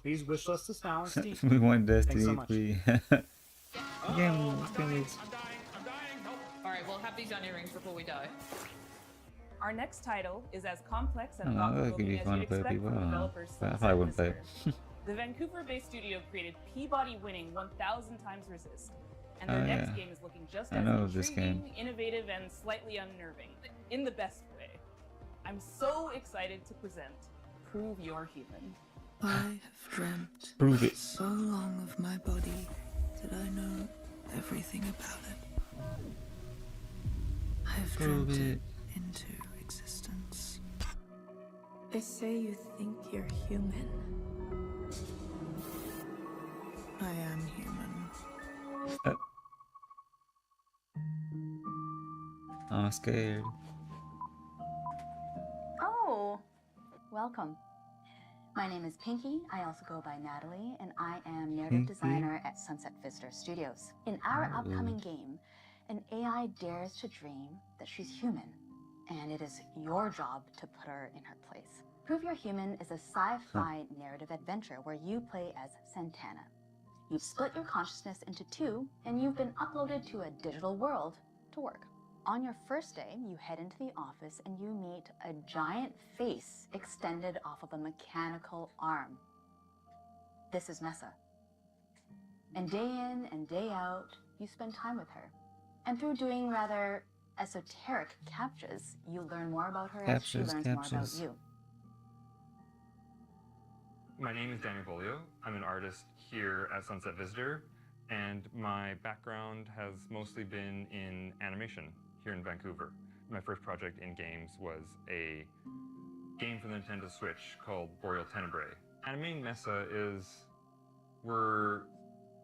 Please wishlist us now on Steam. We want Thanks Destiny so much. 3. Again, Alright, we'll have these onion rings before we die. Our next title is as complex I and don't know, that could thought-provoking be as fun you'd to play expect people. from I don't know. developers I Sunset probably wouldn't play it. Whisper. The Vancouver-based studio created Peabody-winning 1000 Times Resist, and their Oh, next yeah. game is looking just I as know this intriguing, game. innovative, and slightly unnerving, in the best way. I'm so excited to present Prove You're Human. I have dreamt Prove it. so long of my body that I know everything about it. I have Prove dreamt it. into existence. They say you think you're human. I am human. I'm scared. Oh, welcome. My name is Pinky. I also go by Natalie, and I am narrative Pinky. designer at Sunset Visitor Studios. In our Oh. upcoming game, an AI dares to dream that she's human, and it is your job to put her in her place. Prove You're Human is a sci-fi narrative adventure where you play as Santana. You've split your consciousness into 2, and you've been uploaded to a digital world to work. On your first day, you head into the office and you meet a giant face extended off of a mechanical arm. This is Mesa. And day in and day out, you spend time with her. And through doing rather esoteric captchas, you learn more about her as she learns more about you. My name is Daniel Bolio. I'm an artist here at Sunset Visitor, and my background has mostly been in animation here in Vancouver. My first project in games was a game for the Nintendo Switch called Boreal Tenebrae. Animating Mesa is, we're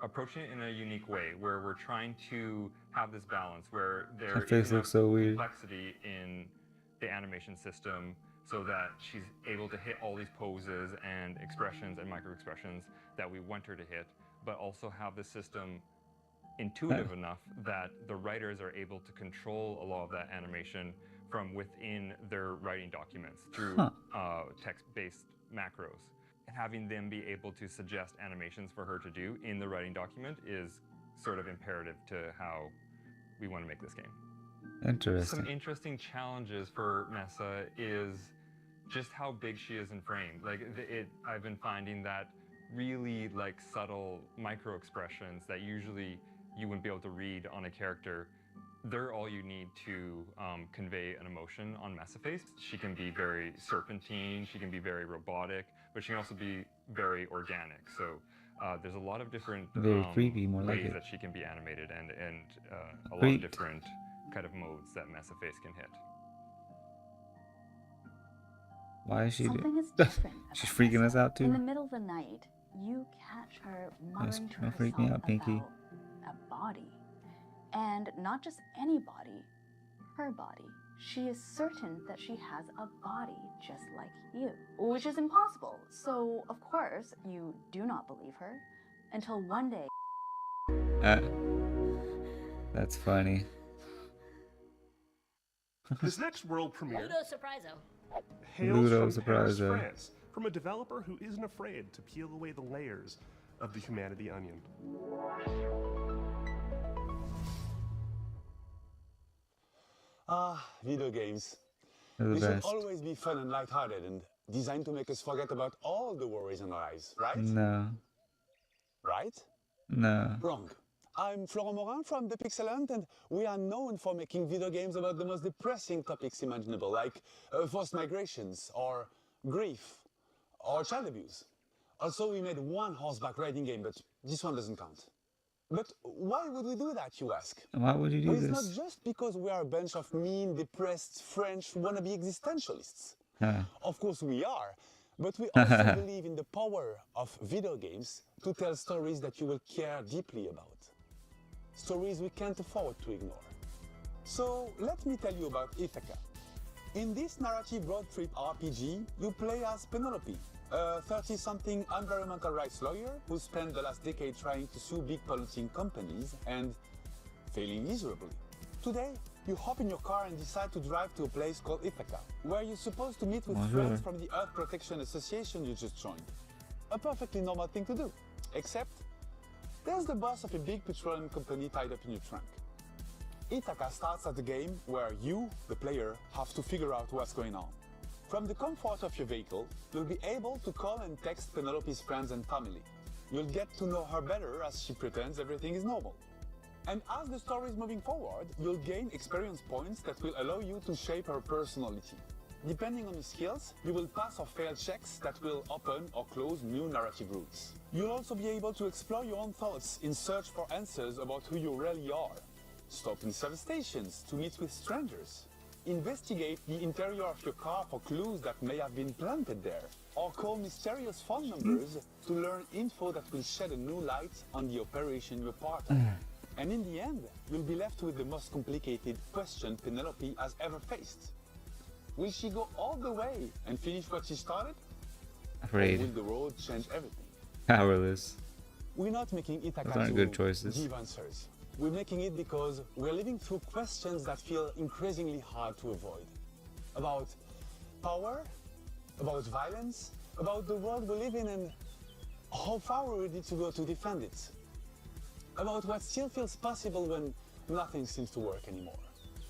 approaching it in a unique way, where we're trying to have this balance where there Her face is looks so weird. complexity in the animation system so that she's able to hit all these poses and expressions and micro expressions that we want her to hit, but also have the system intuitive enough that the writers are able to control a lot of that animation from within their writing documents through text-based macros. Having them be able to suggest animations for her to do in the writing document is sort of imperative to how we want to make this game. Interesting. Some interesting challenges for Mesa is just how big she is in frame. Like I've been finding that really like subtle micro expressions that usually you wouldn't be able to read on a character, they're all you need to convey an emotion on Mesa face. She can be very serpentine, she can be very robotic, but she can also be very organic. So there's a lot of different Very creepy, more like ways it. that she can be animated and a lot Creeped. of different kind of modes that Mesa face can hit. Why is she Something is different She's about freaking us Mesa. out In the too. middle of the night, you catch her That's muttering to gonna herself freak me out, Pinky. about a body. And not just any body, her body. She is certain that she has a body just like you, which is impossible. So, of course, you do not believe her until one day. That's funny. This next world premiere Ludo Surpriso. hails Ludo from Paris, Surpriso. France, from a developer who isn't afraid to peel away the layers of the humanity onion. Video games. They're the They should best. always be fun and lighthearted and designed to make us forget about all the worries in our lives, right? No. Right? No. Wrong. I'm Florent Morin from The Pixelant, and we are known for making video games about the most depressing topics imaginable, like forced migrations, or grief, or child abuse. Also, we made one horseback riding game, but this one doesn't count. But why would we do that, you ask? Why would you do Well, this? it's not just because we are a bunch of mean, depressed French wannabe existentialists. Of course we are, but we also believe in the power of video games to tell stories that you will care deeply about. Stories we can't afford to ignore. So let me tell you about Ithaca. In this narrative road trip RPG, you play as Penelope, a 30-something environmental rights lawyer who spent the last decade trying to sue big polluting companies and failing miserably. Today, you hop in your car and decide to drive to a place called Ithaca, where you're supposed to meet with friends from the Earth Protection Association you just joined. A perfectly normal thing to do, except there's the boss of a big petroleum company tied up in your trunk. Ithaca starts as a game where you, the player, have to figure out what's going on. From the comfort of your vehicle, you'll be able to call and text Penelope's friends and family. You'll get to know her better as she pretends everything is normal. And as the story is moving forward, you'll gain experience points that will allow you to shape her personality. Depending on your skills, you will pass or fail checks that will open or close new narrative routes. You'll also be able to explore your own thoughts in search for answers about who you really are. Stop in service stations to meet with strangers. Investigate the interior of your car for clues that may have been planted there. Or call mysterious phone numbers to learn info that will shed a new light on the operation you're part of. And in the end, you'll be left with the most complicated question Penelope has ever faced. Will she go all the way and finish what she started? Afraid. Or will the road change everything? Powerless. We're not making Ithaca Those aren't good choices. give answers. We're making it because we're living through questions that feel increasingly hard to avoid. About power, about violence, about the world we live in and how far we're ready to go to defend it. About what still feels possible when nothing seems to work anymore.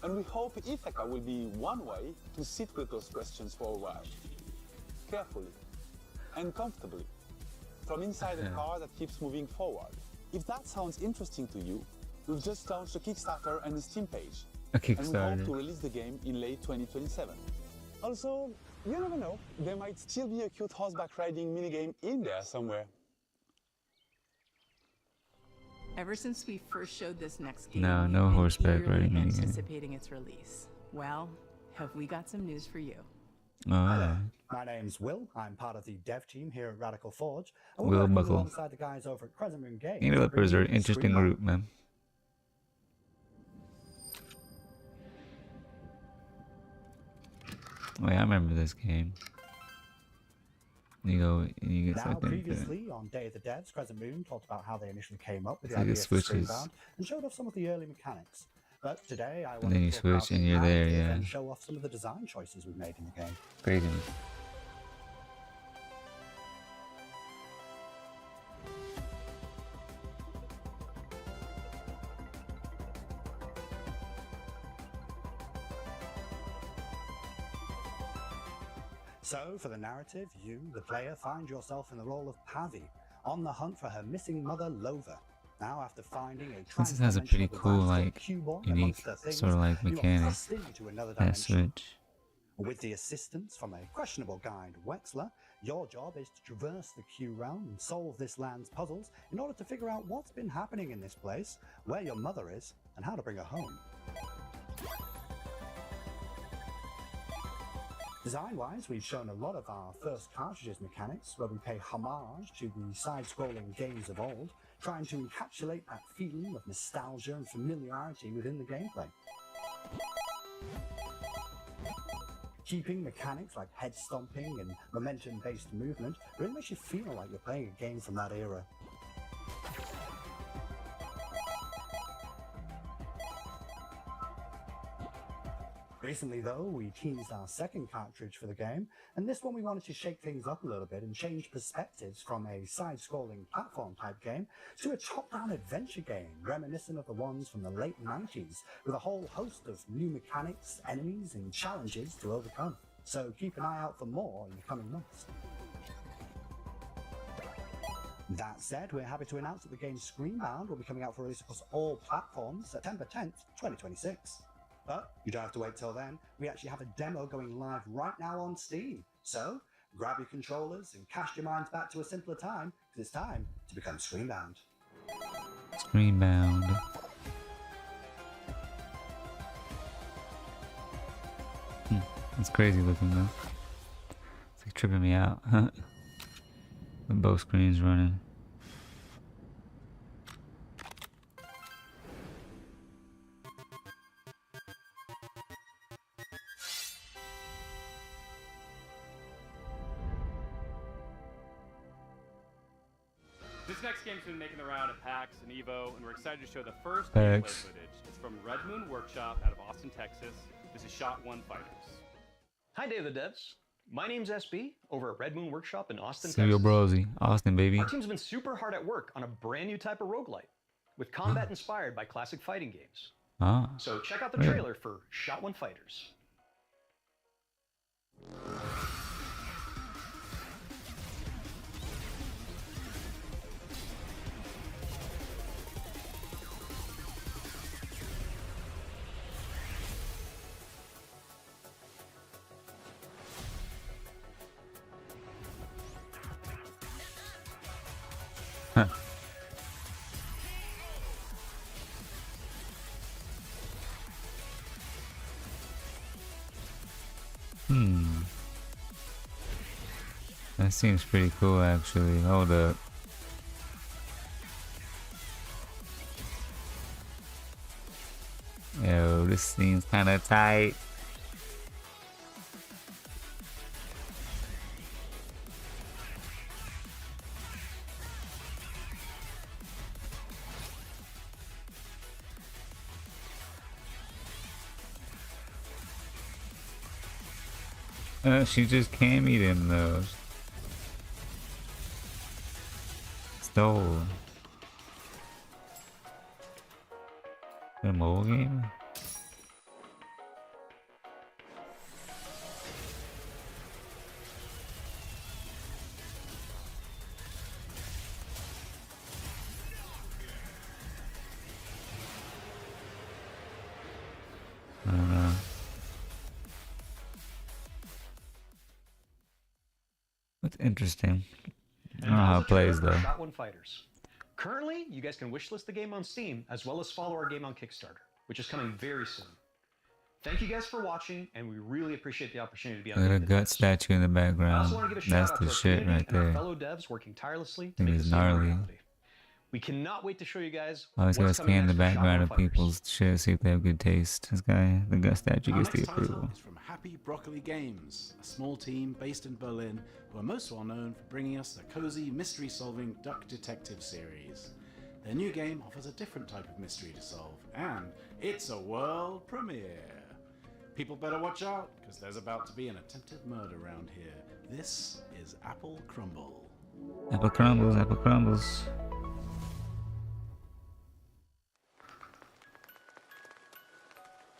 And we hope Ithaca will be one way to sit with those questions for a while. Carefully and comfortably. From inside a car that keeps moving forward. If that sounds interesting to you, we've just launched a Kickstarter and a Steam page. A Kickstarter. And we hope to release the game in late 2027. Also, you never know, there might still be a cute horseback riding minigame in there somewhere. Ever since we first showed this next game, No, we've no been horseback eagerly riding minigame. anticipating its release. Well, have we got some news for you? Alright. My name's Will. I'm part of the dev team here at Radical Forge. Will working Buckle. alongside the guys over at Crescent Moon Games. Game developers are an bringing interesting Scream group, man. Wait, I remember this game. You go and you get Now, sucked into it. previously on Day of the Devs, Crescent Moon talked about how they initially came up with the It's like it idea for switches. Screwbound and showed off some of the early mechanics. But today I And want then to you talk about switch and the you're there, narrative yeah. and show off some of the design choices we've made in the game. Crazy. So, for the narrative, you, the player, find yourself in the role of Pavi, on the hunt for her missing mother, Lova. Now, after finding a This has a pretty cool, like, unique sort of like mechanic. That switch. With the assistance from a questionable guide, Wexler, your job is to traverse the Q realm and solve this land's puzzles in order to figure out what's been happening in this place, where your mother is, and how to bring her home. Design-wise, we've shown a lot of our first cartridges mechanics, where we pay homage to the side-scrolling games of old, trying to encapsulate that feeling of nostalgia and familiarity within the gameplay. Keeping mechanics like head stomping and momentum-based movement really makes you feel like you're playing a game from that era. Recently though, we teased our second cartridge for the game, and this one we wanted to shake things up a little bit and change perspectives from a side-scrolling platform type game to a top-down adventure game reminiscent of the ones from the late 90s, with a whole host of new mechanics, enemies and challenges to overcome. So keep an eye out for more in the coming months. That said, we're happy to announce that the game Screenbound will be coming out for release across all platforms September 10th, 2026. But you don't have to wait till then. We actually have a demo going live right now on Steam. So grab your controllers and cast your minds back to a simpler time, because it's time to become Screenbound. Screenbound. It's crazy looking though. It's like tripping me out. With both screens running. This next game's been making the round at PAX and EVO, and we're excited to show the first gameplay footage. It's from Red Moon Workshop out of Austin, Texas. This is Shot One Fighters. Hi, Day of the Devs. My name's SB over at Red Moon Workshop in Austin, Serial Texas. Brosy, Austin baby. Our team's been super hard at work on a brand new type of roguelite, with combat inspired by classic fighting games. Ah. So check out the Really? trailer for Shot One Fighters. Huh. That seems pretty cool actually. Hold up. Yo, this seems kinda tight. She just cammied him though. Stole. A mobile game? I don't know. That's interesting. I don't know how it plays though. Shot One Fighters. Currently, you guys can wishlist the game on Steam, as well as follow our game on Kickstarter, which is coming very soon. Thank you guys for watching, and we really appreciate the opportunity to be on Look at the a gut statue in the I background. also want to give a That's shout out the to our shit community right and our there. fellow devs working tirelessly to Thing make is this game a gnarly. reality. We cannot wait to show you guys I always gotta what's coming scan the next for Shot background One of Fighters. people's shit, see if they have good taste. This guy, the gut statue Our gets the next title approval. is from Happy Broccoli Games, a small team based in Berlin who are most well known for bringing us the cozy mystery-solving Duck Detective series. Their new game offers a different type of mystery to solve, and it's a world premiere. People better watch out, because there's about to be an attempted murder around here. This is Apple Crumble. Apple crumbles, apple crumbles.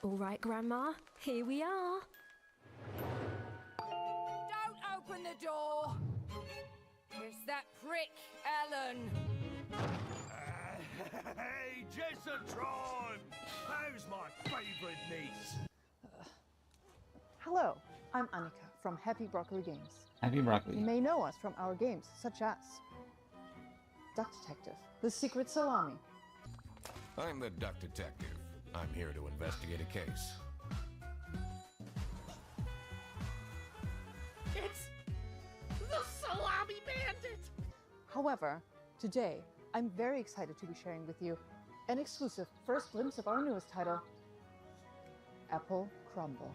All right, Grandma, here we are. Don't open the door! It's that prick, Ellen! Hey, Jessatron! How's my favourite niece? Hello, I'm Annika from Happy Broccoli Games. Happy Broccoli. You may know us from our games such as Duck Detective, The Secret Salami, I'm the Duck Detective. I'm here to investigate a case. It's the Salami Bandit! However, today I'm very excited to be sharing with you an exclusive first glimpse of our newest title, Apple Crumble.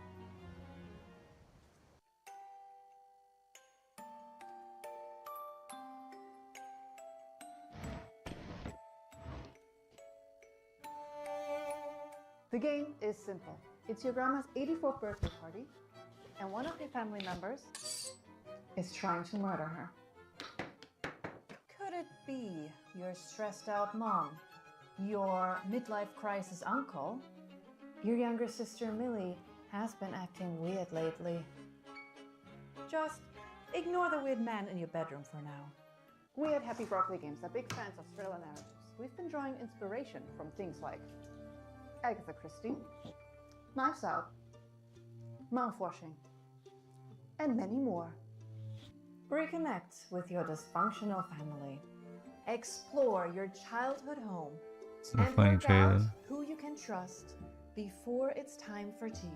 The game is simple. It's your grandma's 84th birthday party, and one of your family members is trying to murder her. Could it be your stressed out mom, your midlife crisis uncle? Your younger sister Millie has been acting weird lately. Just ignore the weird man in your bedroom for now. We at at Happy Broccoli Games are big fans of thriller narratives. We've been drawing inspiration from things like Agatha Christie, Knives Out, Mouthwashing, and many more. Reconnect with your dysfunctional family. Explore your childhood home. It's a And funny work out trailer. who you can trust before it's time for tea.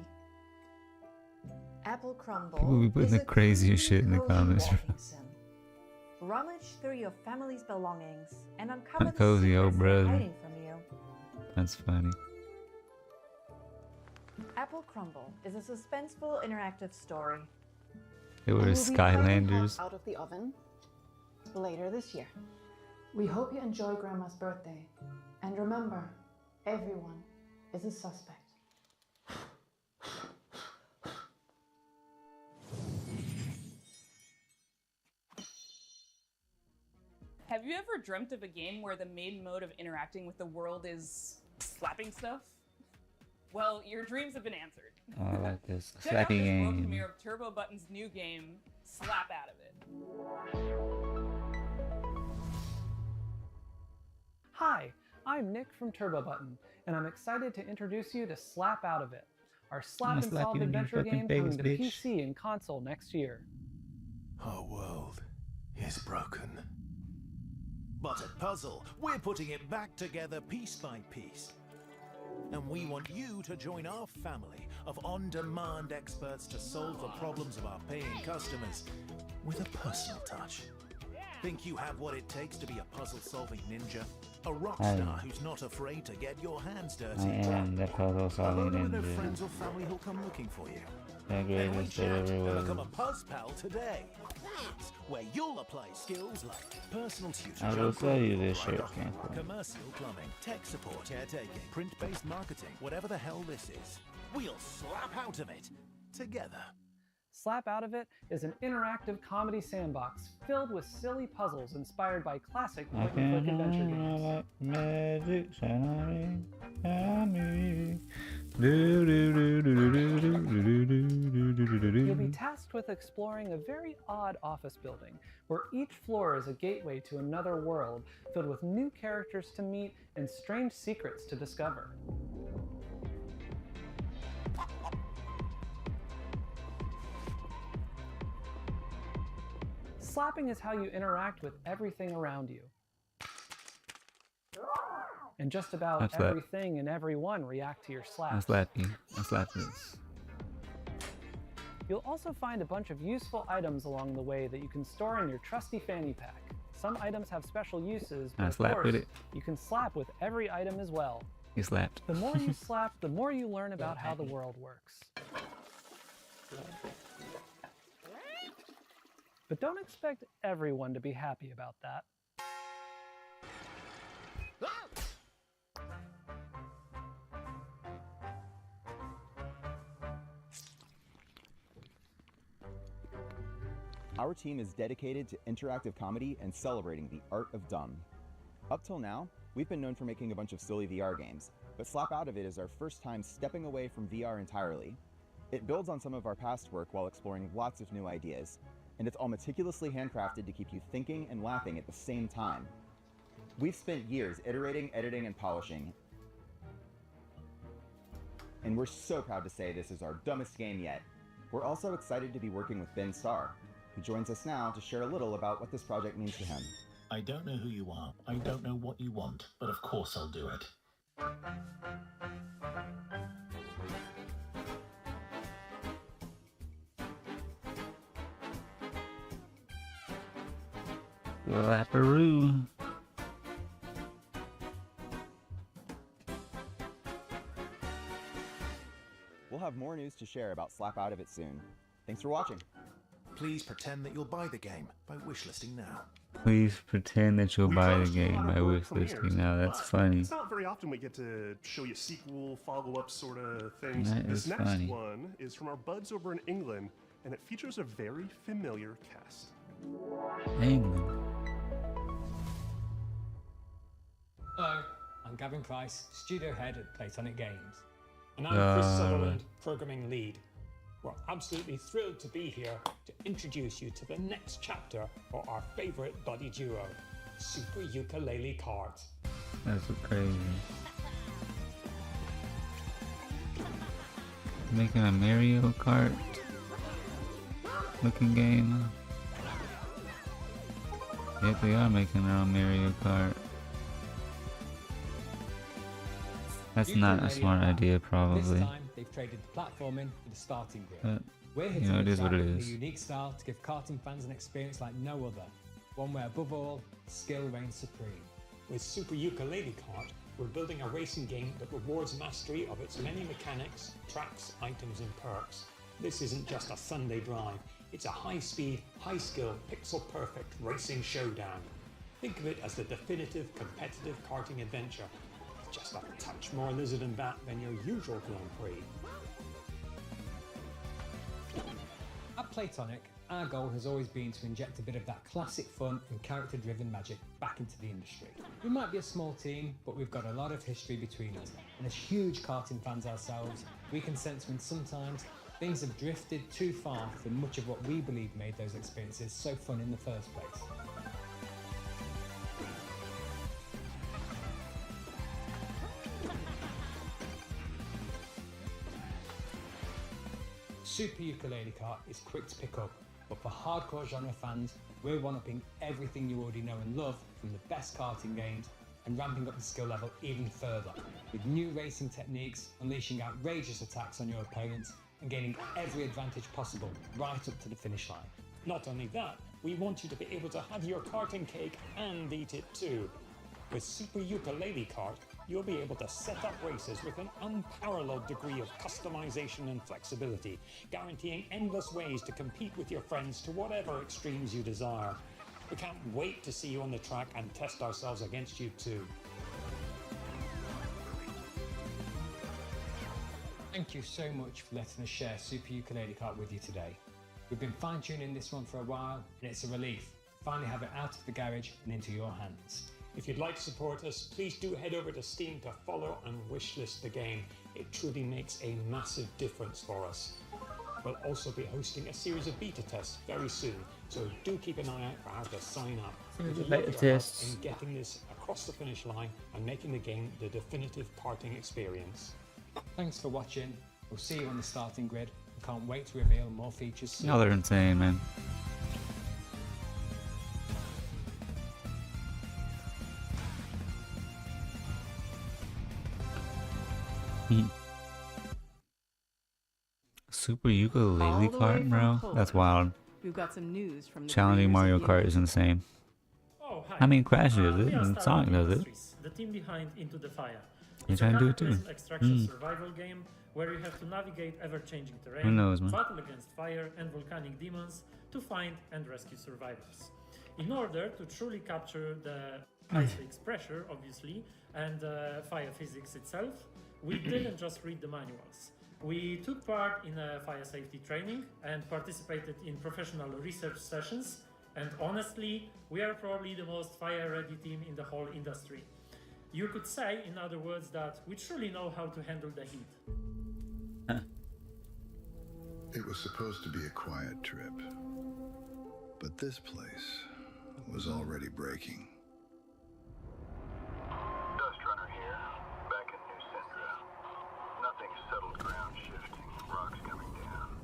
Apple Crumble People be putting is the a craziest shit in the cozy comments. walking sim. Rummage through your family's belongings and uncover A the cozy old secrets they're brother. hiding from you. That's funny. Apple Crumble is a suspenseful interactive story. They were and will be piping Skylanders. hot out of the oven later this year. We hope you enjoy Grandma's birthday. And remember, everyone is a suspect. Have you ever dreamt of a game where the main mode of interacting with the world is slapping stuff? Well, your dreams have been answered. Oh, I like this. Check out Slapping this world game. premiere of Turbo Button's new game, Slap Out of It. Hi, I'm Nick from Turbo Button, and I'm excited to introduce you to Slap Out of It, our slap I'ma and slap solve you in your adventure fucking game coming face, to bitch. PC and console next year. Our world is broken. But at Puzzle, we're putting it back together piece by piece. And we want you to join our family of on-demand experts to solve the problems of our paying customers with a personal touch. Think you have what it takes to be a puzzle-solving ninja? A rock I star am. who's not afraid to get your hands I dirty? am the puzzle solving Alone with no ninja. friends or family who'll come looking for you. The Then we greatest that chat ever and become a was. Puzz Pal today. That's where you'll apply skills like personal tutor, I will sell you this shirt, Cancel. commercial plumbing, tech support, caretaking, print-based marketing, whatever the hell this is. We'll slap out of it together. Slap Out of It is an interactive comedy sandbox filled with silly puzzles inspired by classic I point-and-click can adventure games. like magic shine on me, shine on me. Do, do, do, do, do, do, do, do, do, do, do, do. You'll be tasked with exploring a very odd office building, where each floor is a gateway to another world filled with new characters to meet and strange secrets to discover. Slapping is how you interact with everything around you. And just about I slap. everything and everyone react to your I slaps. slap you. I slap this. You'll also find a bunch of useful items along the way that you can store in your trusty fanny pack. Some items have special uses, but I of slap course, with it. you can slap with every item as well. You slapped. The more you slap, the more you learn about how the world works. But don't expect everyone to be happy about that. Our team is dedicated to interactive comedy and celebrating the art of dumb. Up till now, we've been known for making a bunch of silly VR games, but Slap Out of It is our first time stepping away from VR entirely. It builds on some of our past work while exploring lots of new ideas, and it's all meticulously handcrafted to keep you thinking and laughing at the same time. We've spent years iterating, editing, and polishing, and we're so proud to say this is our dumbest game yet. We're also excited to be working with Ben Starr, who joins us now to share a little about what this project means to him. I don't know who you are, I don't know what you want, but of course I'll do it. Lapperoo. We'll have more news to share about Slap Out of It soon. Thanks for watching. Please pretend that you'll buy the game by wishlisting now. Please pretend that you'll We buy the published a game lot by of work wishlisting premieres, now. That's but funny. It's not very often we get to show you sequel, follow-up sort of things. That This is next funny. one is from our buds over in England, and it features a very familiar cast. England. Hello, I'm Gavin Price, studio head at Platonic Games. And I'm Chris Sutherland, programming lead. We're absolutely thrilled to be here to introduce you to the next chapter for our favourite buddy duo, Super Ukulele Kart. That's so crazy. Making a Mario Kart looking game. Yep, they are making their own Mario Kart. That's not a smart idea, probably. This time, they've traded the platforming for the starting grid. But, We're you know, it is what it is. a unique style to give karting fans an experience like no other. One where, above all, skill reigns supreme. With Super Ukulele Kart, we're building a racing game that rewards mastery of its many mechanics, tracks, items, and perks. This isn't just a Sunday drive. It's a high-speed, high-skill, pixel-perfect racing showdown. Think of it as the definitive competitive karting adventure. Just a touch more lizard and bat than your usual Grand Prix. At Playtonic, our goal has always been to inject a bit of that classic fun and character-driven magic back into the industry. We might be a small team, but we've got a lot of history between us, and as huge karting fans ourselves, we can sense when sometimes things have drifted too far from much of what we believe made those experiences so fun in the first place. Super Ukulele Kart is quick to pick up, but for hardcore genre fans, we're one-upping everything you already know and love from the best karting games and ramping up the skill level even further, with new racing techniques, unleashing outrageous attacks on your opponents, and gaining every advantage possible right up to the finish line. Not only that, we want you to be able to have your karting cake and eat it too. With Super Ukulele Kart, you'll be able to set up races with an unparalleled degree of customization and flexibility, guaranteeing endless ways to compete with your friends to whatever extremes you desire. We can't wait to see you on the track and test ourselves against you too. Thank you so much for letting us share Super Ukulele Kart with you today. We've been fine-tuning this one for a while, and it's a relief to finally have it out of the garage and into your hands. If you'd like to support us, please do head over to Steam to follow and wishlist the game. It truly makes a massive difference for us. We'll also be hosting a series of beta tests very soon, so do keep an eye out for how to sign up. Beta tests. In getting this across the finish line and making the game the definitive karting experience. Thanks for watching. We'll see you on the starting grid. We can't wait to reveal more features soon. Y'all are insane, man. Super Ukulele Kart, bro? That's wild. We've got some news from the Challenging Mario creators of Kart is insane. Oh, hi. I mean, Crash does it, We are and Star Sonic Wars does it. Industries, the team behind Into the Fire. You're It's a trying to do it too. character-based extraction survival game where you have to navigate ever-changing terrain, Who knows, man? battle against fire and volcanic demons to find and rescue survivors. In order to truly capture the high-stakes pressure, obviously, and fire physics itself, we didn't just read the manuals. We took part in a fire safety training and participated in professional research sessions, and honestly, we are probably the most fire-ready team in the whole industry. You could say, in other words, that we truly know how to handle the heat. It was supposed to be a quiet trip, but this place was already breaking. Dust Runner here, back in New Syndra. Nothing settled ground shifting, rocks coming down.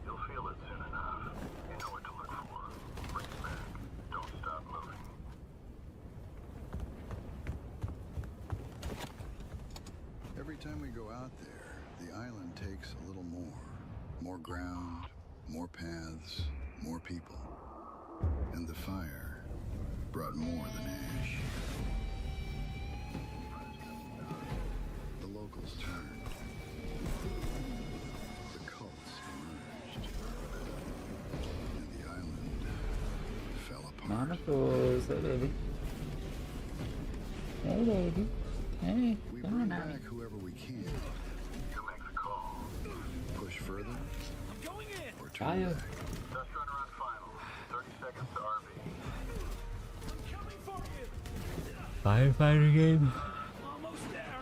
You'll feel it soon enough. You know what to look for. Bring it back. Don't stop moving. Every time we go out there, the island takes a little more. More ground, more paths, more people. And the fire brought more than ash. The locals turned. The cults emerged. And the island fell apart. Monocles, hey baby. Hey baby. Hey, We come bring on now. back whoever we can. You make the call. Push further. I'm going in! Or turn Fire. back. Dust Runner on final. 30 seconds to RV. Coming for you! Firefighter game. Almost there!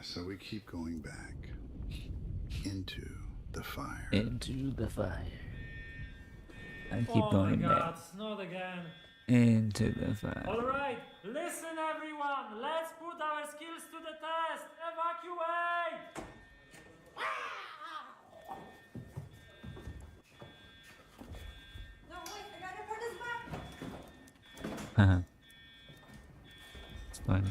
So we keep going back. Into the fire. Into the fire. I keep Oh going my back god, not again. into the fire. Alright, listen everyone, let's put our skills to the test. Evacuate! No, wait, I gotta put this back. Haha. It's funny.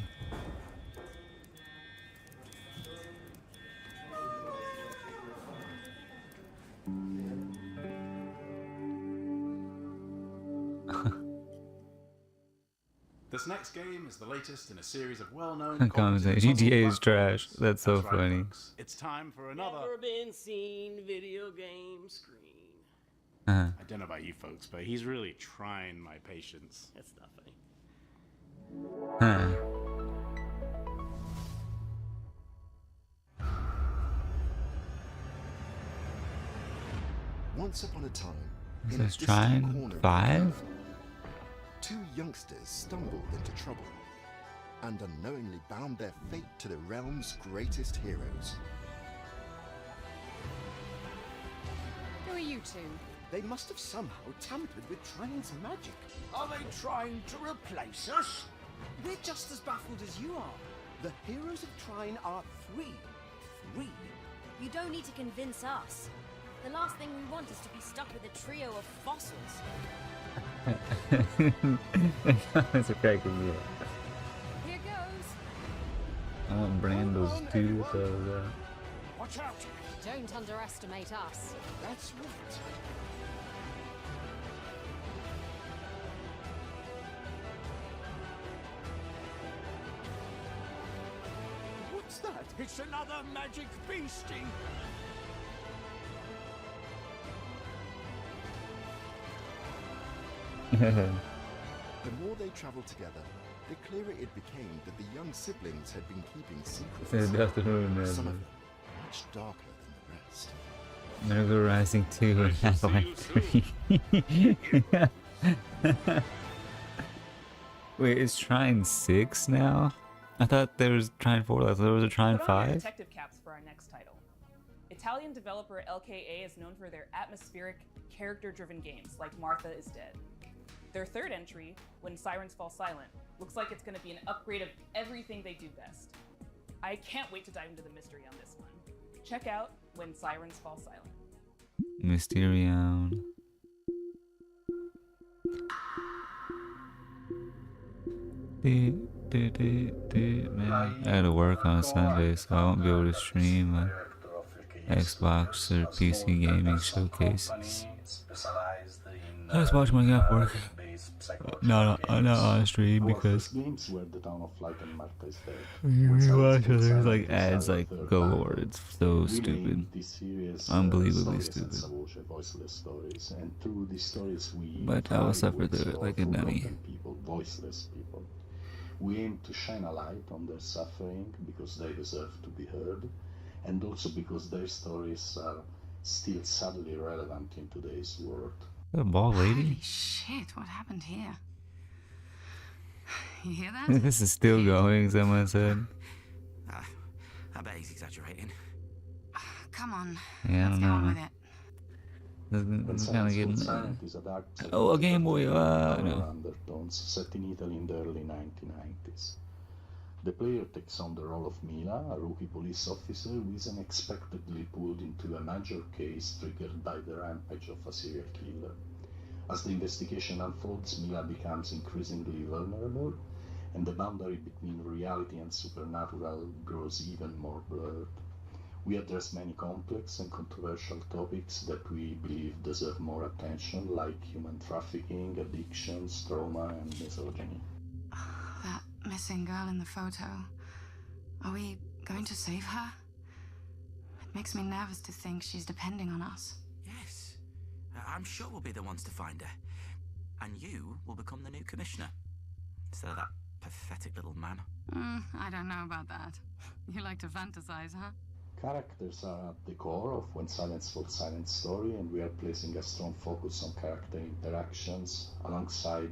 This next game is the latest in a series of well-known Conversation. GTA is trash. That's so That's right, funny. folks. It's time for another. Never been seen video game screen. Uh-huh. I don't know about you folks, but he's really trying my patience. That's not funny. Huh. Once upon a time, This in a is distant trying corner of the 5? cave, two youngsters stumbled into trouble and unknowingly bound their fate to the realm's greatest heroes. Who are you two? They must have somehow tampered with Trine's magic. Are they trying to replace us? We're just as baffled as you are. The heroes of Trine are three. Three. You don't need to convince us. The last thing we want is to be stuck with a trio of fossils. That's a cracking me up. Here goes. I want Brando's too, so Watch out! Don't underestimate us. That's right. What's that? It's another magic beastie! The more they traveled together, the clearer it became that the young siblings had been keeping secrets. Good afternoon, Some of man. them much darker than the rest. Nergal Rising 2 and Half-Life 3. Wait, is Trine 6 now? I thought there was Trine 4, I thought there was a Trine Put on your 5? detective caps for our next title. Italian developer LKA is known for their atmospheric, character-driven games like Martha is Dead. Their third entry, When Sirens Fall Silent, looks like it's going to be an upgrade of everything they do best. I can't wait to dive into the mystery on this one. Check out When Sirens Fall Silent. Mysterion. Man, I gotta work on Sunday, so I won't be able to stream Xbox or PC gaming showcases. I just watch my guy work. Not on stream because games where the town of Light and Martha is dead. you watch it, there's like ads like galore. It's so stupid. Unbelievably stupid. Voiceless stories, and through these stories we But I will suffer through it like a dummy. people, voiceless people. We aim to shine a light on their suffering because they deserve to be heard, and also because their stories are still sadly relevant in today's world. A bald lady? Holy shit, what happened here? You hear that? This is still going, someone said. I bet he's exaggerating. Come on, Yeah, I let's don't get know, on with man. it. This is kind of getting. Is a dark Oh, a Game Boy. No. undertones set in Italy in the early 1990s. The player takes on the role of Mila, a rookie police officer who is unexpectedly pulled into a major case triggered by the rampage of a serial killer. As the investigation unfolds, Mila becomes increasingly vulnerable, and the boundary between reality and supernatural grows even more blurred. We address many complex and controversial topics that we believe deserve more attention, like human trafficking, addictions, trauma, and misogyny. That missing girl in the photo. Are we going to save her? It makes me nervous to think she's depending on us. Yes. I'm sure we'll be the ones to find her. And you will become the new commissioner. Instead of that pathetic little man. I don't know about that. You like to fantasize, huh? Characters are at the core of When Silence Falls Silent story, and we are placing a strong focus on character interactions alongside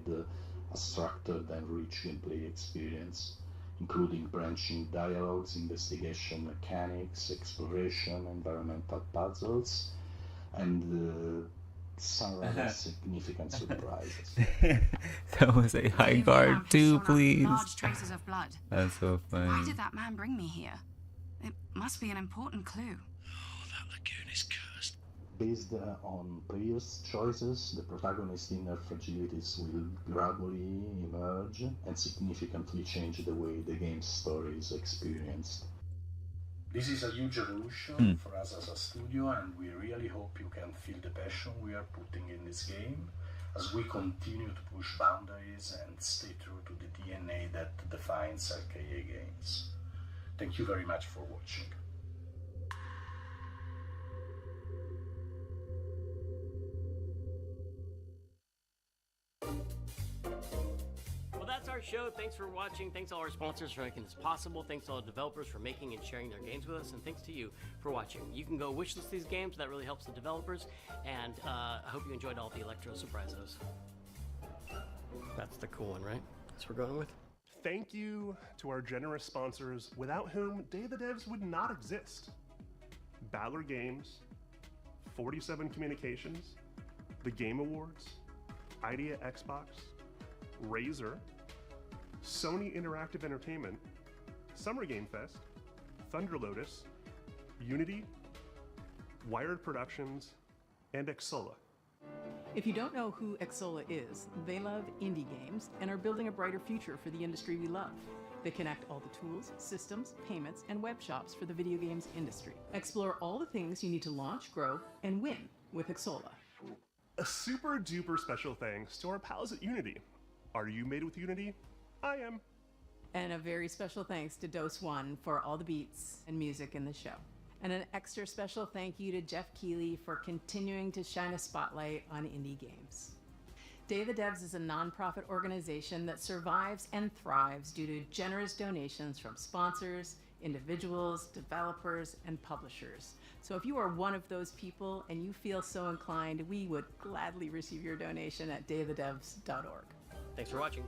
a structured and rich gameplay experience, including branching dialogues, investigation mechanics, exploration, environmental puzzles, and some rather significant surprises. That was a high guard too, please. Large traces of blood. That's so funny. Why did that man bring me here? It must be an important clue. Based on players' choices, the protagonist's inner fragilities will gradually emerge and significantly change the way the game's story is experienced. This is a huge evolution for us as a studio, and we really hope you can feel the passion we are putting in this game as we continue to push boundaries and stay true to the DNA that defines RKA games. Thank you very much for watching. Well, that's our show. Thanks for watching. Thanks to all our sponsors for making this possible. Thanks to all the developers for making and sharing their games with us. And thanks to you for watching. You can go wishlist these games. That really helps the developers. And I hope you enjoyed all the Electro Surprises. That's the cool one, right? That's what we're going with. Thank you to our generous sponsors, without whom Day of the Devs would not exist. Battler Games, 47 Communications, the Game Awards, Idea Xbox, Razer, Sony Interactive Entertainment, Summer Game Fest, Thunder Lotus, Unity, Wired Productions, and Xsolla. If you don't know who Xsolla is, they love indie games and are building a brighter future for the industry we love. They connect all the tools, systems, payments, and web shops for the video games industry. Explore all the things you need to launch, grow, and win with Xsolla. A super duper special thanks to our pals at Unity. Are you made with Unity? I am. And a very special thanks to Dose One for all the beats and music in the show. And an extra special thank you to Jeff Keighley for continuing to shine a spotlight on indie games. Day of the Devs is a nonprofit organization that survives and thrives due to generous donations from sponsors, individuals, developers, and publishers. So if you are one of those people and you feel so inclined, we would gladly receive your donation at dayofthedevs.org. Thanks for watching.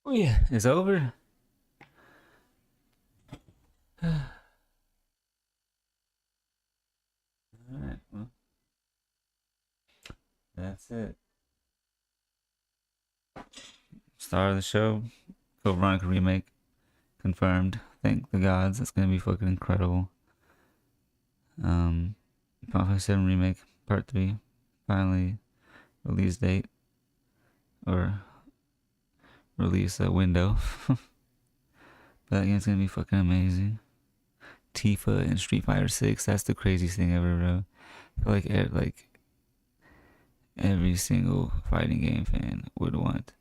Oh yeah, it's over. Alright, well. That's it. Star of the show. Code Veronica remake. Confirmed. Thank the gods. That's gonna be fucking incredible. Final Fantasy VII Remake Part 3. Finally release date. Or release window. But that game's gonna be fucking amazing. Tifa and Street Fighter 6. That's the craziest thing ever, bro. I feel like every single fighting game fan would want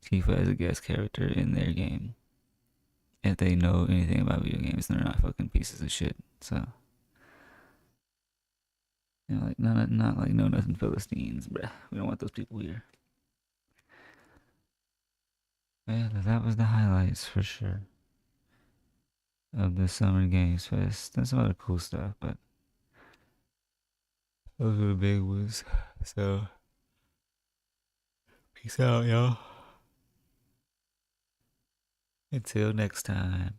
Tifa as a guest character in their game. If they know anything about video games, they're not fucking pieces of shit. So, you know, like not like no nothing Philistines, bruh. We don't want those people here. Yeah, that was the highlights for sure of the Summer Games Fest. There's some other cool stuff, but those were the big ones. So, peace out, y'all. Until next time.